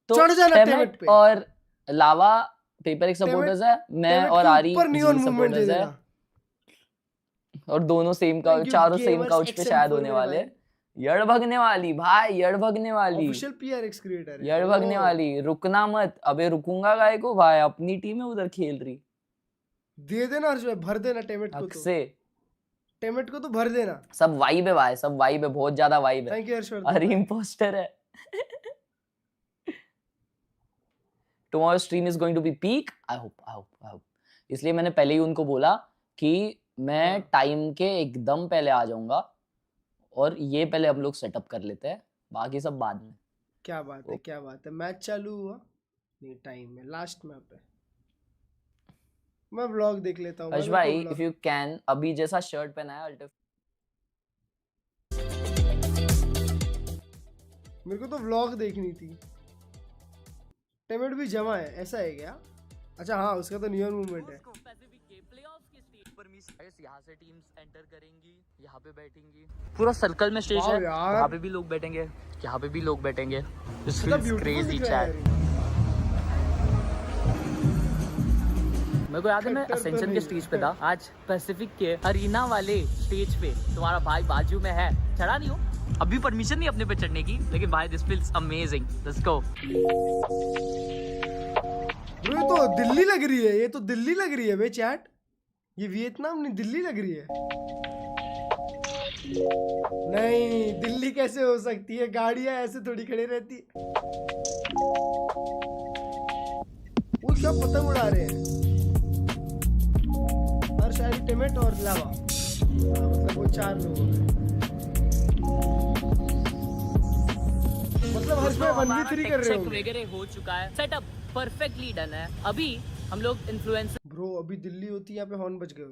तो चढ़ जाना टेमेट पे. और लावा पेपर एक्स सपोर्टर्स है, मैं और आरी सपोर्टर्स है. और दोनों सेम का चारों सेम काउच पे शायद होने वाले. यड़ भगने वाली भाई, यड़ भगने वाली। ऑफिशियल पीआरएक्स क्रिएटर है। यड़ भगने वाली, रुकना मत। अबे रुकूंगा गाय को भाई, अपनी टीम है उधर खेल रही। दे देना हर्ष भाई, भर देना टेमेट को। तो टेमेट को तो भर देना। सब वाइब है भाई, सब वाइब है, बहुत ज्यादा वाइब है। थैंक यू हर्ष। अरे इंपोस्टर है। Tomorrow stream is going to be peak. I hope. इसलिए मैंने पहले ही उनको बोला कि मैं टाइम के एकदम पहले आ जाऊंगा और ये पहले हम लोग सेटअप कर लेते हैं, बाकी सब बाद में। क्या बात है, क्या बात है। मैच चालू हुआ नहीं, टाइम में लास्ट मैप है। मैं व्लॉग देख लेता हूँ। हर्ष भाई इफ यू कैन, अभी जैसा शर्ट पहना है अल्टर। मेरे को तो व्लॉग देखनी थी। टेमेट भी जमा है, ऐसा है क्या? अच्छा हाँ, उसका तो न्यू मूवमेंट है। यहाँ से टीम्स एंटर करेंगी, यहाँ पे बैठेंगी, पूरा सर्कल में स्टेज है, यहाँ पे भी लोग बैठेंगे, यहाँ पे भी लोग बैठेंगे। This feels crazy chat. मेरे को याद है मैं असेंशन के स्टेज पे था, आज पैसिफिक के अरीना वाले स्टेज पे तुम्हारा भाई बाजू में है। चढ़ा नहीं हूँ, अभी परमिशन नहीं अपने पे चढ़ने की, लेकिन भाई this feels amazing. Let's go. ये तो दिल्ली लग रही है, ये तो दिल्ली लग रही है बे चैट। ये वियतनाम नहीं, दिल्ली लग रही है। नहीं, दिल्ली कैसे हो सकती है? गाड़ियां ऐसे थोड़ी खड़ी रहती। वो क्या पतंग उड़ा रहे हैं? हर शायरी टेमेट और लावा, मतलब वो 4 लोग हो गए। मतलब हर कोई 1v3 कर रहे होंगे। वगैरह हो चुका है, सेटअप परफेक्टली डन है। अभी हम लोग इन्फ्लुएंसर ब्रो, अभी दिल्ली होती है, यहाँ पे हॉर्न बज गए।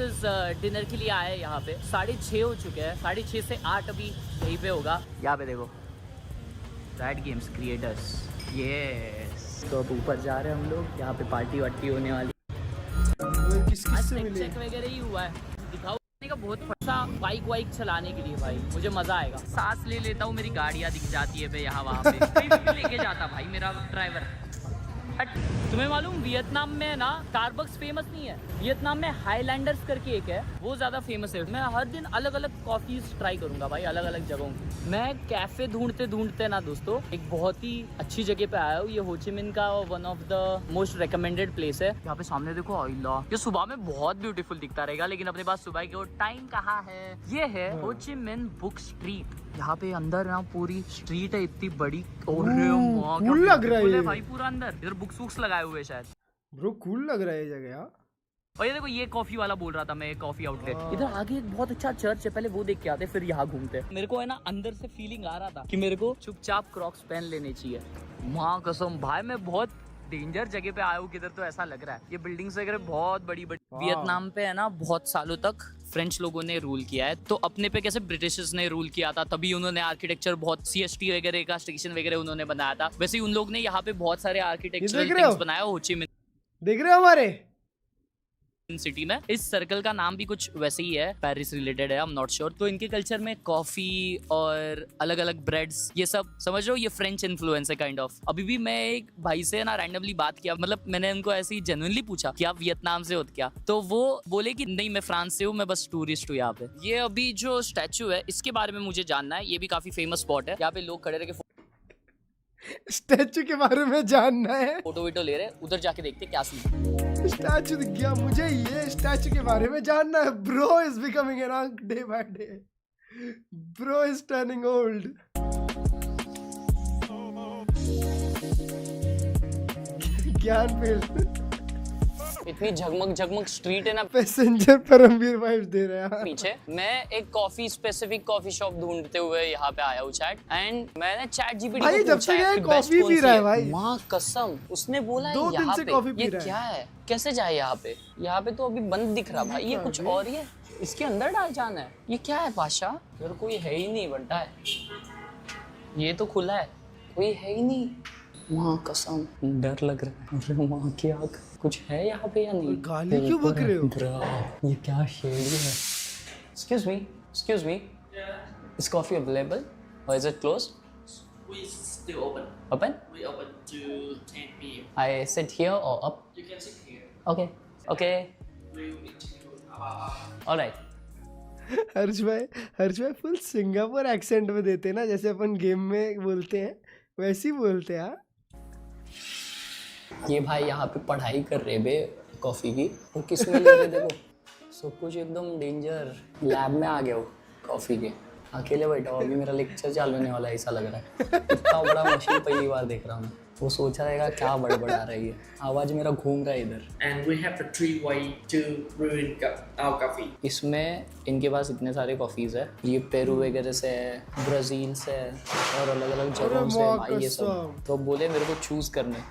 डिनर के लिए आए यहाँ पे, 6:30 हो चुके हैं, 6:30 से 8 अभी यहीं पे होगा। यहाँ पे देखो राइट गेम्स क्रिएटर्स, यस। तो अब ऊपर जा रहे हैं हम लोग, यहाँ पे पार्टी वार्टी होने वाली। किस से मिले? चेक वगैरह ही हुआ है, दिखाओ का बहुत फसा बाइक वाइक चलाने के लिए भाई, मुझे मजा आएगा। सांस ले लेता हूँ, मेरी गाड़ियाँ दिख जाती है भाई यहाँ वहाँ पे। लेके जाता भाई मेरा ड्राइवर। तुम्हें मालूम वियतनाम में ना स्टारबक्स फेमस नहीं है, वियतनाम में हाईलैंडर्स करके एक है, वो ज्यादा फेमस है। मैं हर दिन अलग अलग कॉफीज ट्राई करूंगा भाई, अलग अलग जगहों की। मैं कैफे ढूंढते ढूंढते ना दोस्तों एक बहुत ही अच्छी जगह पे आया हूँ। ये हो ची मिन्ह का one of the most recommended place है। यहाँ पे सामने देखो, अल्लाह, ये सुबह में बहुत ब्यूटीफुल दिखता रहेगा, लेकिन अपने पास सुबह की टाइम कहाँ है। ये है हो ची मिन्ह बुक स्ट्रीट। यहाँ पे अंदर ना पूरी स्ट्रीट है इतनी बड़ी, कूल लग रहा है भाई पूरा अंदर। इधर बुक्स वुक्स लगाए हुए शायद। ब्रो कूल लग रहा है ये जगह। और ये देखो, ये कॉफी वाला बोल रहा था मैं, कॉफी आउटलेट। इधर आगे एक बहुत अच्छा चर्च है, पहले वो देख के आते फिर यहाँ घूमते। मेरे को है ना अंदर से फीलिंग आ रहा था कि मेरे को चुपचाप क्रॉक्स पहन लेने चाहिए। माँ कसम भाई, मैं बहुत डेंजर जगह पे आया हूँ किधर, तो ऐसा लग रहा है। ये बिल्डिंग्स वगैरह बहुत बड़ी बड़ी। वियतनाम पे है ना बहुत सालों तक फ्रेंच लोगों ने रूल किया है, तो अपने पे कैसे ब्रिटिशर्स ने रूल किया था, तभी उन्होंने आर्किटेक्चर बहुत CST वगैरह का स्टेशन वगैरह उन्होंने बनाया था। वैसे ही उन लोग ने यहाँ पे बहुत सारे आर्किटेक्चरल थिंग्स बनाया हो ची मिन्ह। देख रहे हो हमारे सिटी में। इस सर्कल का नाम भी कुछ वैसे ही है, पेरिस रिलेटेड है, आई एम नॉट श्योर। तो इनके कल्चर में कॉफी और अलग अलग ब्रेड्स, ये सब समझ रहे हो, ये फ्रेंच इन्फ्लुएंस है काइंड ऑफ। अभी भी मैं एक भाई से ना रैंडमली बात किया, मतलब मैंने उनको ऐसे ही जेन्युइनली पूछा कि आप वियतनाम से हो क्या, तो वो बोले कि नहीं मैं फ्रांस से हूँ, मैं बस टूरिस्ट हूँ यहाँ पे। ये अभी जो स्टैचू है इसके बारे में मुझे जानना है, ये भी काफी फेमस स्पॉट है, यहाँ पे लोग खड़े रह के स्टैचू के बारे में जानना है, फोटो वीटो ले रहे, उधर जाके देखते क्या सीन। स्टैचू दिख गया मुझे, ये स्टैचू के बारे में जानना है। ब्रो इज बिकमिंग एन अंक day by day, bro is turning old. ज्ञान फेल। इतनी झगमग झगमग स्ट्रीट है ना, पैसेंजर परमवीर वाइब्स दे रहा है। पीछे मैं एक कॉफी स्पेसिफिक कॉफी शॉप ढूंढते हुए यहाँ पे आया हूँ चैट, एंड मैंने चैट जीपीटी को पूछा है कि कॉफी पी रहा है भाई। माँ कसम, उसने बोला 2 दिन से कॉफी पी ये रहा है। क्या है, कैसे जाए यहाँ पे? यहाँ पे तो अभी बंद दिख रहा भाई, ये कुछ और ही है, इसके अंदर डाल जाना है। ये क्या है बादशाह? यार कोई है ही नहीं बनता है, ये तो खुला है, कोई है ही नहीं। माँ कसम डर लग रहा है। अरे माँ की आँख, कुछ है यहाँ पे या नहीं? गाली क्यों बक रहे हो? ये क्या शेडी है? Excuse me. Is coffee available or is it closed? We still open. Open? We open to 10 p.m. I sit here or up? You can sit here. Okay. We'll meet you about All right. हर्ष भाई full Singapore accent में देते हैं ना, जैसे अपन game में बोलते हैं वैसे ही बोलते हैं। ये भाई यहाँ पे पढ़ाई कर रहे बे कॉफी की, वो किस में ले रहे देखो, सब कुछ एकदम डेंजर। लैब में आ गया वो कॉफी के, अकेले बैठा हूँ, अभी मेरा लेक्चर चालू होने वाला है ऐसा लग रहा है। इतना बड़ा मशीन पहली बार देख रहा हूँ। वो सोच रहेगा क्या बड़बड़ा रही है, आवाज मेरा घूम रहा है इधर। And we have the 3 way to ruin our coffee. इसमें इनके पास इतने सारे कॉफ़ीज़ है, ये पेरू वगैरह से है, ब्राज़ील से है और अलग अलग जगहों से भाई ये सब। तो बोले मेरे को चूज़ करने,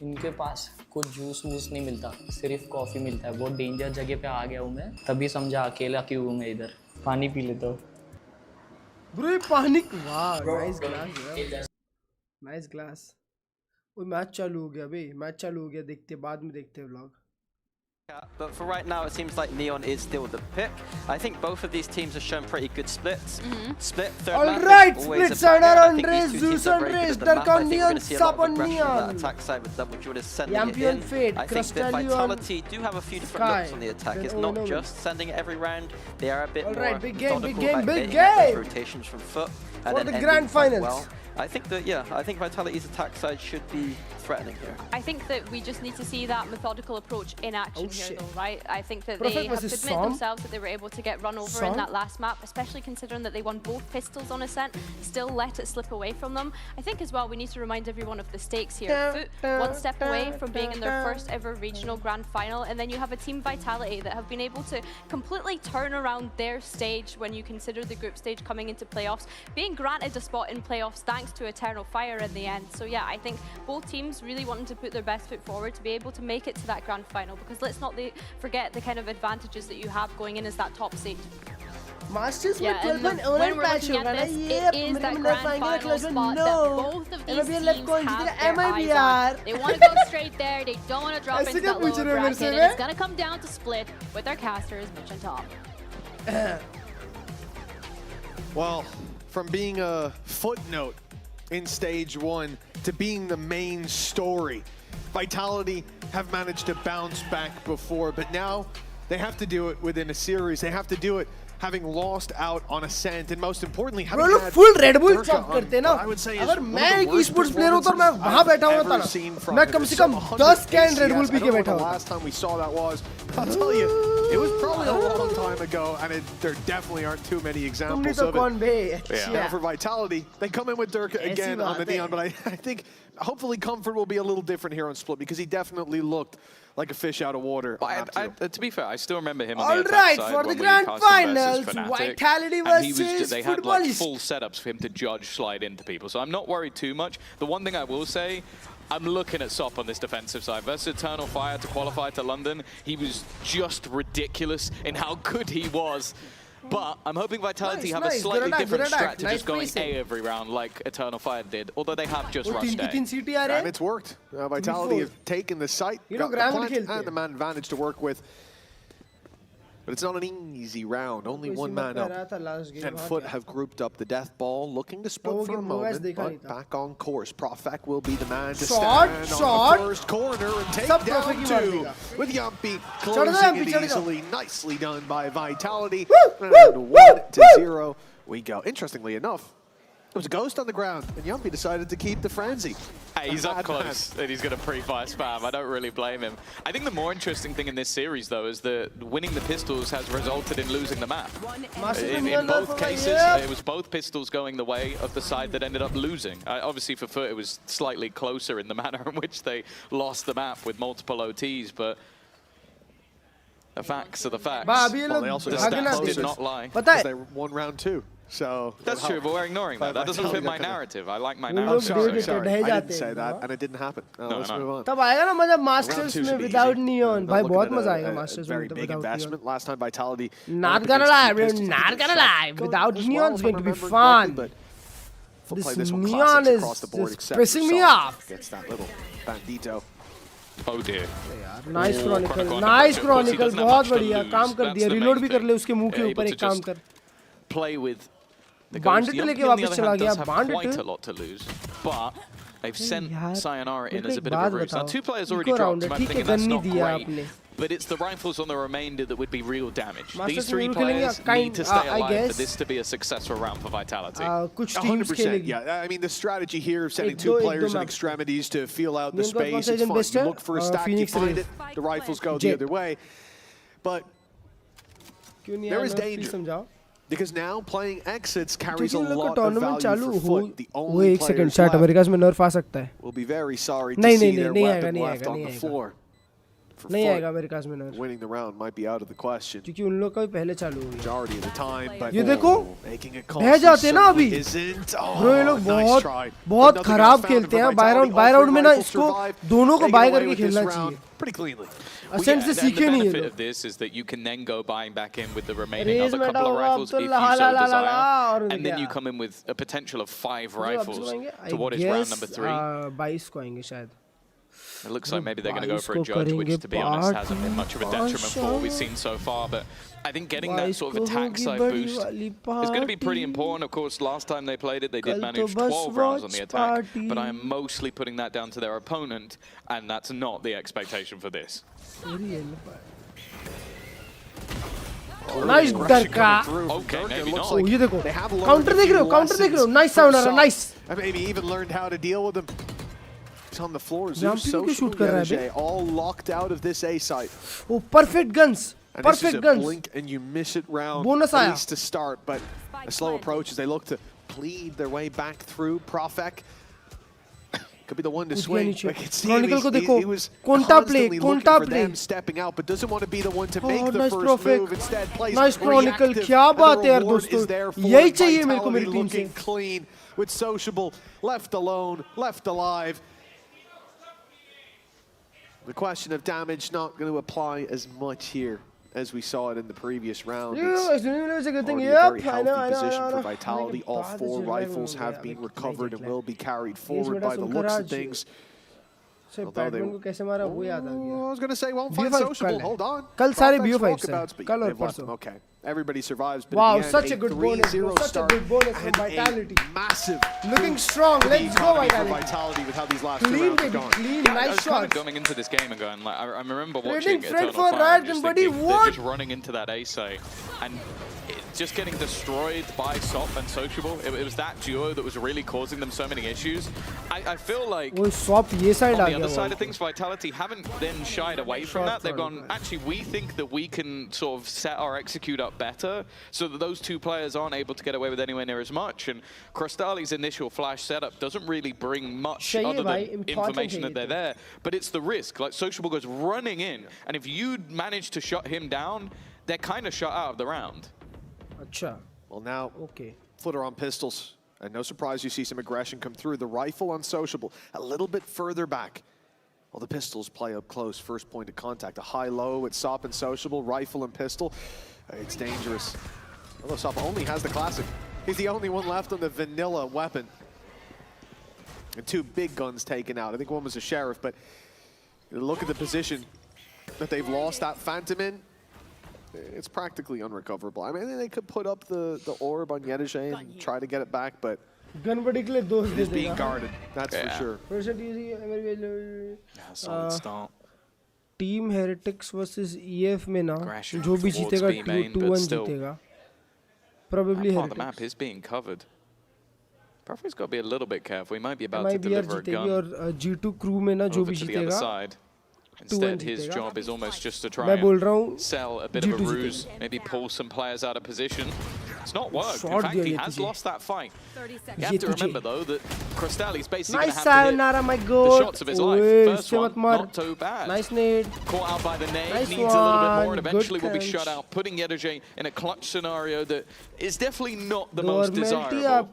इनके पास कुछ जूस वूस नहीं मिलता, सिर्फ कॉफ़ी मिलता है। बहुत डेंजर जगह पे आ गया हूँ मैं, तभी समझा अकेला क्यों हूँ मैं इधर। पानी पी लेता हूँ ब्रो, पानी। वाह नाइस ग्लास, नाइस ग्लास। वो मैच चालू हो गया बे, मैच चालू हो गया, देखते बाद में देखते हैं vlog. But for right now, it seems like Neon is still the pick. I think both of these teams have shown pretty good splits. Split third All map right, is always split a side banger. I on think race, these two teams Zeus are on very good race, at the map. I think we're Darkonian, going to see a lot of Sap on aggression on that Neon. attack side with Double Judas sending Champion it in. Fate, I think that Crystallion, Vitality do have a few different Sky, looks on the attack. then It's not Onomi. just sending it every round. They are a bit All more right, big game, big methodical game, about big getting out those game. rotations from foot and For then the ending grand quite finals. well. I think that, I think Vitality's attack side should be threatening here. I think that we just need to see that methodical approach in action here, though, right? I think that Prophet they have to versus admit Som. themselves that they were able to get run over in that last map, especially considering that they won both pistols on Ascent, still let it slip away from them. I think as well we need to remind everyone of the stakes here. Foot one step away from being in their first ever regional grand final, and then you have a team Vitality that have been able to completely turn around their stage when you consider the group stage coming into playoffs, being granted a spot in playoffs thanks to Eternal Fire in the end. So yeah, I think both teams really wanting to put their best foot forward to be able to make it to that grand final, because let's not forget the kind of advantages that you have going in as that top seed. Masters में Yeah, 12 and when we're patch looking होगा at ना, this, ये it is that grand final spot that both of these teams have their eyes on. They want to go straight there. They don't want to drop into that lower bracket, and it's going to come down to split with our casters, Mitch on top. Well, from being a footnote in stage 1 to being the main story, Vitality have managed to bounce back before, but now they have to do it within a series. They have to do it having lost out on Ascent, and most importantly, having लोग had full Red Bull Klurge chop on करते हैं ना। what I would say is अगर one of मैं the एक worst esports player होता और मैं performances वहाँ बैठा हुआ I've था ever ना, seen from मैं them. कम से There's come some 10 can ACS. Red Bull P I के don't know बैठा when the होता। last time we saw that was, but I'll tell you, it was probably a long time ago, and there definitely aren't too many examples तुमने तो of it. कौन बे? Now for Vitality, they come in with Durka again on the Neon, but I think hopefully Comfort will be a little different here on Split, because he definitely looked like a fish out of water. To be fair, I still remember him on All the attack right, side for the when we grand cast him finals, versus Fnatic, Vitality and he versus they had like Footballist. full setups for him to judge slide into people, so I'm not worried too much. The one thing I will say, I'm looking at Sop on this defensive side. Versus Eternal Fire to qualify to London, he was just ridiculous in how good he was. But I'm hoping Vitality have a slightly different strat to just going A every round like Eternal Fire did, although they have just rushed A. And it's worked. Vitality have taken the site, got the plant and the man advantage to work with. But it's not an easy round, only one man up. And Foot have grouped up the death ball, looking to split for a moment, but back on course. Profek will be the man to stand on the first corner and take down 2. With Yumpy closing it easily. Nicely done by Vitality. And 1-0 we go. Interestingly enough, there was a ghost on the ground, and Yumpy decided to keep the frenzy. Hey, he's up close, and he's going to pre-fire spam. I don't really blame him. I think the more interesting thing in this series, though, is that winning the pistols has resulted in losing the map. In both cases, it was both pistols going the way of the side that ended up losing. Obviously, for Foot, it was slightly closer in the manner in which they lost the map with multiple OTs, but the facts are the facts. Well, they also the stats did not lie. Because they won round 2. So that's true, but we're ignoring that. That doesn't fit my narrative. I like my narrative. sorry. I didn't say that, and it didn't happen. Let's move on. तब आएगा ना मजा Masters में without Neon. भाई बहुत मजा आएगा Masters में very big investment. Last time Vitality. Not gonna lie, bro. Not gonna lie. Without Neon's going to be fun. This Neon is just pissing me off. Gets that little bandito. Oh dear. Nice Chronicle. Nice Chronicle. बहुत बढ़िया काम कर दिया. Reload भी कर ले उसके मुंह के ऊपर एक काम कर. Play with Bandit लेके वापस चला गया. Bandit quite a lot to lose, but they've sent Sayonara in as a bit of a risk. Now 2 players already dropped him. I'm thinking that's not great. but it's the rifles on the remainder that would be real damage. These three players need to stay alive for this to be a successful round for Vitality. 100%, yeah. I mean, the strategy here of sending two players in extremities to feel out the space, it's fine. You look for a stack, you find it, the rifles go the other way. But there is danger. Because now playing exits carries a lot of value for foot. The only players left will be very sorry to see their weapon left on the floor. For foot, winning the round might be out of the question. Majority of the time, but making it costly isn't. Oh, nice try. बहुत खराब खेलते हैं bye round में ना इसको दोनों को bye करके खेलना चाहिए pretty cleanly. Ascent से सीखे नहीं The benefit of this is that you can then go buying back in with the remaining other couple of rifles if you so desire, and then you come in with a potential of 5 rifles to what is round number 3. 22 को आएंगे शायद. It looks like maybe they're going to go for a judge, which, to be honest, hasn't been much of a detriment for what we've seen so far. But I think getting that sort of attack side boost is going to be pretty important. Of course, last time they played it, they did manage 12 rounds on the attack. But I am mostly putting that down to their opponent, and that's not the expectation for this. Nice Darka. Okay, maybe not. ये देखो. Counter देख रहे हो. Nice sound आ रहा. Nice. Maybe even learned how to deal with them. He's on the floor. Social all locked out of this A site. Oh, perfect guns. And Perfect this is guns. A blink and you miss it round. Bonus at least to start, but a slow approach as they look to plead their way back through. Profek could be the one to swing. I can see him. He was constantly looking for them stepping out, but doesn't want to be the one to make the first move. Instead, plays Chronicle. क्या बात है यार दोस्तों. यही चाहिए मेरे को मेरी टीम से. Looking clean with Sociable, left alone, left alive. The question of damage not going to apply as much here as we saw it in the previous round. It's already a very healthy position for Vitality. All 4 rifles have been recovered and will be carried forward by the looks of things. Although they, I was going to say won't find Sociable. Hold on. कल सारे BO5 से. कल और परसों. Okay. Everybody survives. But wow, in the end, such a good bonus. Such a good bonus from Vitality. Massive. Looking strong. Let's go, Vitality. With how these last 2 rounds have gone. Clean, Yeah, nice I was shots. kind of coming into this game and going, like, I remember watching Eternal for Fire and just buddy, thinking, they're just running into that Ace and just getting destroyed by Sop and Sociable. It was that duo that was really causing them so many issues. I feel like on the other side of things, Vitality haven't then shied away from that. They've gone, actually, we think that we can sort of set our execute up better so that those 2 players aren't able to get away with anywhere near as much. And Crostali's initial flash setup doesn't really bring much other than information that they're there. But it's the risk. Like, Sociable goes running in, and if you manage to shut him down, they're kind of shut out of the round. Well, now, Footer on pistols. And no surprise you see some aggression come through. The rifle unsociable, a little bit further back. Well, the pistols play up close, first point of contact. A high-low with Sop and Sociable, rifle and pistol. It's dangerous. Although Sop only has the classic. He's the only one left on the vanilla weapon. And 2 big guns taken out. I think one was a Sheriff, but look at the position that they've lost that Phantom in. It's practically unrecoverable. I mean, they could put up the orb on Yedege and try to get it back, but it is being guarded, that's for sure. Solid start. Team Heretics versus EF में ना जो भी जीतेगा 2-1 जीतेगा. Probably Heretics. The map is being covered. Perfect's got to be a little bit careful. He might be about to deliver a gun. और G2 crew में ना जो भी जीतेगा. Instead, his job is almost just to try and sell a bit of a ruse, maybe pull some players out of position. It's not worked. In fact, he has lost that fight. You have to remember, though, that Crostali's basically going to have to hit the shots of his life. First one, not too bad. Nice nade. Caught out by the nade, needs a little bit more, and eventually will be shut out, putting Yedege in a clutch scenario that is definitely not the most desirable.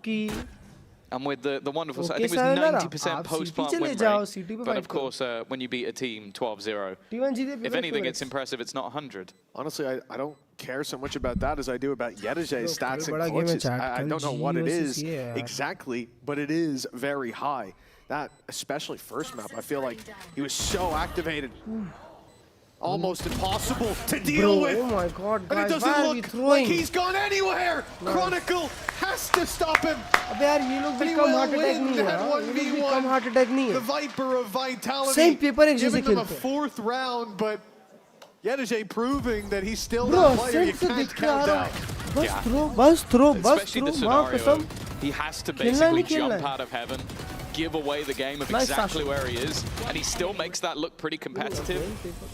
And with the wonderful, I think it was 90% post-plant win rate. But of course, when you beat a team 12-0, if anything, it's impressive. It's not 100. Honestly, I don't care so much about that as I do about Yedege's stats and clutches. I don't know what it is exactly, but it is very high. That, especially first map, I feel like he was so activated. Almost impossible to deal with. Oh my god, guys, and it doesn't look like he's gone anywhere. Chronicle has to stop him. अबे यार ये लोग भी कम heart attack नहीं है. ये लोग भी कम हार्ट अटैक नहीं है. The Viper of Vitality. Same paper एक जैसे giving them a खेलते हैं. 4th round, but Yedige proving that he's still that player you can't count out. Bus throw. Especially the scenario, he has to basically jump out of heaven, give away the game of exactly where he is, and he still makes that look pretty competitive.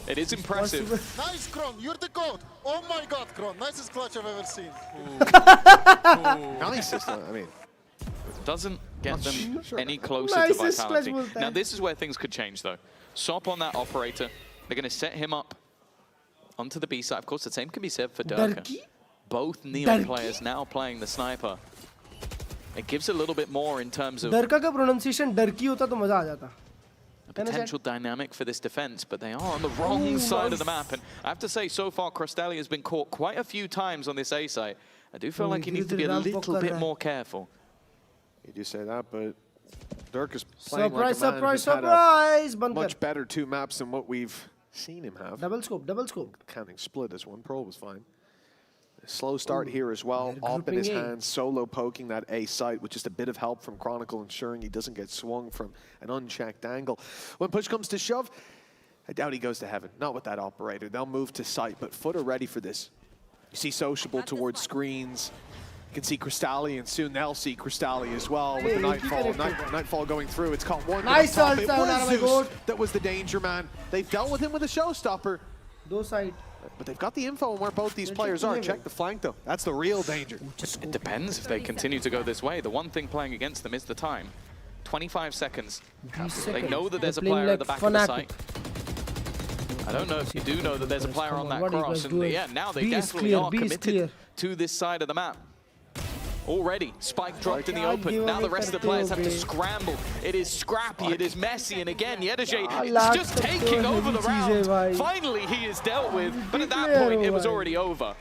It is impressive. Nice, Kron, you're the goat. Oh my god, Kron, nicest clutch I've ever seen. Nicest, I mean. Doesn't get them any closer to Vitality. Now this is where things could change though. Sop on that operator, they're going to set him up onto the B side. Of course, the same can be said for Durka. Both Neon players now playing the sniper. It gives a little bit more in terms of Durka का pronunciation Durki होता तो मजा आ जाता. a potential dynamic for this defense, but they are on the wrong side of the map. And I have to say, so far, Crosstelli has been caught quite a few times on this A site. I do feel like he needs to be a little bit more careful. You do say that, but Dirk is playing like a man surprise! Much better 2 maps than what we've seen him have. Double scope. Counting split as 1 pro was fine. A slow start here as well. Op in his hands, solo poking that A site with just a bit of help from Chronicle, ensuring he doesn't get swung from an unchecked angle. When push comes to shove, I doubt he goes to heaven. Not with that operator. They'll move to site, but Foot are ready for this. You see Sociable towards screens. You can see Crystalli, and soon they'll see Crystalli as well with the Nightfall. Nightfall going through. It's caught one. Nice top. It was Zeus that was the danger man. They've dealt with him with a showstopper. Those side. But they've got the info on where both these players are. Check the flank, though. That's the real danger. It depends if they continue to go this way. The one thing playing against them is the time. 25 seconds. They know that there's a player at the back of the site. I don't know if you do know that there's a player on that cross. And yeah, now they definitely are committed to this side of the map. Already, Spike dropped in the open. Now the rest of the players have to scramble. It is scrappy, it is messy, and again, Yedige is just taking over the round. Finally, he is dealt with, but at that point, it was already over.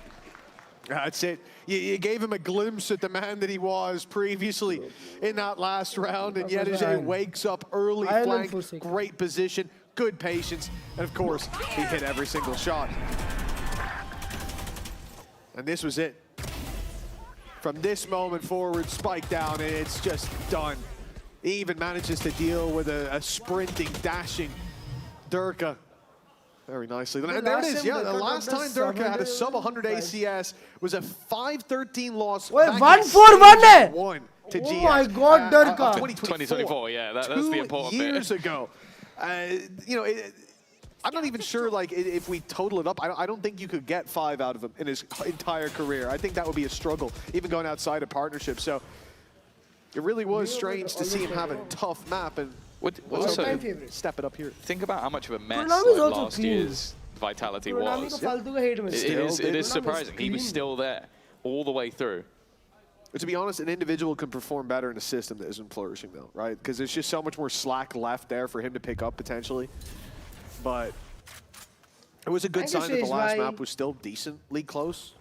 That's it. You gave him a glimpse at the man that he was previously in that last round, and Yedige wakes up early flank, great position, good patience, and of course, he hit every single shot. And this was it. From this moment forward, Spike down, and it's just done. He even manages to deal with a sprinting, dashing Durka very nicely. And there it is, yeah, the last time Durka had a sub 100 ACS was a 5-13 loss. Wait, 1-4-1 to GS. Oh my god, Durka. 2024, yeah, that's the important bit. 2 years ago. You know, I'm not even sure, like, if we total it up, I don't think you could get 5 out of him in his entire career. I think that would be a struggle, even going outside of partnership. So it really was strange to see him have a tough map, and also step it up here. Think about how much of a mess like last year's Vitality was. It is surprising. He was still there all the way through. But to be honest, an individual can perform better in a system that isn't flourishing, though, right? Because there's just so much more slack left there for him to pick up, potentially. But it was a good sign that the last map was still decently close,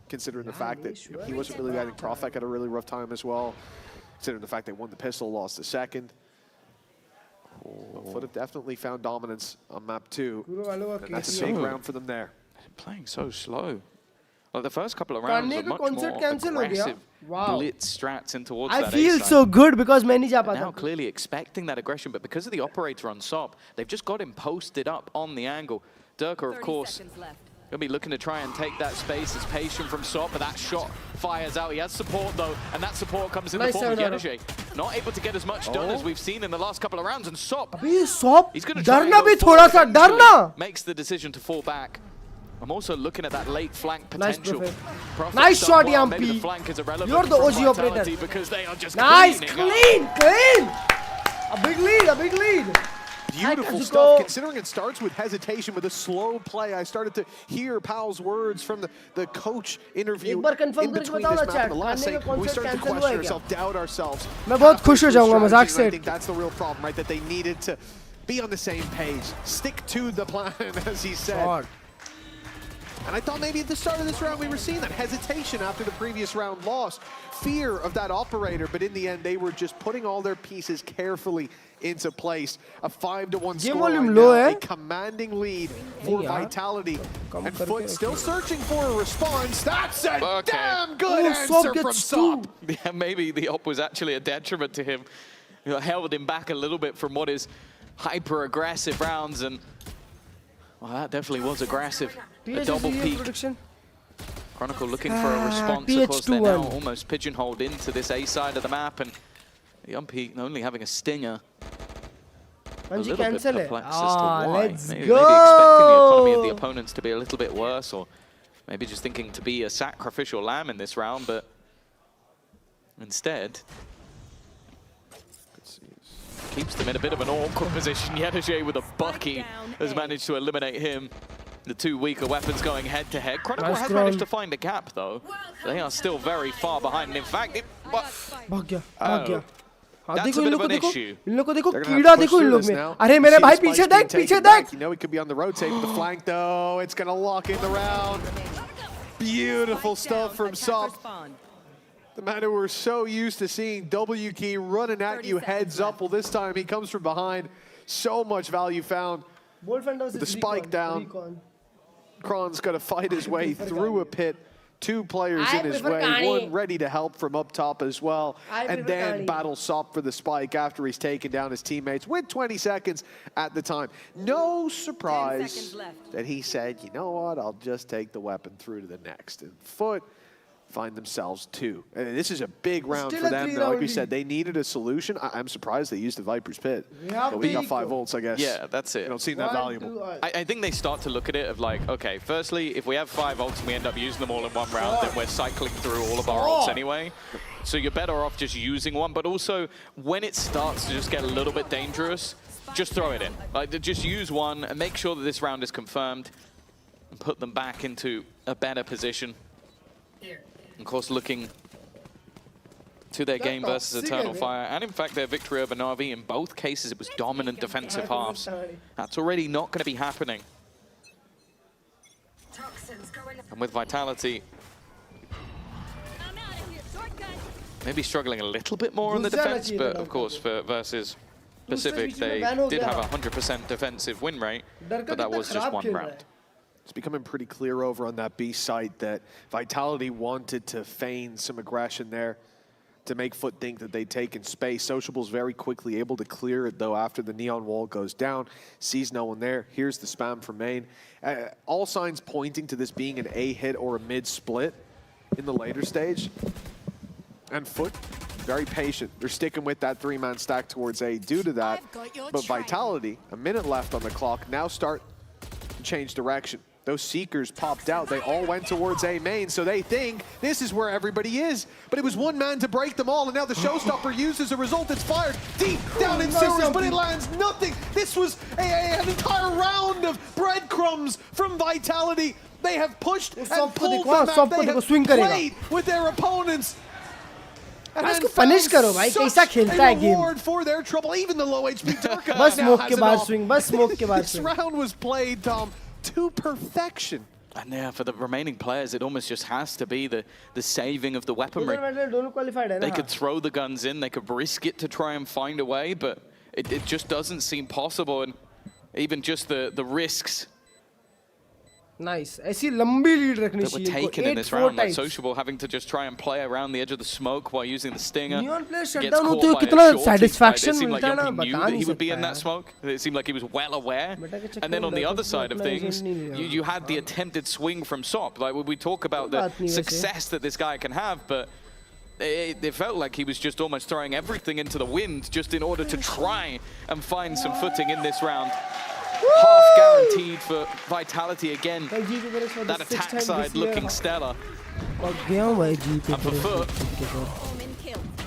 considering the fact that he wasn't really letting Profek had a really rough time as well, considering the fact they won the pistol, lost the second. Foot have definitely found dominance on map 2, and that's a big round for them there. Playing so slow. Like the first couple of rounds were much more aggressive, blitz strats in towards that A side. I feel so good because मैं नहीं जा पाता. Now clearly expecting that aggression, but because of the operator on SOP, they've just got him posted up on the angle. Durka, of course, He'll be looking to try and take that space. It's patient from Sop, but that shot fires out. He has support though, and that support comes in the form of Yedige. Not able to get as much done as we've seen in the last couple of rounds. And Sop, he's going to try and go makes the decision to fall back. I'm also looking at that late flank potential. Nice shot, Yampi. Maybe the flank is irrelevant. You're the OG operator. Because they are just nice, clean. A big lead. Beautiful stuff, considering it starts with hesitation, with a slow play. I started to hear Pal's words from the coach interview in between this map and the last thing. We started to question ourselves, doubt ourselves. I think that's the real problem, right? That they needed to be on the same page. Stick to the plan, as he said. And I thought maybe at the start of this round we were seeing that hesitation after the previous round loss. Fear of that operator, but in the end they were just putting all their pieces carefully into place. A 5-1 score right now, a commanding lead for Vitality. And Foot still searching for a response. That's a damn good answer from Sop. Yeah, maybe the op was actually a detriment to him. You know, held him back a little bit from what is hyper-aggressive rounds, and Well, that definitely was aggressive. A double peek. Chronicle looking for a response. Of course, they're now almost pigeonholed into this A side of the map, and the Unpeak only having a stinger. A little bit perplexed as to why. Maybe expecting the economy of the opponents to be a little bit worse, or maybe just thinking to be a sacrificial lamb in this round, but instead keeps them in a bit of an awkward position. Yedajay with a Bucky has managed to eliminate him. The two weaker weapons going head to head. Chronicle has managed to find a gap though. They are still very far behind. And in fact, that's a bit of an issue. You know he could be on the rotate with the flank though. It's gonna lock in the round. Beautiful stuff from Sop. The man who we're so used to seeing W key running at you heads up. Well, this time he comes from behind. So much value found. With the spike down. Kron's got to fight his way through a pit. Two players in his way, one ready to help from up top as well. And then battle Sop for the spike after he's taken down his teammates with 20 seconds at the time. No surprise that he said, you know what, I'll just take the weapon through to the next. And Foot find themselves two. And this is a big round for them. Like we said, they needed a solution. I'm surprised they used the Viper's Pit. But we got 5 ults, I guess. Yeah, that's it. They don't seem that valuable. I think they start to look at it of like, okay, firstly, if we have 5 ults and we end up using them all in one round, then we're cycling through all of our ults anyway. So you're better off just using one. But also, when it starts to just get a little bit dangerous, just throw it in. Like, just use one and make sure that this round is confirmed and put them back into a better position. Of course, looking to their game versus Eternal Fire, and in fact their victory over Na'Vi. In both cases, it was dominant defensive halves. That's already not going to be happening. And with Vitality, maybe struggling a little bit more on the defense, but of course for versus Pacific, they did have a 100% defensive win rate, but that was just one round. It's becoming pretty clear over on that B site that Vitality wanted to feign some aggression there to make Foot think that they'd taken space. Sociable's very quickly able to clear it, though, after the neon wall goes down. Sees no one there. Here's the spam from main. All signs pointing to this being an A hit or a mid split in the later stage. And Foot, very patient. They're sticking with that 3-man stack towards A due to that. But Vitality, a minute left on the clock, now start to change direction. Those Seekers popped out. They all went towards A main, so they think this is where everybody is. But it was one man to break them all, and now the showstopper used as a result. It's fired deep down in sewers, but it lands nothing. This was an entire round of breadcrumbs from Vitality. They have pushed and pulled them out. They have played with their opponents. And then punish karo bhai, kaisa khelta hai game. Reward for their trouble. Even the low HP Turka bas now smoke has ke it baad all. swing, bas smoke ke baad This swing. round was played, Tom, to perfection. And yeah, for the remaining players, it almost just has to be the saving of the weaponry. They could throw the guns in, they could risk it to try and find a way, but it just doesn't seem possible. And even just the risks Nice. ऐसी लंबी lead रखनी that were चाहिए taken in this round, like Sociable having to just try and play around the edge of the smoke while using the stinger. Neon player Gets shutdown caught होते हो by a कितना shorty. satisfaction It seemed like मिलता है ना, Yopi knew बता that नहीं he would be सकता in that यार. smoke. It seemed like he was well aware. And then on the other side of things, you had the attempted swing from Sop. Like we talk about the success that this guy can have, but it felt like he was just almost throwing everything into the wind just in order to try and find some footing in this round. Half guaranteed for Vitality again. That attack side looking stellar. And for Foot,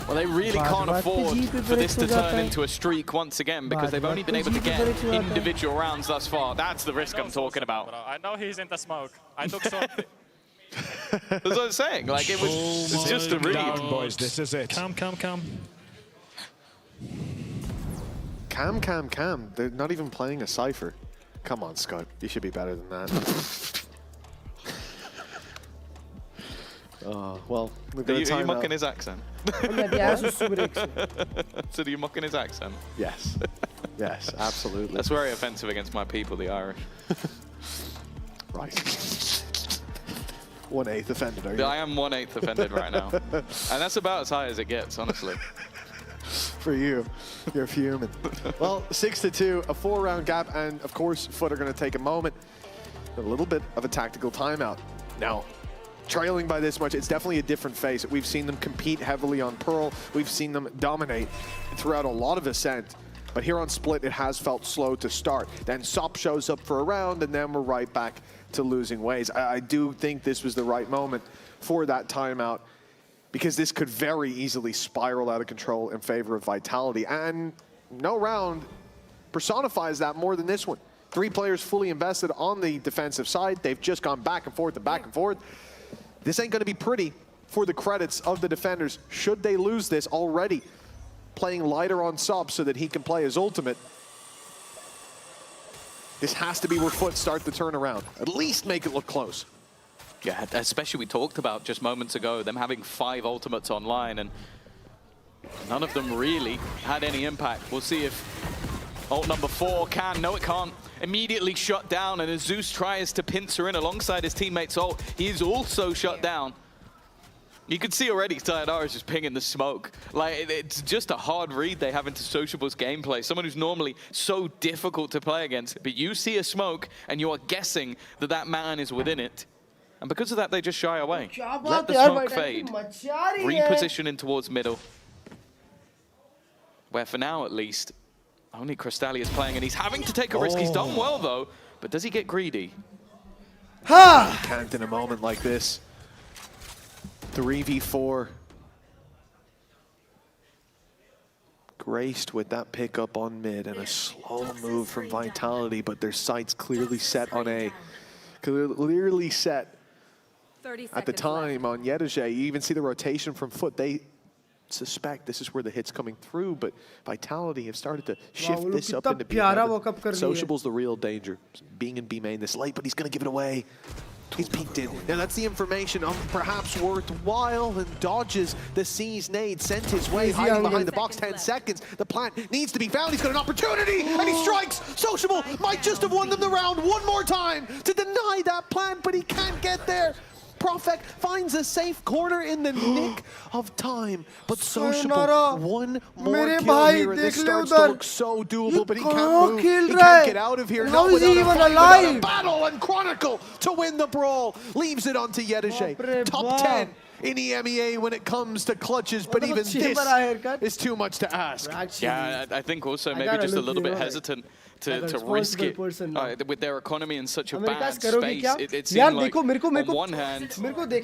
well, they really can't afford for this to turn into a streak once again because they've only been able to get individual rounds thus far. That's the risk I'm talking about. I know he's in the smoke. I took something. That's what I'm saying. Like it was it's just a read. Down, boys. This is it. Calm. Calm. They're not even playing a Cypher. Come on, Scott. You should be better than that. Well, Are you mocking his accent? So do you mocking his accent? Yes. Yes, absolutely. That's very offensive against my people, the Irish. Right. 1/8 offended, are you? I am 1/8 offended right now. And that's about as high as it gets, honestly. For you. You're fuming. Well, 6-2, a 4-round gap, and of course, Foot are going to take a moment. A little bit of a tactical timeout. Now, trailing by this much, it's definitely a different face. We've seen them compete heavily on Pearl. We've seen them dominate throughout a lot of Ascent. But here on Split, it has felt slow to start. Then Sop shows up for a round, and then we're right back to losing ways. I do think this was the right moment for that timeout, because this could very easily spiral out of control in favor of Vitality. And no round personifies that more than this one. 3 players fully invested on the defensive side. They've just gone back and forth and back and forth. This ain't going to be pretty for the credits of the defenders, should they lose this already. Playing lighter on Sop so that he can play his ultimate. This has to be where Foot start the turnaround. At least make it look close. Yeah, especially we talked about just moments ago, them having 5 ultimates online, and none of them really had any impact. We'll see if ult number 4 can. No, it can't. Immediately shut down, and as Zeus tries to pincer in alongside his teammate's ult, he's also shut down. You can see already Sayonara is just pinging the smoke. Like, it's just a hard read they have into Sociable's gameplay. Someone who's normally so difficult to play against, but you see a smoke and you are guessing that that man is within it. And because of that, they just shy away. Let the smoke fade. Reposition in towards middle. Where for now, at least, only Crystalli is playing, and he's having to take a risk. He's done well, though, but does he get greedy? Ha! Can't in a moment like this. 3v4. Graced with that pickup on mid and a slow move from Vitality, but their sights clearly set on A. Clearly set at the time on Yedige. You even see the rotation from Foot. They suspect this is where the hit's coming through, but Vitality have started to shift this up into B. Sociable's the real danger. Being in B main this late, but he's going to give it away. He's peeked in. Now that's the information of perhaps worthwhile, and dodges the C's nade sent his way, hiding behind the box. 10 seconds. The plant needs to be found. He's got an opportunity, and he strikes. Sociable might just have won them the round one more time to deny that plant, but he can't get there. Profek finds a safe corner in the nick of time, but Sociable one more kill here, and this starts to look so doable, but he can't move. He can't get out of here. Not without a fight, without a battle, and Chronicle to win the brawl. Leaves it onto Yedige. Top 10 in Emea when it comes to clutches, but even this is too much to ask. Yeah, I think also maybe just a little bit hesitant to risk it with their economy in such a bad space. It seemed like on one hand,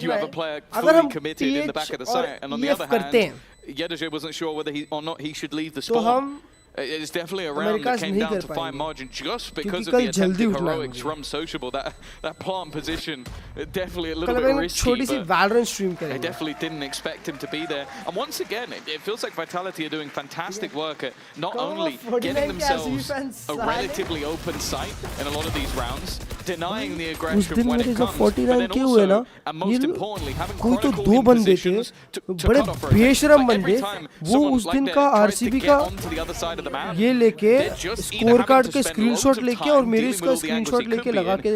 you have a player fully committed in the back of the site, and on the other hand, Yedige wasn't sure whether or not he should leave the spawn. It's definitely a round that came down to fine margin just because of the attempted heroics from Sociable. That plant position, definitely a little bit risky, but I definitely didn't expect him to be there. And once again, it feels like Vitality are doing fantastic work at not only getting themselves a relatively open site in a lot of these rounds, denying the aggression when it comes, but then also, and most importantly, having Chronicle in positions to cut off rotation. Like every time someone like that tries to get onto the other side of ये लेके score card के screenshot लेके और मेरे इसका screenshot लेके लगा के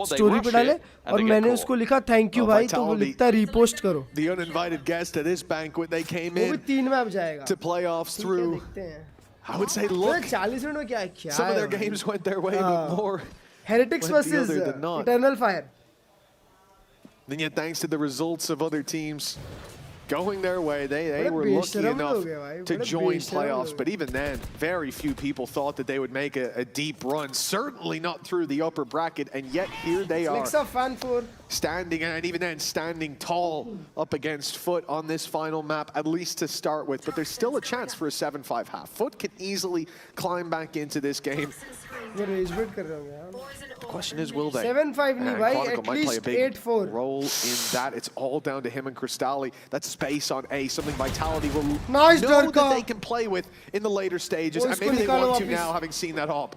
स्टोरी पे डाले और मैंने उसको लिखा थैंक यू भाई, तो वो लिखता रीपोस्ट करो. The uninvited guest at this banquet, they came in to playoffs through, I would say, look, 40 minute में क्या है, some of their games went their way, but more Heretics versus Eternal Fire. Then yet, thanks to the results of other teams going their way, they were lucky enough to join playoffs. But even then, very few people thought that they would make a deep run. Certainly not through the upper bracket. And yet here they are, standing, and even then standing tall up against Foot on this final map, at least to start with. But there's still a chance for a 7-5 half. Foot can easily climb back into this game. The question is, will they? 7-5 नहीं भाई, at least 8-4. Role in that. It's all down to him and Crystalli. That space on A, something Vitality will know that they can play with in the later stages, and maybe they want to now, having seen that hop.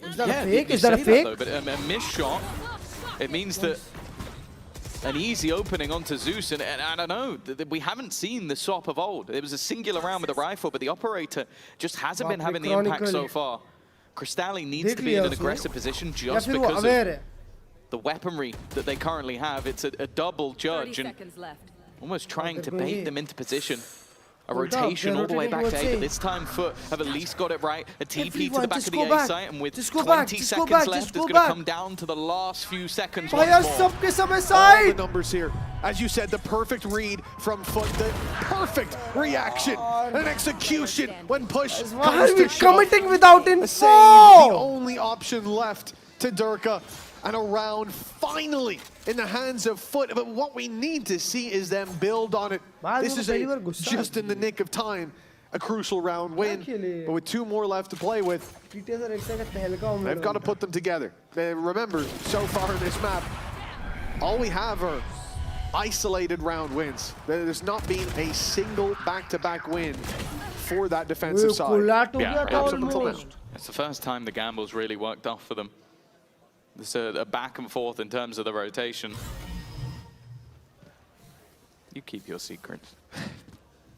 Is that a fake? Is that a fake? But a missed shot, it means that an easy opening onto Zeus, and I don't know, we haven't seen the SOP of old. It was a singular round with a rifle, but the operator just hasn't been having the impact so far. Crystalli needs to be in an aggressive position just because of the weaponry that they currently have. It's a double judge and almost trying to bait them into position. A rotation all the way back to A, but this time Foot have at least got it right. A TP to the back of the A site, and with 20 seconds left, it's going to come down to the last few seconds once more. All the numbers here. As you said, the perfect read from Foot, the perfect reaction and execution when push comes to shove. Committing without info. The only option left to Durka. And a round finally in the hands of Foot. But what we need to see is them build on it. This is just in the nick of time, a crucial round win. But with 2 more left to play with, they've got to put them together. Remember, so far in this map, all we have are isolated round wins. There's not been a single back-to-back win for that defensive side. Yeah, it's the first time the gambles really worked off for them. There's a back and forth in terms of the rotation. You keep your secrets.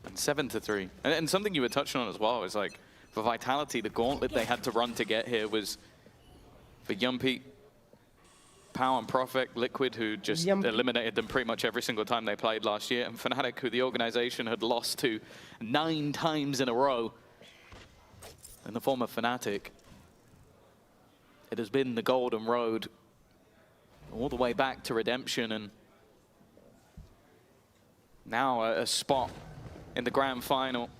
And 7-3. And something you were touching on as well is like, for Vitality, the gauntlet they had to run to get here was for Yumpy, Pow and Profek, Liquid, who just eliminated them pretty much every single time they played last year, and Fnatic, who the organization had lost to 9 times in a row in the form of Fnatic. It has been the golden road all the way back to redemption, and now a spot in the grand final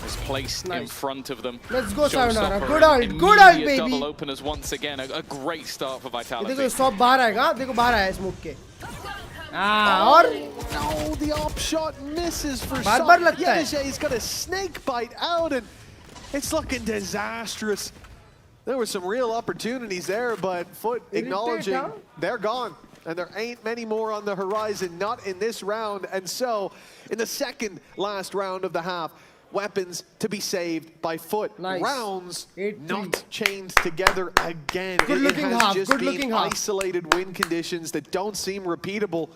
is placed in front of them. Let's go, Sayonara. Good ult, baby. Double openers once again. A great start for Vitality. देखो stop बाहर आएगा. देखो बाहर आया smoke के. No, the op shot misses for Sop. He's got a snake bite out, and it's looking disastrous. There were some real opportunities there, but Foot acknowledging they're gone. And there ain't many more on the horizon, not in this round. And so, in the second last round of the half, weapons to be saved by Foot. Rounds not chained together again. It has just been isolated win conditions that don't seem repeatable.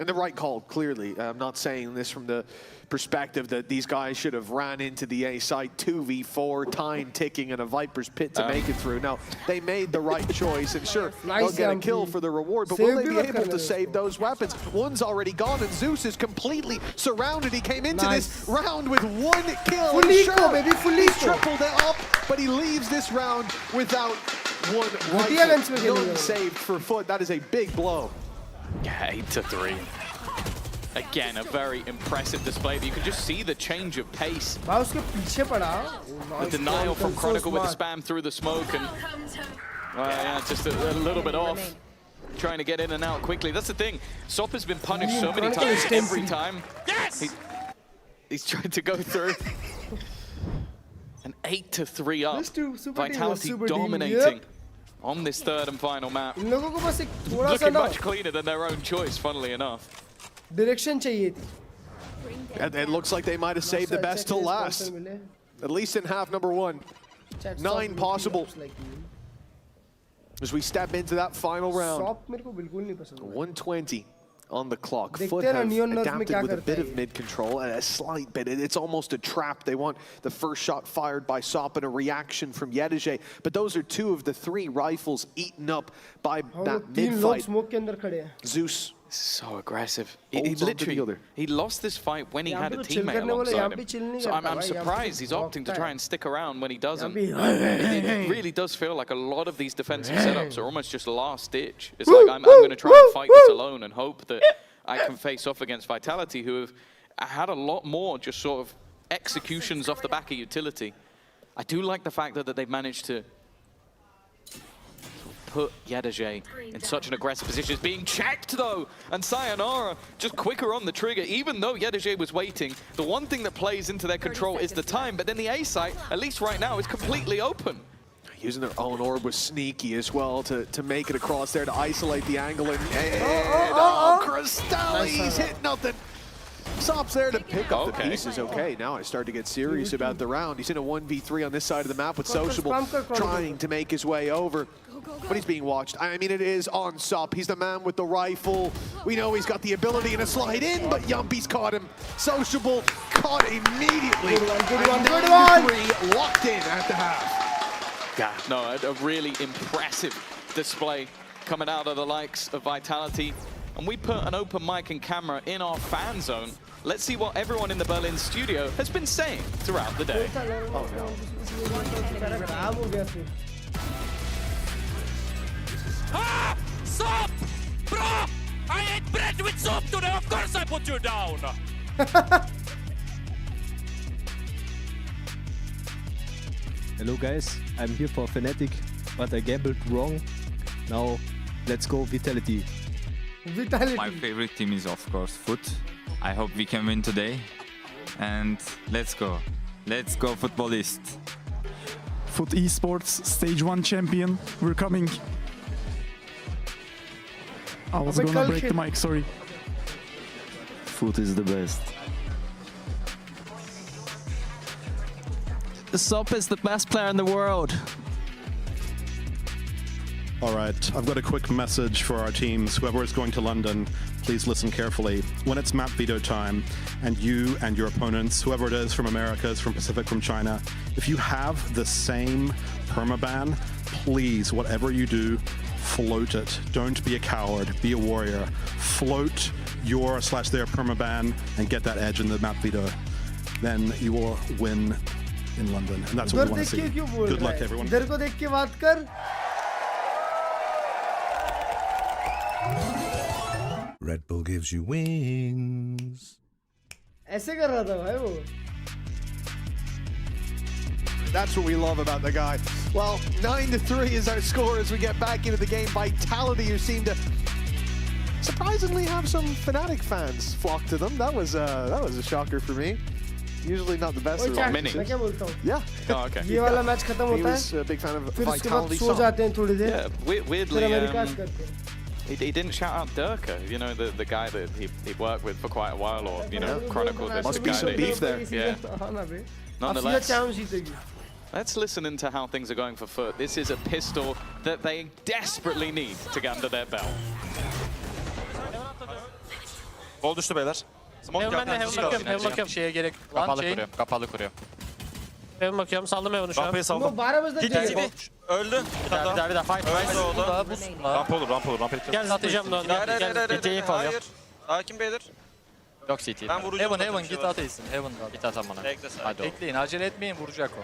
And the right call, clearly. I'm not saying this from the perspective that these guys should have ran into the A site 2v4, time ticking, and a Viper's pit to make it through. No, they made the right choice, and sure, they'll get a kill for the reward, but will they be able to save those weapons? One's already gone, and Zeus is completely surrounded. He came into this round with 1 kill. He's tripled it up, but he leaves this round without 1 rifle. None saved for Foot. That is a big blow. Yeah, 8-3. Again, a very impressive display, but you can just see the change of pace. The denial from Chronicle with the spam through the smoke, and yeah, just a little bit off. Trying to get in and out quickly. That's the thing. Sop has been punished so many times. Every time he's trying to go through. An 8-3 up. Vitality dominating on this third and final map. Looking much cleaner than their own choice, funnily enough. Direction चाहिए थी. It looks like they might have saved the best till last. At least in half number 1. 9 possible. As we step into that final round. 120 on the clock. Foot have adapted with a bit of mid control and a slight bit. It's almost a trap. They want the first shot fired by Sop and a reaction from Yedije. But those are 2 of the 3 rifles eaten up by that mid fight. Zeus. So aggressive. He literally, he lost this fight when he had a teammate alongside him. So I'm surprised he's opting to try and stick around when he doesn't. It really does feel like a lot of these defensive setups are almost just last ditch. It's like I'm going to try and fight this alone and hope that I can face off against Vitality, who have had a lot more just sort of executions off the back of utility. I do like the fact that they've managed to put Yedije in such an aggressive position. It's being checked though, and Sayonara just quicker on the trigger. Even though Yedije was waiting, the one thing that plays into their control is the time, but then the A site, at least right now, is completely open. Using their own orb was sneaky as well to make it across there to isolate the angle. And Crystal, he's hit nothing. Sop's there to pick up the pieces. Okay, now I start to get serious about the round. He's in a 1v3 on this side of the map with Sociable trying to make his way over. But he's being watched. I mean, it is on Sop. He's the man with the rifle. We know he's got the ability to slide in, but Yumpy's caught him. Sociable caught immediately. Good one. Locked in at the half. Yeah, no, a really impressive display coming out of the likes of Vitality. And we put an open mic and camera in our fan zone let's see what everyone in the Berlin studio has been saying throughout the day. Oh no. Ah! Soup! Bro! I ate bread with soup today, of course I put you down! Hello guys, I'm here for Fnatic, but I gambled wrong. Now, let's go Vitality. Vitality. My favorite team is of course Foot. I hope we can win today. And let's go. Let's go Footballist. Foot Esports Stage 1 champion. We're coming. I was gonna break the mic, sorry. Foot is the best. Sop is the best player in the world. All right, I've got a quick message for our teams. Whoever is going to London, please listen carefully. When it's map veto time, and you and your opponents, whoever it is from Americas, from Pacific, from China, if you have the same permaban, please, whatever you do, float it. Don't be a coward, be a warrior. Float your/their permaban and get that edge in the map veto. Then you will win in London, and that's what we want to see. Good luck, everyone. इधर को देख के बात कर. Red Bull gives you wings. ऐसे कर रहा था भाई वो. That's what we love about the guy. Well, 9-3 is our score as we get back into the game. Vitality, who seem to surprisingly have some Fnatic fans flock to them. That was a shocker for me. Usually not the best. मैं क्या बोलता हूँ? Yeah. Oh, okay. ये वाला match खत्म होता है. He was a big fan of फिर उसके बाद Vitality. सो जाते हैं थोड़ी देर. Yeah, weirdly, he didn't shout out Durka, you know, the guy that he worked with for quite a while, or you know, chronicled this. Must be some beef there. Yeah. Nonetheless, let's listen into how things are going for Foot. This is a pistol that they desperately need to get under their belt. Gol düştü beyler. Heaven ben de Heaven bakıyorum. Şeye gerek. Kapalı kuruyor. Heaven bakıyorum. Saldım Heaven'ı şu an. Rampayı saldım. Öldü. Bir daha. Fight. Öldü o da. Ramp olur. Gel atacağım da. Gel. CT'yi hayır. Hakim beyler. Yok CT. Ben vuracağım. Heaven git at iyisin. Heaven git at bana. Hadi bekleyin, acele etmeyin, vuracak o.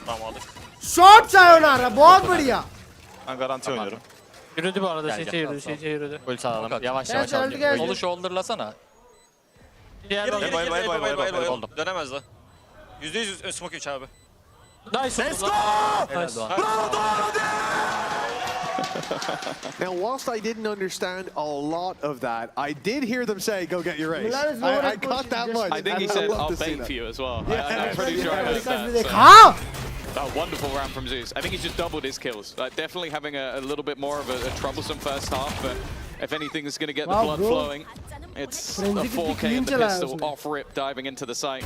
Tamam aldık. Short sayonara, बहुत बढ़िया. Ben garanti oynuyorum. Yürüdü bu arada, CT yürüdü. Ulti alalım, yavaş alalım. Solu shoulder'lasana. Elbow. Dönemez la. %100 smoke 3 abi. Nice. Let's go! Now, whilst I didn't understand a lot of that, I did hear them say, "Go get your ace." I caught that much. I think he said, "I'll bait for you" as well. Yeah. I'm pretty sure I heard that. A wonderful round from Zeus. I think he's just doubled his kills. Definitely having a little bit more of a troublesome first half, but if anything is going to get the blood flowing, it's a 4K in the pistol, off rip, diving into the site.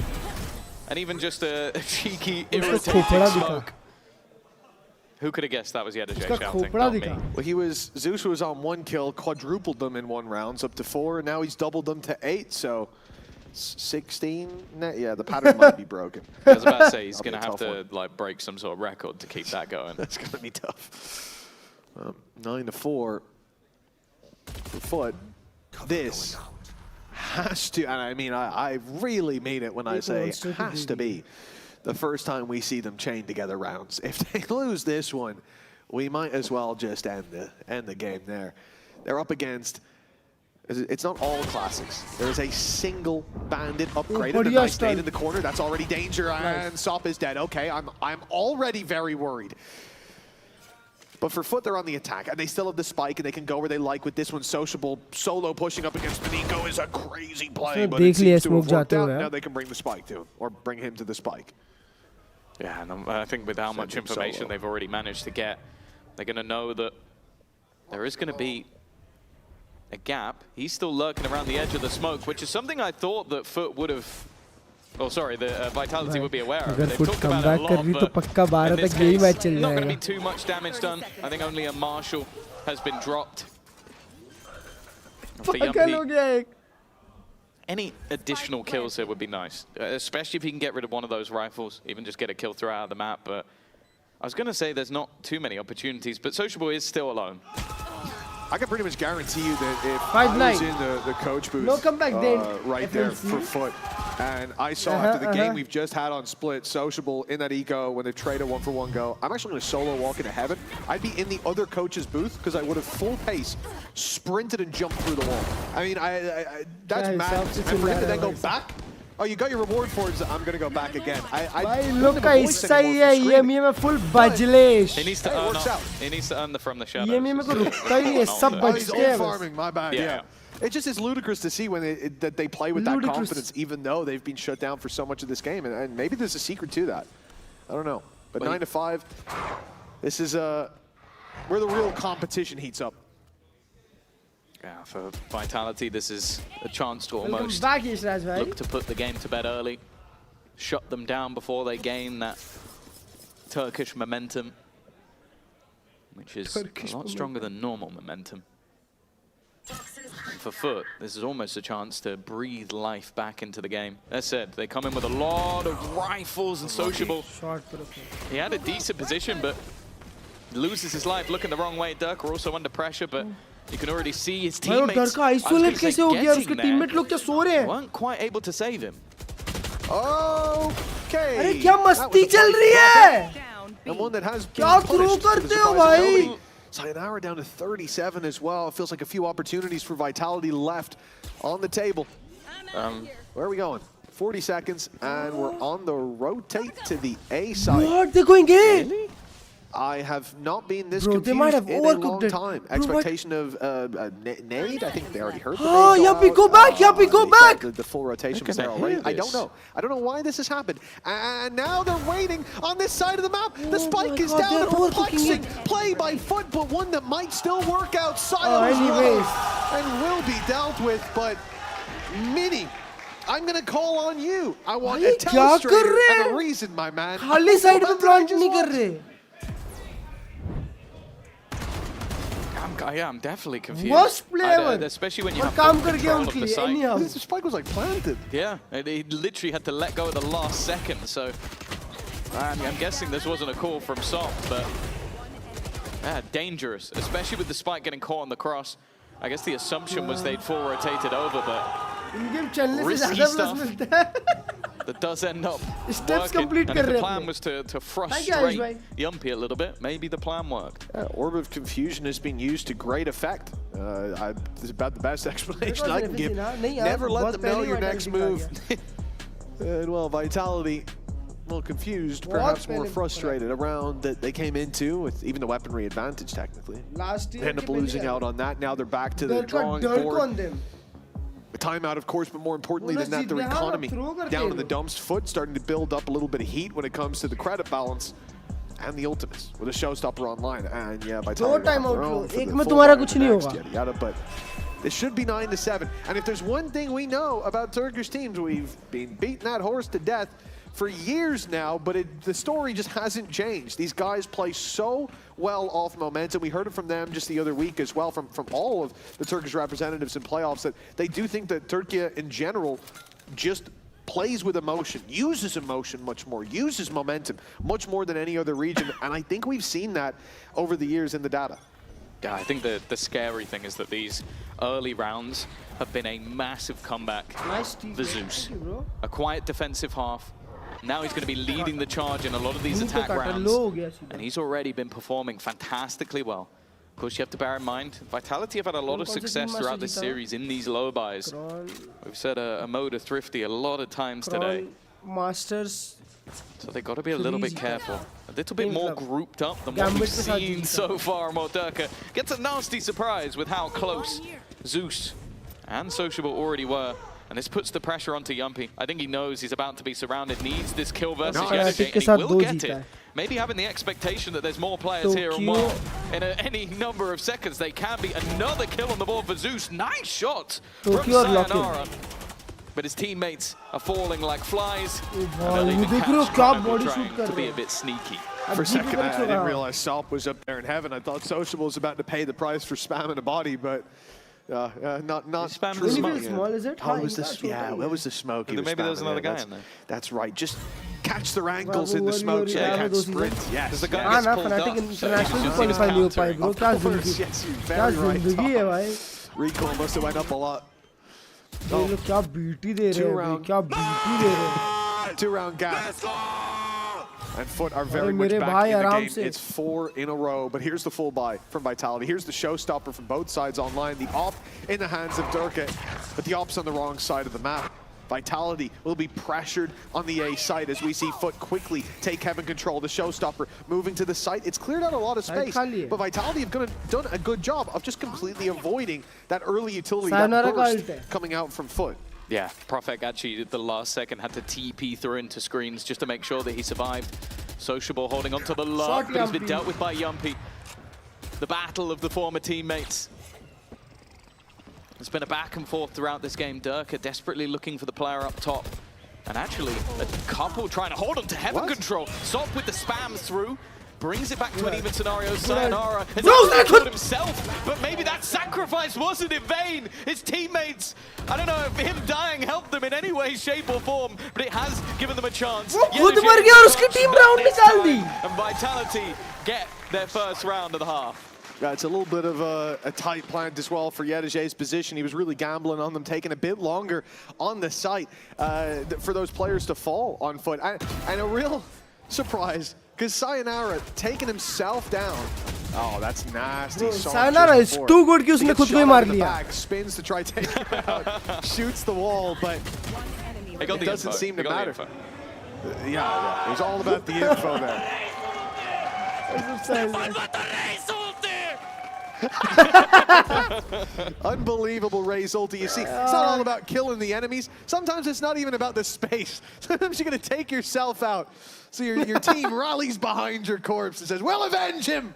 And even just a cheeky, irritating smoke. Who could have guessed that was Yedajay shouting? Not me. Well, Zeus was on 1 kill, quadrupled them in 1 round, up to 4, and now he's doubled them to 8, so 16? Yeah, the pattern might be broken. I was about to say, he's going to have to break some sort of record to keep that going. That's going to be tough. 9-4 for Foot. This has to, and I mean, I really mean it when I say has to be the first time we see them chain together rounds. If they lose this one, we might as well just end the game there. They're up against, it's not all classics. There's a single bandit upgraded, a nice nade in the corner. That's already danger, and Sop is dead. Okay, I'm already very worried. But for Foot, they're on the attack, and they still have the spike, and they can go where they like with this one. Sociable solo pushing up against Beniko is a crazy play, but it seems to have worked out. Now they can bring the spike to him, or bring him to the spike. Yeah, and I think with how much information they've already managed to get, they're going to know that there is going to be a gap. He's still lurking around the edge of the smoke, which is something I thought that Foot would have... Oh, sorry, the Vitality would be aware of. They've talked about it a lot, but in this case, not going to be too much damage done. I think only a Marshall has been dropped. For Yumpy, any additional kills here would be nice, especially if he can get rid of one of those rifles, even just get a kill throw out of the map. But I was going to say there's not too many opportunities, but Sociable is still alone. I can pretty much guarantee you that if 5-9. I was in the coach booth No comeback, right there for Foot, and I saw after the game we've just had on Split, Sociable in that eco when they trade a 1-for-1 go, I'm actually going to solo walk into heaven. I'd be in the other coach's booth because I would have full pace sprinted and jumped through the wall. I mean, that's mad. And for him to then go back, oh, you got your reward for it. I'm gonna go back again. Look, ऐसा ही है Emea में full bajlesh. He needs to earn up. He needs to earn the from the shadows. Emea में कोई रुकता ही नहीं है, सब बचते हैं. Farming, my bad. Yeah. It just is ludicrous to see when that they play with that confidence, even though they've been shut down for so much of this game. And maybe there's a secret to that. I don't know. But 9-5, this is where the real competition heats up. Yeah, for Vitality, this is a chance to almost look to put the game to bed early, shut them down before they gain that Turkish momentum, which is a lot stronger than normal momentum. And for Foot, this is almost a chance to breathe life back into the game. As said, they come in with a lot of rifles and Sociable. He had a decent position, but loses his life looking the wrong way. Durka also under pressure, but you can already see his teammates weren't quite able to save him. Okay. अरे क्या मस्ती चल रही है? And one that has क्या throw करते हो भाई? Sayonara down to 37 as well. It feels like a few opportunities for Vitality left on the table. Where are we going? 40 seconds, and we're on the rotate to the A side. What? They're going A? Really? I have not been this confused in a long time. Expectation of nade. I think they already heard the nade. Oh, Yuppie, go back! Yuppie, go back! The full rotation was there already. I don't know. I don't know why this has happened. And now they're waiting on this side of the map. The spike is down. A perplexing play by Foot, but one that might still work out. Silence and will be dealt with. But Mini, I'm going to call on you. I want a telestrator and a reason, my man. खाली side पे plant नहीं कर रहे. Yeah, I'm definitely confused. Worst player, especially when you have control of the site. This spike was like planted. Yeah, he literally had to let go at the last second. So I'm guessing this wasn't a call from Sop, but dangerous, especially with the spike getting caught on the cross. I guess the assumption was they'd full rotated over, but risky stuff that does end up working. And if the plan was to frustrate Yumpy a little bit, maybe the plan worked. Orb of Confusion has been used to great effect. This is about the best explanation I can give. Never let them know your next move. And well, Vitality, well, confused, perhaps more frustrated around that they came into with even the weaponry advantage technically. They end up losing out on that. Now they're back to the drawing board. A timeout, of course, but more importantly than that, their economy down in the dumps. Foot starting to build up a little bit of heat when it comes to the credit balance and the ultimates with a showstopper online. And yeah, Vitality but it should be 9-7. And if there's one thing we know about Turkish teams, we've been beating that horse to death for years now, but the story just hasn't changed. These guys play so well off momentum. We heard it from them just the other week as well, from all of the Turkish representatives in playoffs, that they do think that Turkey in general just plays with emotion, uses emotion much more, uses momentum much more than any other region. And I think we've seen that over the years in the data. Yeah, I think the scary thing is that these early rounds have been a massive comeback for Zeus. A quiet defensive half. Now he's going to be leading the charge in a lot of these attack rounds, and he's already been performing fantastically well. Of course, you have to bear in mind, Vitality have had a lot of success throughout this series in these low buys. We've said a mode of Thrifty a lot of times today. Masters. So they've got to be a little bit careful. A little bit more grouped up than what we've seen so far. Modurka gets a nasty surprise with how close Zeus and Sociable already were. And this puts the pressure onto Yumpy. I think he knows he's about to be surrounded, needs this kill versus Yenage, and he will get it. Maybe having the expectation that there's more players here, and well, in any number of seconds they can be. Another kill on the board for Zeus. Nice shot from Sayonara. But his teammates are falling like flies. And they'll even catch trying to be a bit sneaky. For a second, I didn't realize Salp was up there in heaven. I thought Sociable was about to pay the price for spamming a body, but Not really small, is it? Oh, it was the, yeah, it was the smoke. Maybe there was another guy in there. That's right. Just catch their ankles in the smoke so they can't sprint. Yes. The guy gets pulled up. International qualify नहीं हो पाए bro. क्या जिंदगी है भाई. Recoil must have went up a lot. ये लोग क्या BT दे रहे हैं? क्या BT दे रहे हैं? 2-round gap. And Foot are very much back in the game. It's 4 in a row, but here's the full buy from Vitality. Here's the showstopper from both sides online. The op in the hands of Durka, but the op's on the wrong side of the map. Vitality will be pressured on the A site as we see Foot quickly take heaven control. The showstopper moving to the site. It's cleared out a lot of space, but Vitality have done a good job of just completely avoiding that early utility, that burst coming out from Foot. Yeah, Profek actually at the last second had to TP through into screens just to make sure that he survived. Sociable holding on to the luck, but he's been dealt with by Yumpy. The battle of the former teammates. There's been a back and forth throughout this game. Durka desperately looking for the player up top. And actually, a couple trying to hold on to heaven control. Sop with the spams through. Brings it back to an even scenario. Sayonara has killed himself, but maybe that sacrifice wasn't in vain. His teammates, I don't know if him dying helped them in any way, shape or form, but it has given them a chance. And Vitality get their first round of the half. Yeah, it's a little bit of a tight plant as well for Yedajay's position. He was really gambling on them, taking a bit longer on the site for those players to fall on Foot. And a real surprise, because Sayonara taking himself down. Oh, that's nasty. Sayonara is too good कि उसने खुद को ही मार लिया. Spins to try to take him out, shoots the wall, but it doesn't seem to matter. Yeah, it was all about the info there. Unbelievable Ray's ulti. You see, it's not all about killing the enemies. Sometimes it's not even about the space. Sometimes you're going to take yourself out. So your team rallies behind your corpse and says, we'll avenge him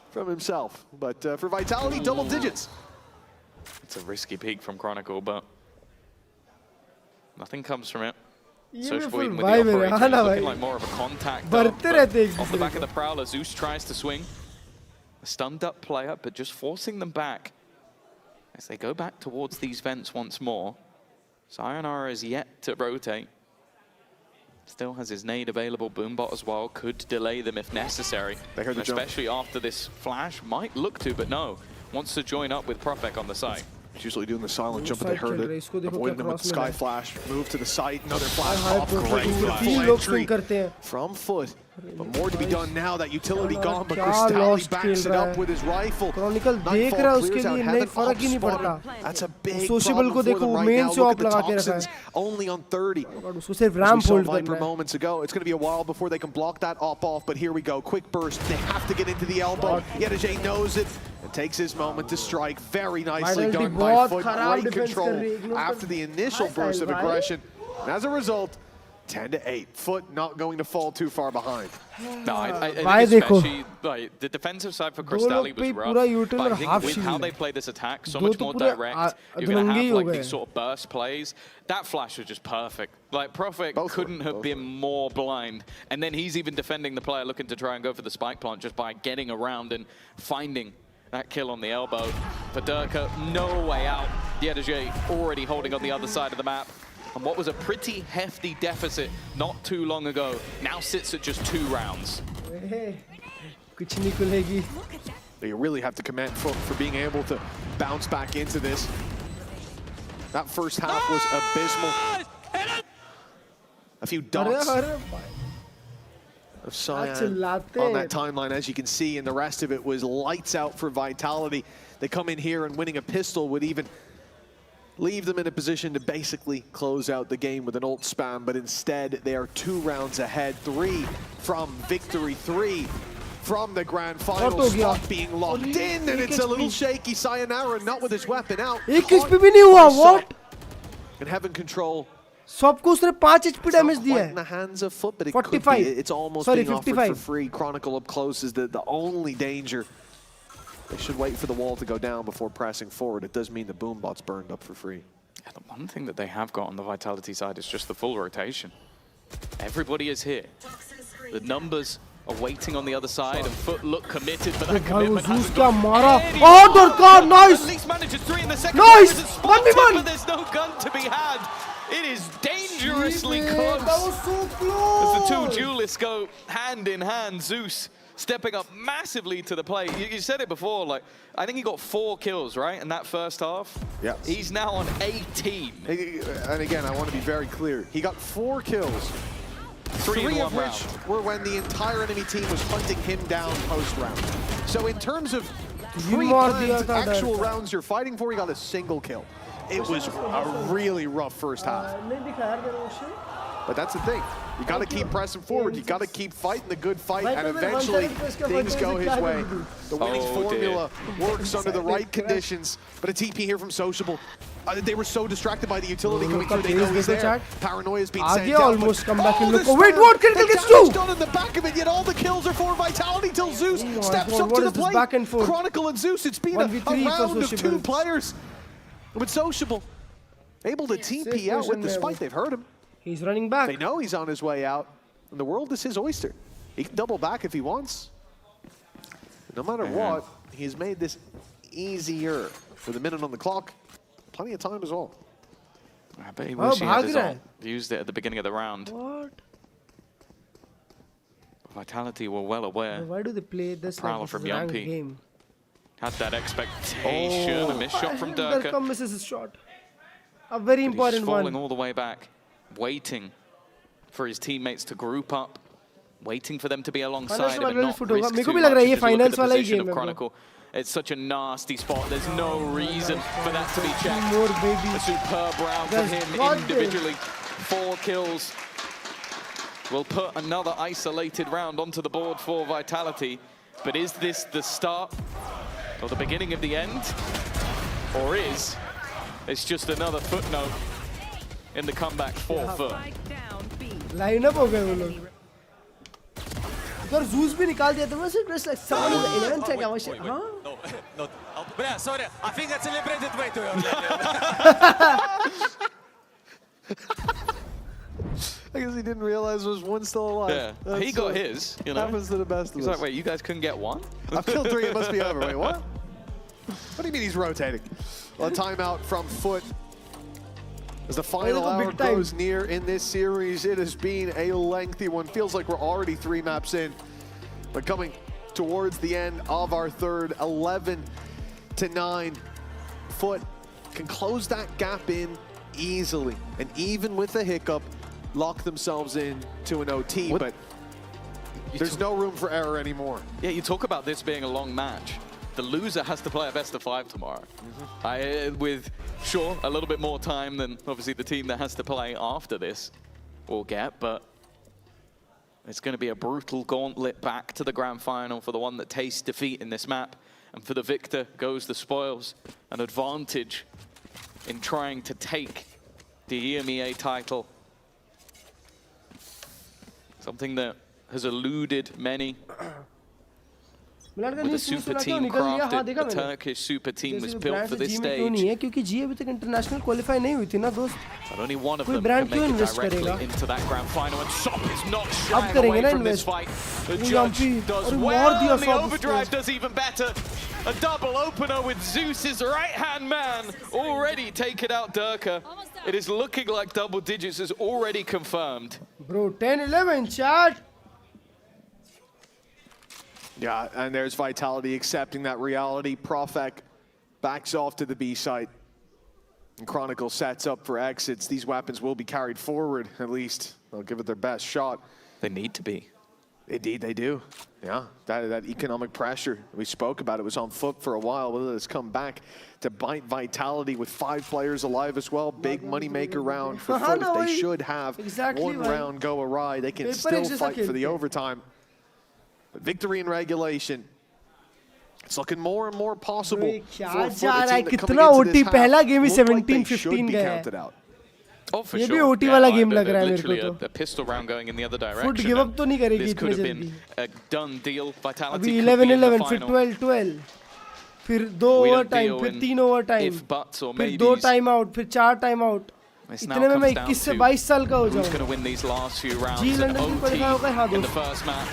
from himself. But for Vitality, double digits. It's a risky peek from Chronicle, but nothing comes from it. Sociable even with the operator, looking like more of a contact off the back of the Prowler. Zeus tries to swing. A stunned up player, but just forcing them back as they go back towards these vents once more. Sayonara is yet to rotate. Still has his nade available. Boombot as well could delay them if necessary. They heard the especially after this flash. Might look to, but no. Wants to join up with Profek on the site. He's usually doing the silent jump, but they heard it. Avoiding them with Sky Flash. Move to the site. Another flash off. Great entry from Foot. But more to be done now. That utility gone, but Crystalli backs it up with his rifle. Chronicle देख रहा है उसके लिए नहीं फर्क ही नहीं पड़ता. That's a big problem for them right now. Look at the toxins, only on 30. उसको सिर्फ ramp hold करना है. Moments ago, it's going to be a while before they can block that op off. But here we go, quick burst. They have to get into the elbow. Yedajay knows it. It takes his moment to strike. Very nicely done by Foot. Great control after the initial burst of aggression. And as a result, 10-8. Foot not going to fall too far behind. No, I think especially the defensive side for Crystalli was rough. But I think with how they play this attack, so much more direct, you're going to have like these sort of burst plays. That flash was just perfect. Like Profek couldn't have been more blind. And then he's even defending the player looking to try and go for the spike plant just by getting around and finding that kill on the elbow. For Durka, no way out. Yedajay already holding on the other side of the map. And what was a pretty hefty deficit not too long ago now sits at just 2 rounds. You really have to commend Foot for being able to bounce back into this. That first half was abysmal. A few dots of cyan on that timeline, as you can see, and the rest of it was lights out for Vitality. They come in here and winning a pistol would even leave them in a position to basically close out the game with an ult spam, but instead they are 2 rounds ahead. 3 from victory, 3 from the grand final. Spot being locked in, and it's a little shaky. Sayonara not with his weapon out. What? And Heaven control. सबको उसने 5 HP damage दिया है. In the hands of Foot, but it 45. Could be. It's almost being 55. Offered for free. Chronicle up close is the only danger. They should wait for the wall to go down before pressing forward. It does mean the Boombot's burned up for free. Yeah, the one thing that they have got on the Vitality side is just the full rotation. Everybody is here. The numbers are waiting on the other side, and Foot look committed, but that commitment hasn't got mara. Oh, Dorkar, nice! At least manages 3 in the second. Nice! But there's no gun to be had. It is dangerously close. That was so close. As the two duelists go hand in hand, Zeus stepping up massively to the plate. You said it before, like, I think he got 4 kills, right, in that first half? Yeah. He's now on 18. And again, I want to be very clear. He got 4 kills. 3 in of one which round. were when the entire enemy team was hunting him down post-round. So in terms of pre-planned actual rounds you're fighting for, he got a single kill. It was a really rough first half. But that's the thing. You got to keep pressing forward. You got to keep fighting the good fight, and eventually things go his way. The winning formula works under the right conditions. But a TP here from Sociable. They were so distracted by the utility coming through. They know he's there. Paranoia's been sent down. Almost come back and look. Wait, what? Critical gets 2! Done in the back of it, yet all the kills are for Vitality till Zeus steps up to the plate. Back and forth. Chronicle and Zeus, it's been a round of 2 players. With Sociable able to TP out with the spike. They've heard him. He's running back. They know he's on his way out. And the world is his oyster. He can double back if he wants. No matter what, he's made this easier with a minute on the clock. Plenty of time as well. I bet he wish he had his ult. Used it at the beginning of the round. What? Vitality were well aware. Why do they play this like this from is a ranked game? Had that expectation. A missed shot from Durka. Durka misses his shot. A very important one. Falling all the way back, waiting for his teammates to group up, waiting for them to be alongside him and not risk too much. If you look at the position of Chronicle, it's such a nasty spot. There's no reason for that to be checked. A superb round from him individually. 4 kills. Will put another isolated round onto the board for Vitality. But is this the start or the beginning of the end? Or is it's just another footnote in the comeback for Foot? Line up हो गए वो लोग. अगर Zeus भी निकाल दिया तो वैसे it's like someone in the 11th tag आवश्यक. हाँ? No. Bro, sorry. I think I celebrated way too early. I guess he didn't realize there was one still alive. Yeah, That's he got his. You know, happens to the best of us. He's like, wait, you guys couldn't get one? I've killed 3. It must be over. Wait, what? What do you mean he's rotating? Well, a timeout from Foot. As the final hour grows near in this series, it has been a lengthy one. Feels like we're already 3 maps in, but coming towards the end of our third, 11-9. Foot can close that gap in easily, and even with a hiccup, lock themselves in to an OT. But there's no room for error anymore. Yeah, you talk about this being a long match. The loser has to play a best of 5 tomorrow. With, sure, a little bit more time than obviously the team that has to play after this will get, but it's going to be a brutal gauntlet back to the grand final for the one that tastes defeat in this map. And for the victor goes the spoils, an advantage in trying to take the Emea title. Something that has eluded many. With a super team crafted, the Turkish super team was built for this stage. क्योंकि जी अभी तक international qualify नहीं हुई थी ना दोस्त. But only one of them can make it directly into that grand final, and Sop is not shying away from this fight. The judge does well, and the overdrive does even better. A double opener with Zeus's right-hand man already taken out Durka. It is looking like double digits is already confirmed. Bro, 10-11, chat. Yeah, and there's Vitality accepting that reality. Profek backs off to the B site. And Chronicle sets up for exits. These weapons will be carried forward, at least. They'll give it their best shot. They need to be. Indeed, they do. Yeah, that economic pressure we spoke about, it was on Foot for a while. Whether it's come back to bite Vitality with 5 players alive as well. Big moneymaker round for Foot. If they should have one round go awry, they can still fight for the overtime. But victory in regulation. It's looking more and more possible for a team that coming into this half look like they should be counted out. Oh, for ये sure. भी OT वाला game लग रहा है मेरे Literally को तो. a pistol round going in the other direction. Foot give up तो नहीं करेगी This could इतने have been जल्दी. a done deal. Vitality अभी could be in the 11-11 फिर final. 12-12 फिर 2 ओवरटाइम फिर 3 ओवरटाइम फिर 2 टाइम आउट फिर 4 टाइम आउट. इतने में मैं 21 से 22 साल का हो जाऊंगा. Who's going to win these last few rounds जी and लंदन की क्वालिफाई होगा हाँ in the दोस्त. first match.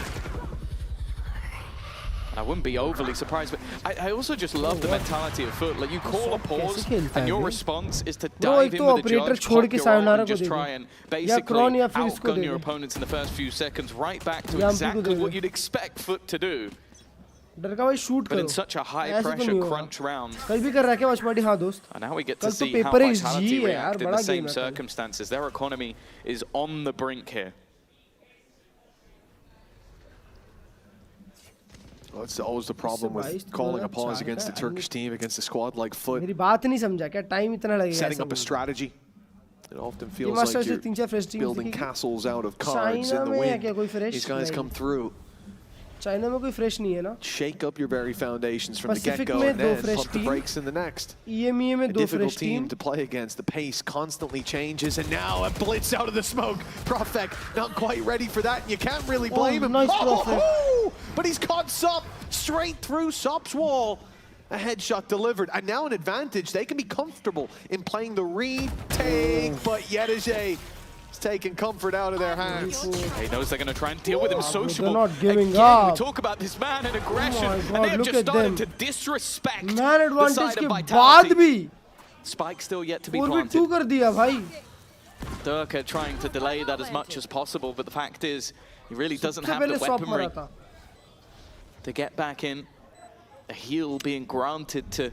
I wouldn't be overly surprised, but I also just love the mentality of Foot. Like, you call a pause, and your response is to dive in with the judge, pop your ult, and just try and basically outgun your opponents in the first few seconds, right back to exactly what you'd expect Foot to do. But in such a high-pressure crunch round. And now we get to see how Vitality react in the same circumstances. Their economy is on the brink here. Well, it's always the problem with calling a pause against a Turkish team, against a squad like Foot. Setting up a strategy. It often feels like you're building castles out of cards in the wind. These guys come through. Shake up your very foundations from the get-go and then pump the brakes in the next. A difficult team to play against. The pace constantly changes, and now a blitz out of the smoke. Profek not quite ready for that, and you can't really blame him. But he's caught Sup straight through Sup's wall. A headshot delivered, and now an advantage. They can be comfortable in playing the retake, but Yedige taking comfort out of their hands. He knows they're going to try and deal with him sociable. They're not giving Again, up. we talk about this man and aggression, and they have just started to disrespect the side of Vitality. Spike still yet to be planted. Durka trying to delay that as much as possible, but the fact is, he really doesn't have the weaponry to get back in. A heal being granted to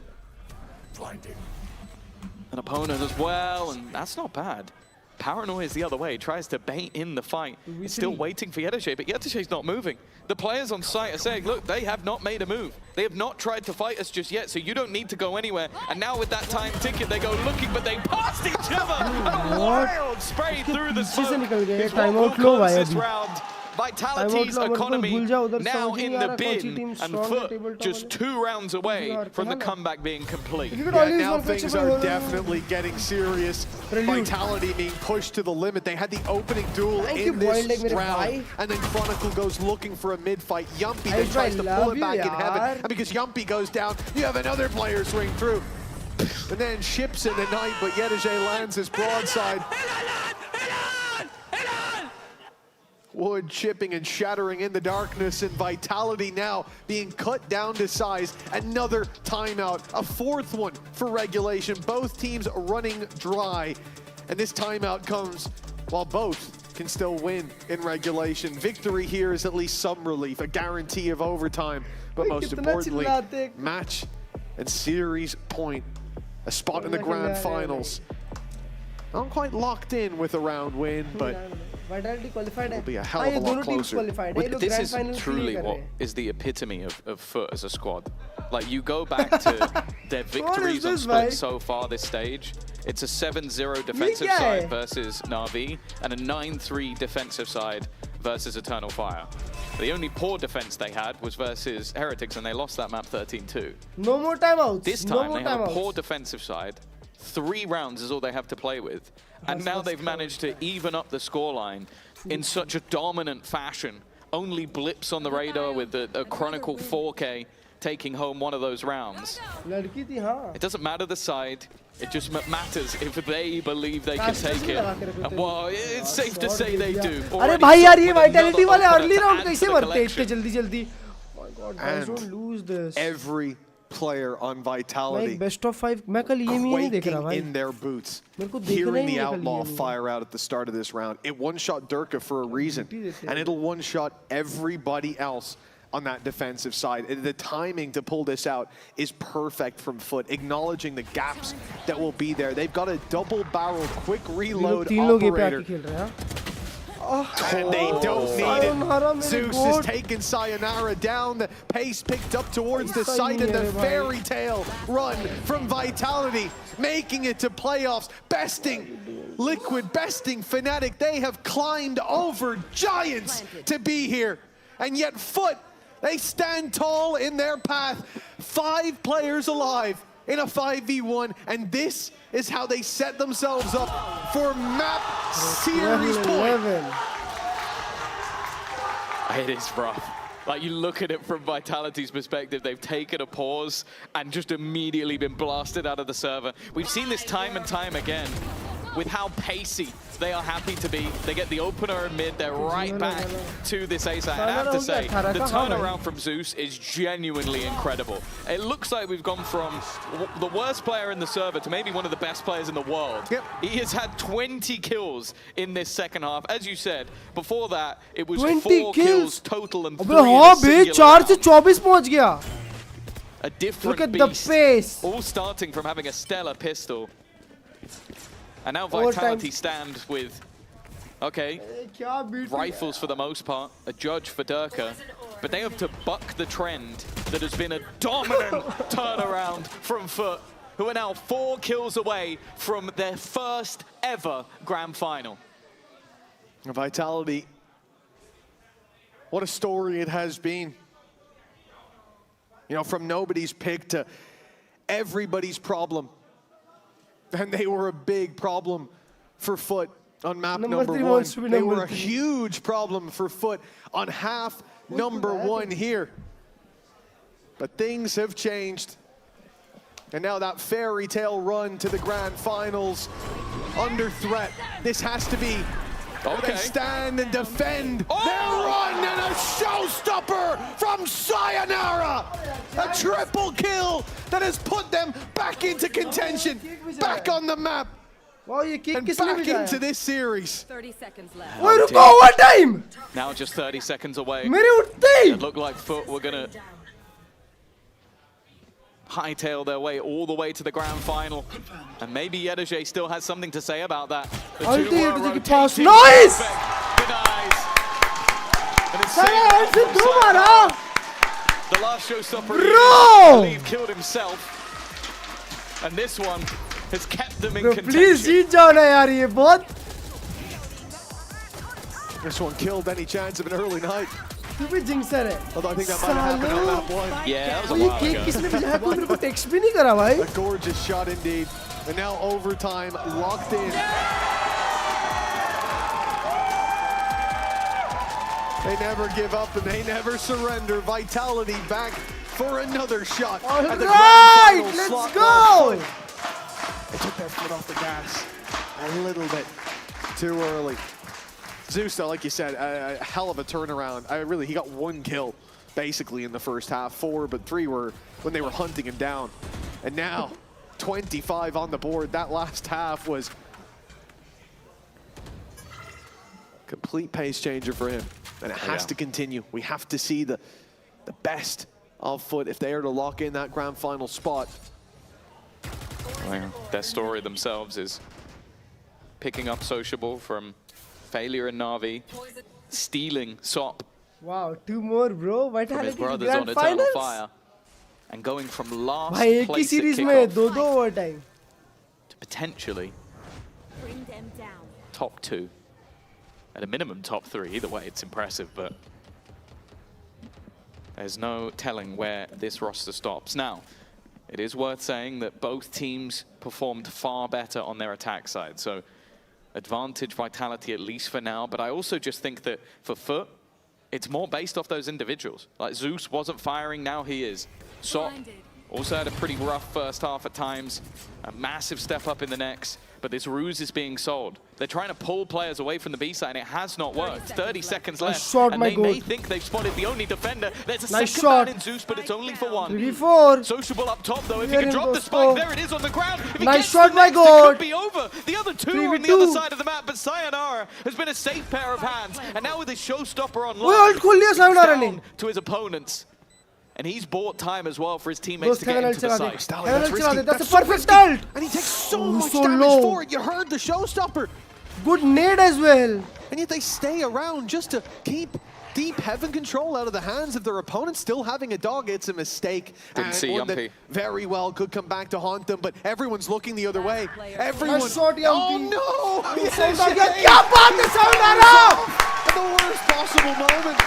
an opponent as well, and that's not bad. Paranoia is the other way, tries to bait in the fight. He's still waiting for Yedige, but Yedige's not moving. The players on site are saying, look, they have not made a move. They have not tried to fight us just yet, so you don't need to go anywhere. And now with that time ticket, they go looking, but they passed each other. And a wild spray through the smoke is what will close this round. Vitality's economy now in the bin, and Foot just 2 rounds away from the comeback being complete. Yeah, now things are definitely getting serious. Vitality being pushed to the limit. They had the opening duel in this round, and then Chronicle goes looking for a mid-fight. Yumpy then tries to pull it back in heaven, and because Yumpy goes down, you have another player swing through. And then ships in the night, but Yedige lands his broadside. Wood chipping and shattering in the darkness, and Vitality now being cut down to size. Another timeout, a 4th one for regulation. Both teams running dry, and this timeout comes while both can still win in regulation. Victory here is at least some relief, a guarantee of overtime, but most importantly, match and series point, a spot in the grand finals. Not quite locked in with a round win, but it'll be a hell of a lot closer. This is truly what is the epitome of Foot as a squad. Like, you go back to their victories on Split so far this stage. It's a 7-0 defensive side versus Na'Vi, and a 9-3 defensive side versus Eternal Fire. The only poor defense they had was versus Heretics, and they lost that map 13-2. No more timeouts. This time they have a poor defensive side. 3 rounds is all they have to play with. And now they've managed to even up the scoreline in such a dominant fashion. Only blips on the radar with a Chronicle 4K taking home one of those rounds. It doesn't matter the side. It just matters if they believe they can take it. And well, it's safe to say they do. अरे भाई यार ये Vitality वाले early round कैसे मरते हैं इतने जल्दी? Oh my God, guys, don't lose this. Every player on Vitality best of 5 मैं कल ये नहीं देख रहा भाई. In their boots, hearing the Outlaw fire out at the start of this round. It one-shot Durka for a reason, and it'll one-shot everybody else on that defensive side. The timing to pull this out is perfect from Foot, acknowledging the gaps that will be there. They've got a double-barrel quick reload operator. And they don't need it. Zeus is taking Sayonara down. The pace picked up towards the site, and the fairy tale run from Vitality, making it to playoffs, besting Liquid, besting Fnatic. They have climbed over giants to be here. And yet Foot, they stand tall in their path. 5 players alive in a 5v1, and this is how they set themselves up for map series point. It is rough. Like, you look at it from Vitality's perspective, they've taken a pause and just immediately been blasted out of the server. We've seen this time and time again with how pacey they are happy to be. They get the opener in mid. They're right back to this ace. And I have to say, the turnaround from Zeus is genuinely incredible. It looks like we've gone from the worst player in the server to maybe one of the best players in the world. Yep. He has had 20 kills in this second half. As you said, before that, it was 4 kills total and 3 in a singular round. A different beast. Look at the pace. All starting from having a stellar pistol. And now Vitality stand with, okay, rifles for the most part, a judge for Durka, but they have to buck the trend that has been a dominant turnaround from Foot, who are now 4 kills away from their first ever grand final. Vitality, what a story it has been. You know, from nobody's pick to everybody's problem. And they were a big problem for Foot on map number 1. They were a huge problem for Foot on half number 1 here. But things have changed. And now that fairy tale run to the grand finals under threat. This has to be they stand and defend their run, and a showstopper from Sayonara! A triple kill that has put them back into contention, back on the map, and back into this series. 30 seconds left. What time? Now just 30 seconds away. It looked like Foot were gonna hightail their way all the way to the grand final. And maybe Yedege still has something to say about that. The nice! Denies. The last showstopper, I believe, killed himself. And this one has kept them in contention. Please, this one killed any chance of an early night. Although I think that might have happened on that one. Yeah, that was a while ago. A gorgeous shot indeed. And now overtime locked in. They never give up and they never surrender. Vitality back for another shot. All right, let's go! They took their foot off the gas a little bit too early. Zeus, though, like you said, a hell of a turnaround. He got 1 kill, basically, in the first half. 4, but 3 were when they were hunting him down. And now, 25 on the board. That last half was complete pace changer for him. And it has to continue. We have to see the best of Foot if they are to lock in that grand final spot. Well, their story themselves is picking up Sociable from failure in Na'Vi, stealing SOP. Wow, 2 more, bro. From his brothers on Eternal Fire. And going from last place at kickoff to potentially top 2. At a minimum top 3. Either way, it's impressive, but there's no telling where this roster stops. Now, it is worth saying that both teams performed far better on their attack side. So advantage Vitality, at least for now, but I also just think that for Foot, it's more based off those individuals. Like Zeus wasn't firing, now he is. Sop also had a pretty rough first half at times, a massive step up in the next, but this ruse is being sold. They're trying to pull players away from the B side, and it has not worked. 30 seconds left, and they may think they've spotted the only defender. There's a second man in Zeus, but it's only for 1. 3v4. Sociable up top, though. If he can drop the spike, there it is on the ground. If he nice shot, my God. It could be over. The other 2 are on the other side of the map, but Sayonara has been a safe pair of hands. And now with his showstopper online, he's down to his opponents. And he's bought time as well for his teammates to get into the site. That's a perfect ult! And he takes so much damage for it. You heard the showstopper. Good nade as well. And yet they stay around just to keep deep heaven control out of the hands of their opponents. Still having a dog, it's a mistake. Didn't see one Yumpy. That very well could come back to haunt them, but everyone's looking the other way. Everyone. Oh no! At the worst possible moment.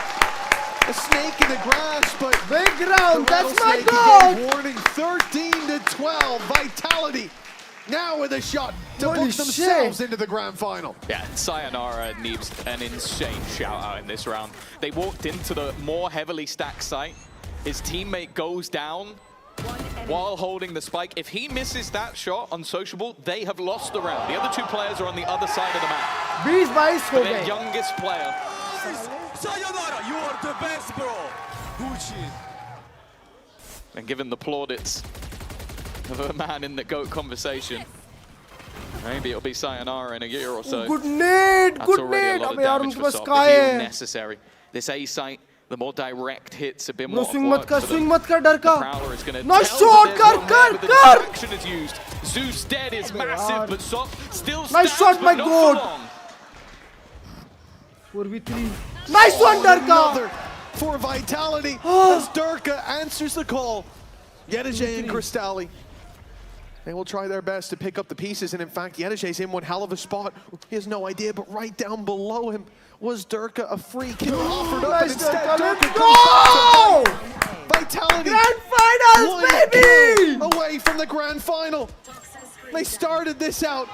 A snake in the grass, but big round. That's my goal. Warning 13-12. Vitality now with a shot to book themselves into the grand final. Yeah, Sayonara needs an insane shout out in this round. They walked into the more heavily stacked site. His teammate goes down, while holding the spike. If he misses that shot on Sociable, they have lost the round. The other two players are on the other side of the map. 20-22 हो Their गए. youngest player. Sayonara, you are the best, bro. And given the plaudits of a man in the GOAT conversation, maybe it'll be sayonara in a year or so. Good nade, That's good already nade. a lot of अबे यार damage उनके for pass Sop. sky The heal है. necessary. This A site, the more direct hits have been No what swing मत कर, swing मत कर डर The का. Prowler is going to Nice shot, कर. The distraction is used. Zeus dead is massive, but Sop still stands. Nice shot, my but not god. for long. 4v3. Nice one, Darka. For Vitality as Durka answers the call. Yedeje and Crystalli. They will try their best to pick up the pieces, and in fact, Yedeje's in one hell of a spot. He has no idea, but right down below him was Durka, a free kill offered up, and instead Durka go! Vitality. Grand finals, baby! Away from the grand final. They started this out.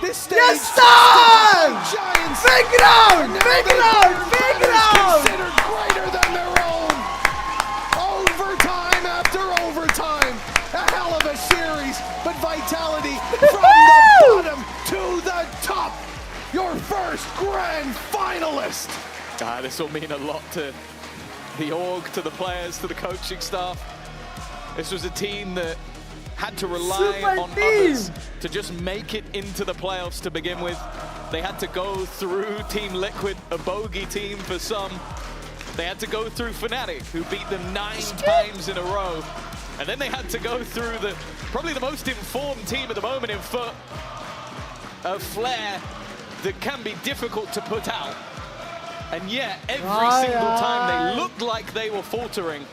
This stage. Yes, sir! Giants. Big round! Big round! Big round! Considered greater than their own. Overtime after overtime. A hell of a series, but Vitality from the bottom to the top. Your first grand finalist. This will mean a lot to the org, to the players, to the coaching staff. This was a team that had to rely on others to just make it into the playoffs to begin with. They had to go through Team Liquid, a bogey team for some. They had to go through Fnatic, who beat them 9 times in a row. And then they had to go through probably the most informed team at the moment in Foot, a Flare that can be difficult to put out. And yet, every single time they looked like they were faltering,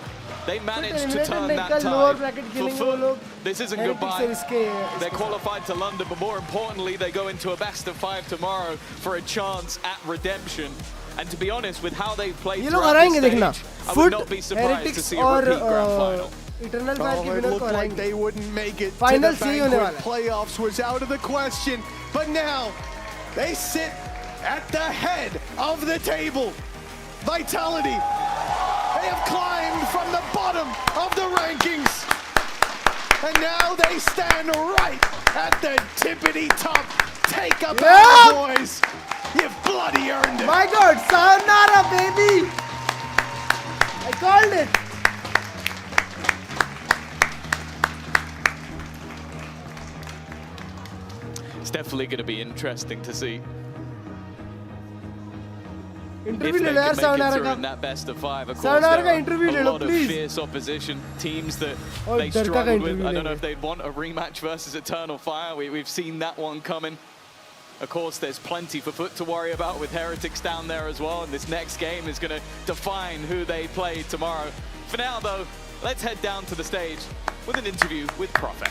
they managed to turn that tide. For Foot, this isn't goodbye. They're qualified to London, but more importantly, they go into a best-of-5 tomorrow for a chance at redemption. And to be honest, with how they've played throughout this stage, I would not be surprised to see a repeat grand final. It looked like they wouldn't make it to the banquet. Playoffs was out of the question, but now they sit at the head of the table. Vitality, they have climbed from the bottom of the rankings, and now they stand right at the tippity top. Take a bow, boys. You've bloody earned it. My God, sayonara, baby. I called it. It's definitely going to be interesting to see Interview if they le yaar, can make it sayonara through ka. in that best of 5. Of course, Sayonara there ka are interview le a lo, lot of please. fierce opposition, teams that Oh, they Darka ka struggled with. interview I don't know le if they'd want a rematch versus Eternal Fire. We've seen that one coming. Of course, there's plenty for Foot to worry about with Heretics down there as well, and this next game is going to define who they play tomorrow. For now, though, let's head down to the stage with an interview with Profek.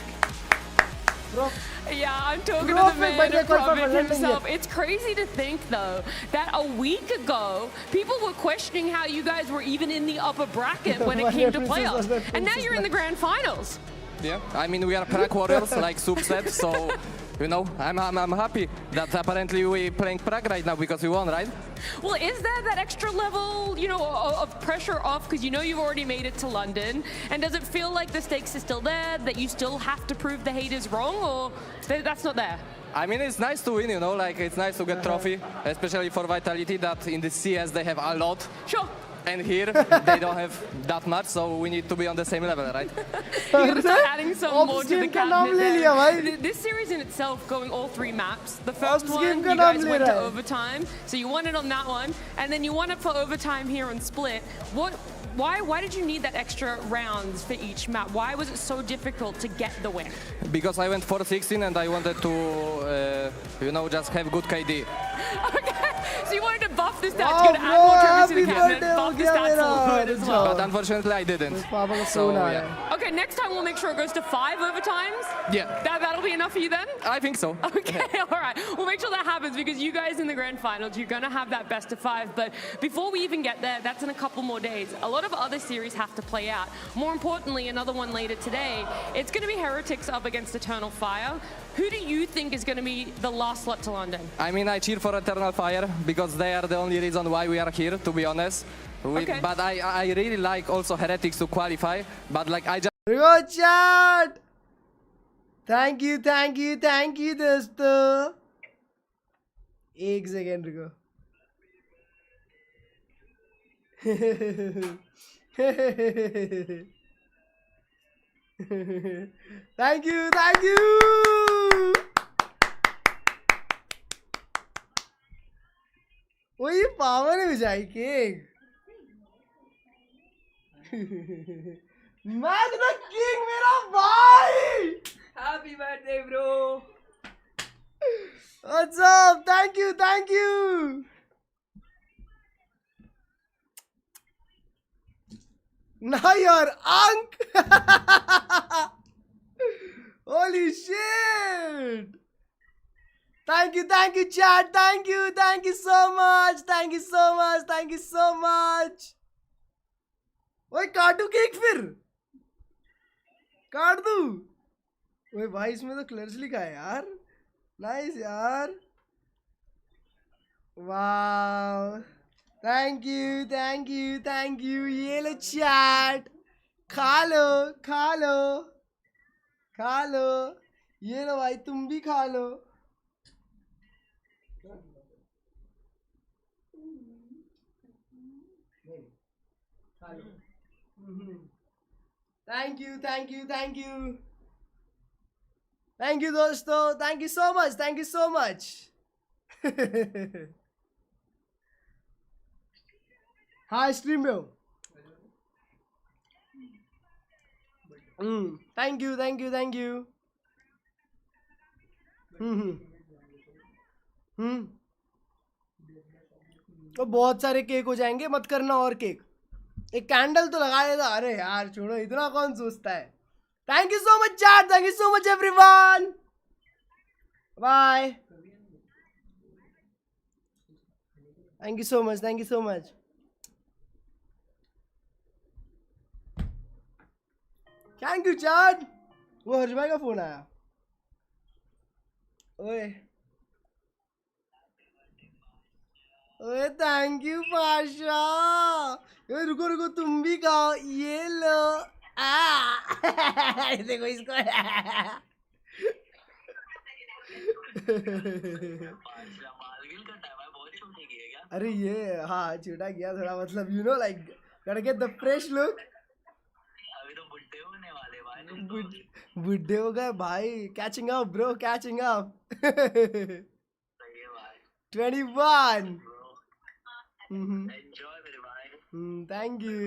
Yeah, I'm talking to the man of Profek himself. It's crazy to think, though, that a week ago, people were questioning how you guys were even in the upper bracket when it came to playoffs. And now you're in the grand finals. Yeah, I mean, we are Prague warriors, like Sub said, so, you know, I'm happy that apparently we're playing Prague right now because we won, right? Well, is there that extra level, you know, of pressure off because you know you've already made it to London? And does it feel like the stakes are still there, that you still have to prove the haters wrong, or that's not there? I mean, it's nice to win, you know, like it's nice to get trophy, especially for Vitality that in the CS they have a lot. Sure. And here, they don't have that much, so we need to be on the same level, right? You're going to start adding some more to the cabinet there. This series in itself, going all 3 maps. The first one, you guys went to overtime, so you won it on that one, and then you won it for overtime here on Split. Why did you need that extra rounds for each map? Why was it so difficult to get the win? Because I went 4-16 and I wanted to, you know, just have good KD. Okay, so you wanted to buff the stats, you're going to add more trophies to the cabinet, buff the stats a little bit as well. But unfortunately, I didn't. So, yeah. Okay, next time we'll make sure it goes to 5 overtimes? Yeah. That'll be enough for you then? I think so. Okay, all right. We'll make sure that happens because you guys in the grand finals, you're going to have that best of 5. But before we even get there, that's in a couple more days. A lot of other series have to play out. More importantly, another one later today, it's going to be Heretics up against Eternal Fire. Who do you think is going to be the last slot to London? I mean, I cheer for Eternal Fire because they are the only reason why we are here, to be honest. But I really like also Heretics to qualify. But like I just. Go chat. Thank you दोस्तों. एक second रुको. Thank you. वही power है विजय cake. Match the king मेरा भाई. Happy birthday, bro. What's up? Thank you. Now you're Unk. Holy shit. Thank you chat. Thank you so much. ओए काटू cake फिर. काट दूं. ओए भाई इसमें तो क्लर्ज लिखा है यार. नाइस यार. वाव. Thank you. ये लो चैट. खा लो. ये लो भाई तुम भी खा लो. Thank you दोस्तों. Thank you so much. हाँ स्ट्रीम में हो. Thank you. तो बहुत सारे केक हो जाएंगे. मत करना और केक. एक कैंडल तो लगा देता. अरे यार छोड़ो, इतना कौन सोचता है. Thank you so much chat. Thank you so much everyone. Bye. Thank you so much. Thank you chat. वो हर्ष भाई का फोन आया. ओए थैंक यू पाशा. रुको तुम भी खाओ. ये लो. देखो इसको. अरे ये हाँ छोटा किया थोड़ा. मतलब you know like gotta get the fresh look. अभी तो बुड्ढे होने वाले भाई. बुड्ढे हो गए भाई. catching up bro. 21. Enjoy मेरे भाई. Thank you.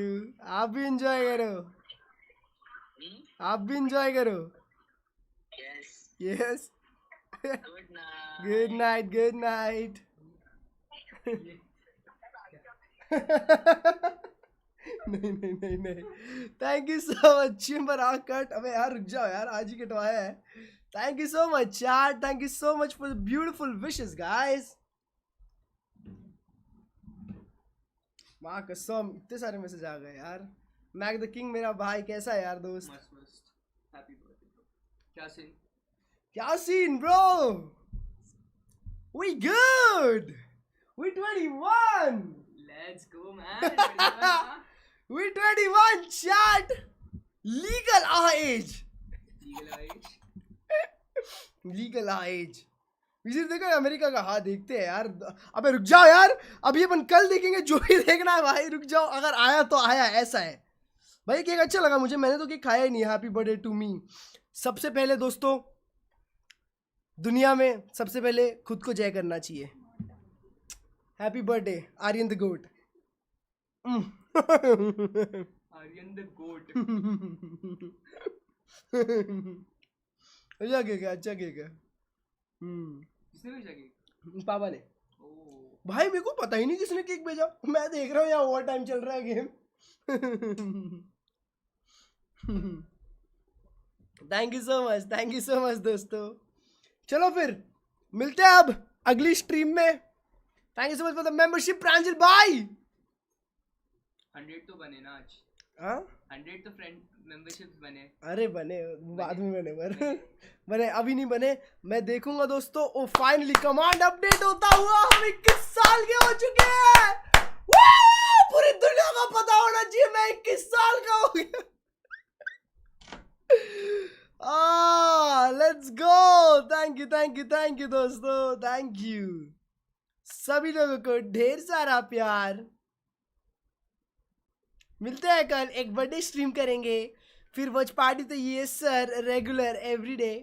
आप भी एंजॉय करो. Yes. Good night. नहीं. थैंक यू सो मच चिम्बर. कट. अबे यार रुक जाओ यार. आज ही कटवाया है. Thank you so much chat. Thank you so much for the beautiful wishes guys. माँ कसम इतने सारे मैसेज आ गए यार. मैक द किंग मेरा भाई कैसा है यार दोस्त. Happy birthday bro. क्या scene bro. We good. We 21. Let's go man. We 21 chat. Legal age. Visit देखो अमेरिका का. हाँ देखते हैं यार. अबे रुक जाओ यार. अभी अपन कल देखेंगे. जो भी देखना है भाई रुक जाओ. अगर आया तो आया. ऐसा है भाई. केक अच्छा लगा मुझे. मैंने तो केक खाया ही नहीं. Happy birthday to me. सबसे पहले दोस्तों दुनिया में सबसे पहले खुद को जय करना चाहिए. Happy birthday Aryan the GOAT. Aryan the GOAT. अच्छा केक है. किसने भेजा केक. पापा ने. भाई मेरे को पता ही नहीं किसने केक भेजा. मैं देख रहा हूँ यहाँ ओवर टाइम चल रहा है game. Thank you so much दोस्तों. चलो फिर मिलते हैं अब अगली स्ट्रीम में. Thank you so much for the membership Pranjal भाई. 100 तो बने ना आज. 100 तो फ्रेंड मेंबरशिप्स बने. अरे बने बाद में बने अभी नहीं बने. मैं देखूंगा दोस्तों. ओ फाइनली कमांड अपडेट होता हुआ हम 21 साल के हो चुके हैं. पूरी दुनिया यू दोस्तों, थैंक यू सभी लोगों को ढेर सारा प्यार। मिलते हैं कल, एक बर्थडे स्ट्रीम करेंगे, फिर वॉच पार्टी तो ये sir regular everyday.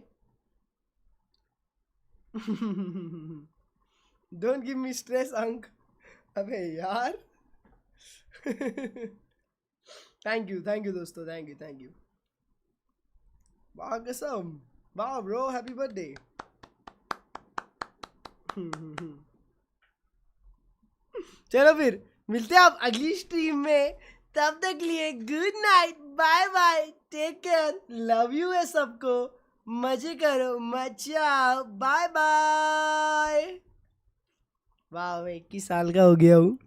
Don't give me stress अंक। अबे यार थैंक यू दोस्तों, थैंक यू। वाह कसम, वाह ब्रो, हैप्पी बर्थडे। चलो फिर मिलते हैं आप अगली स्ट्रीम में, तब तक लिए good night, bye bye, take care, love you है सबको, मजे करो, मचा, बाय बाय। वाह मैं 21 साल का हो गया हूँ।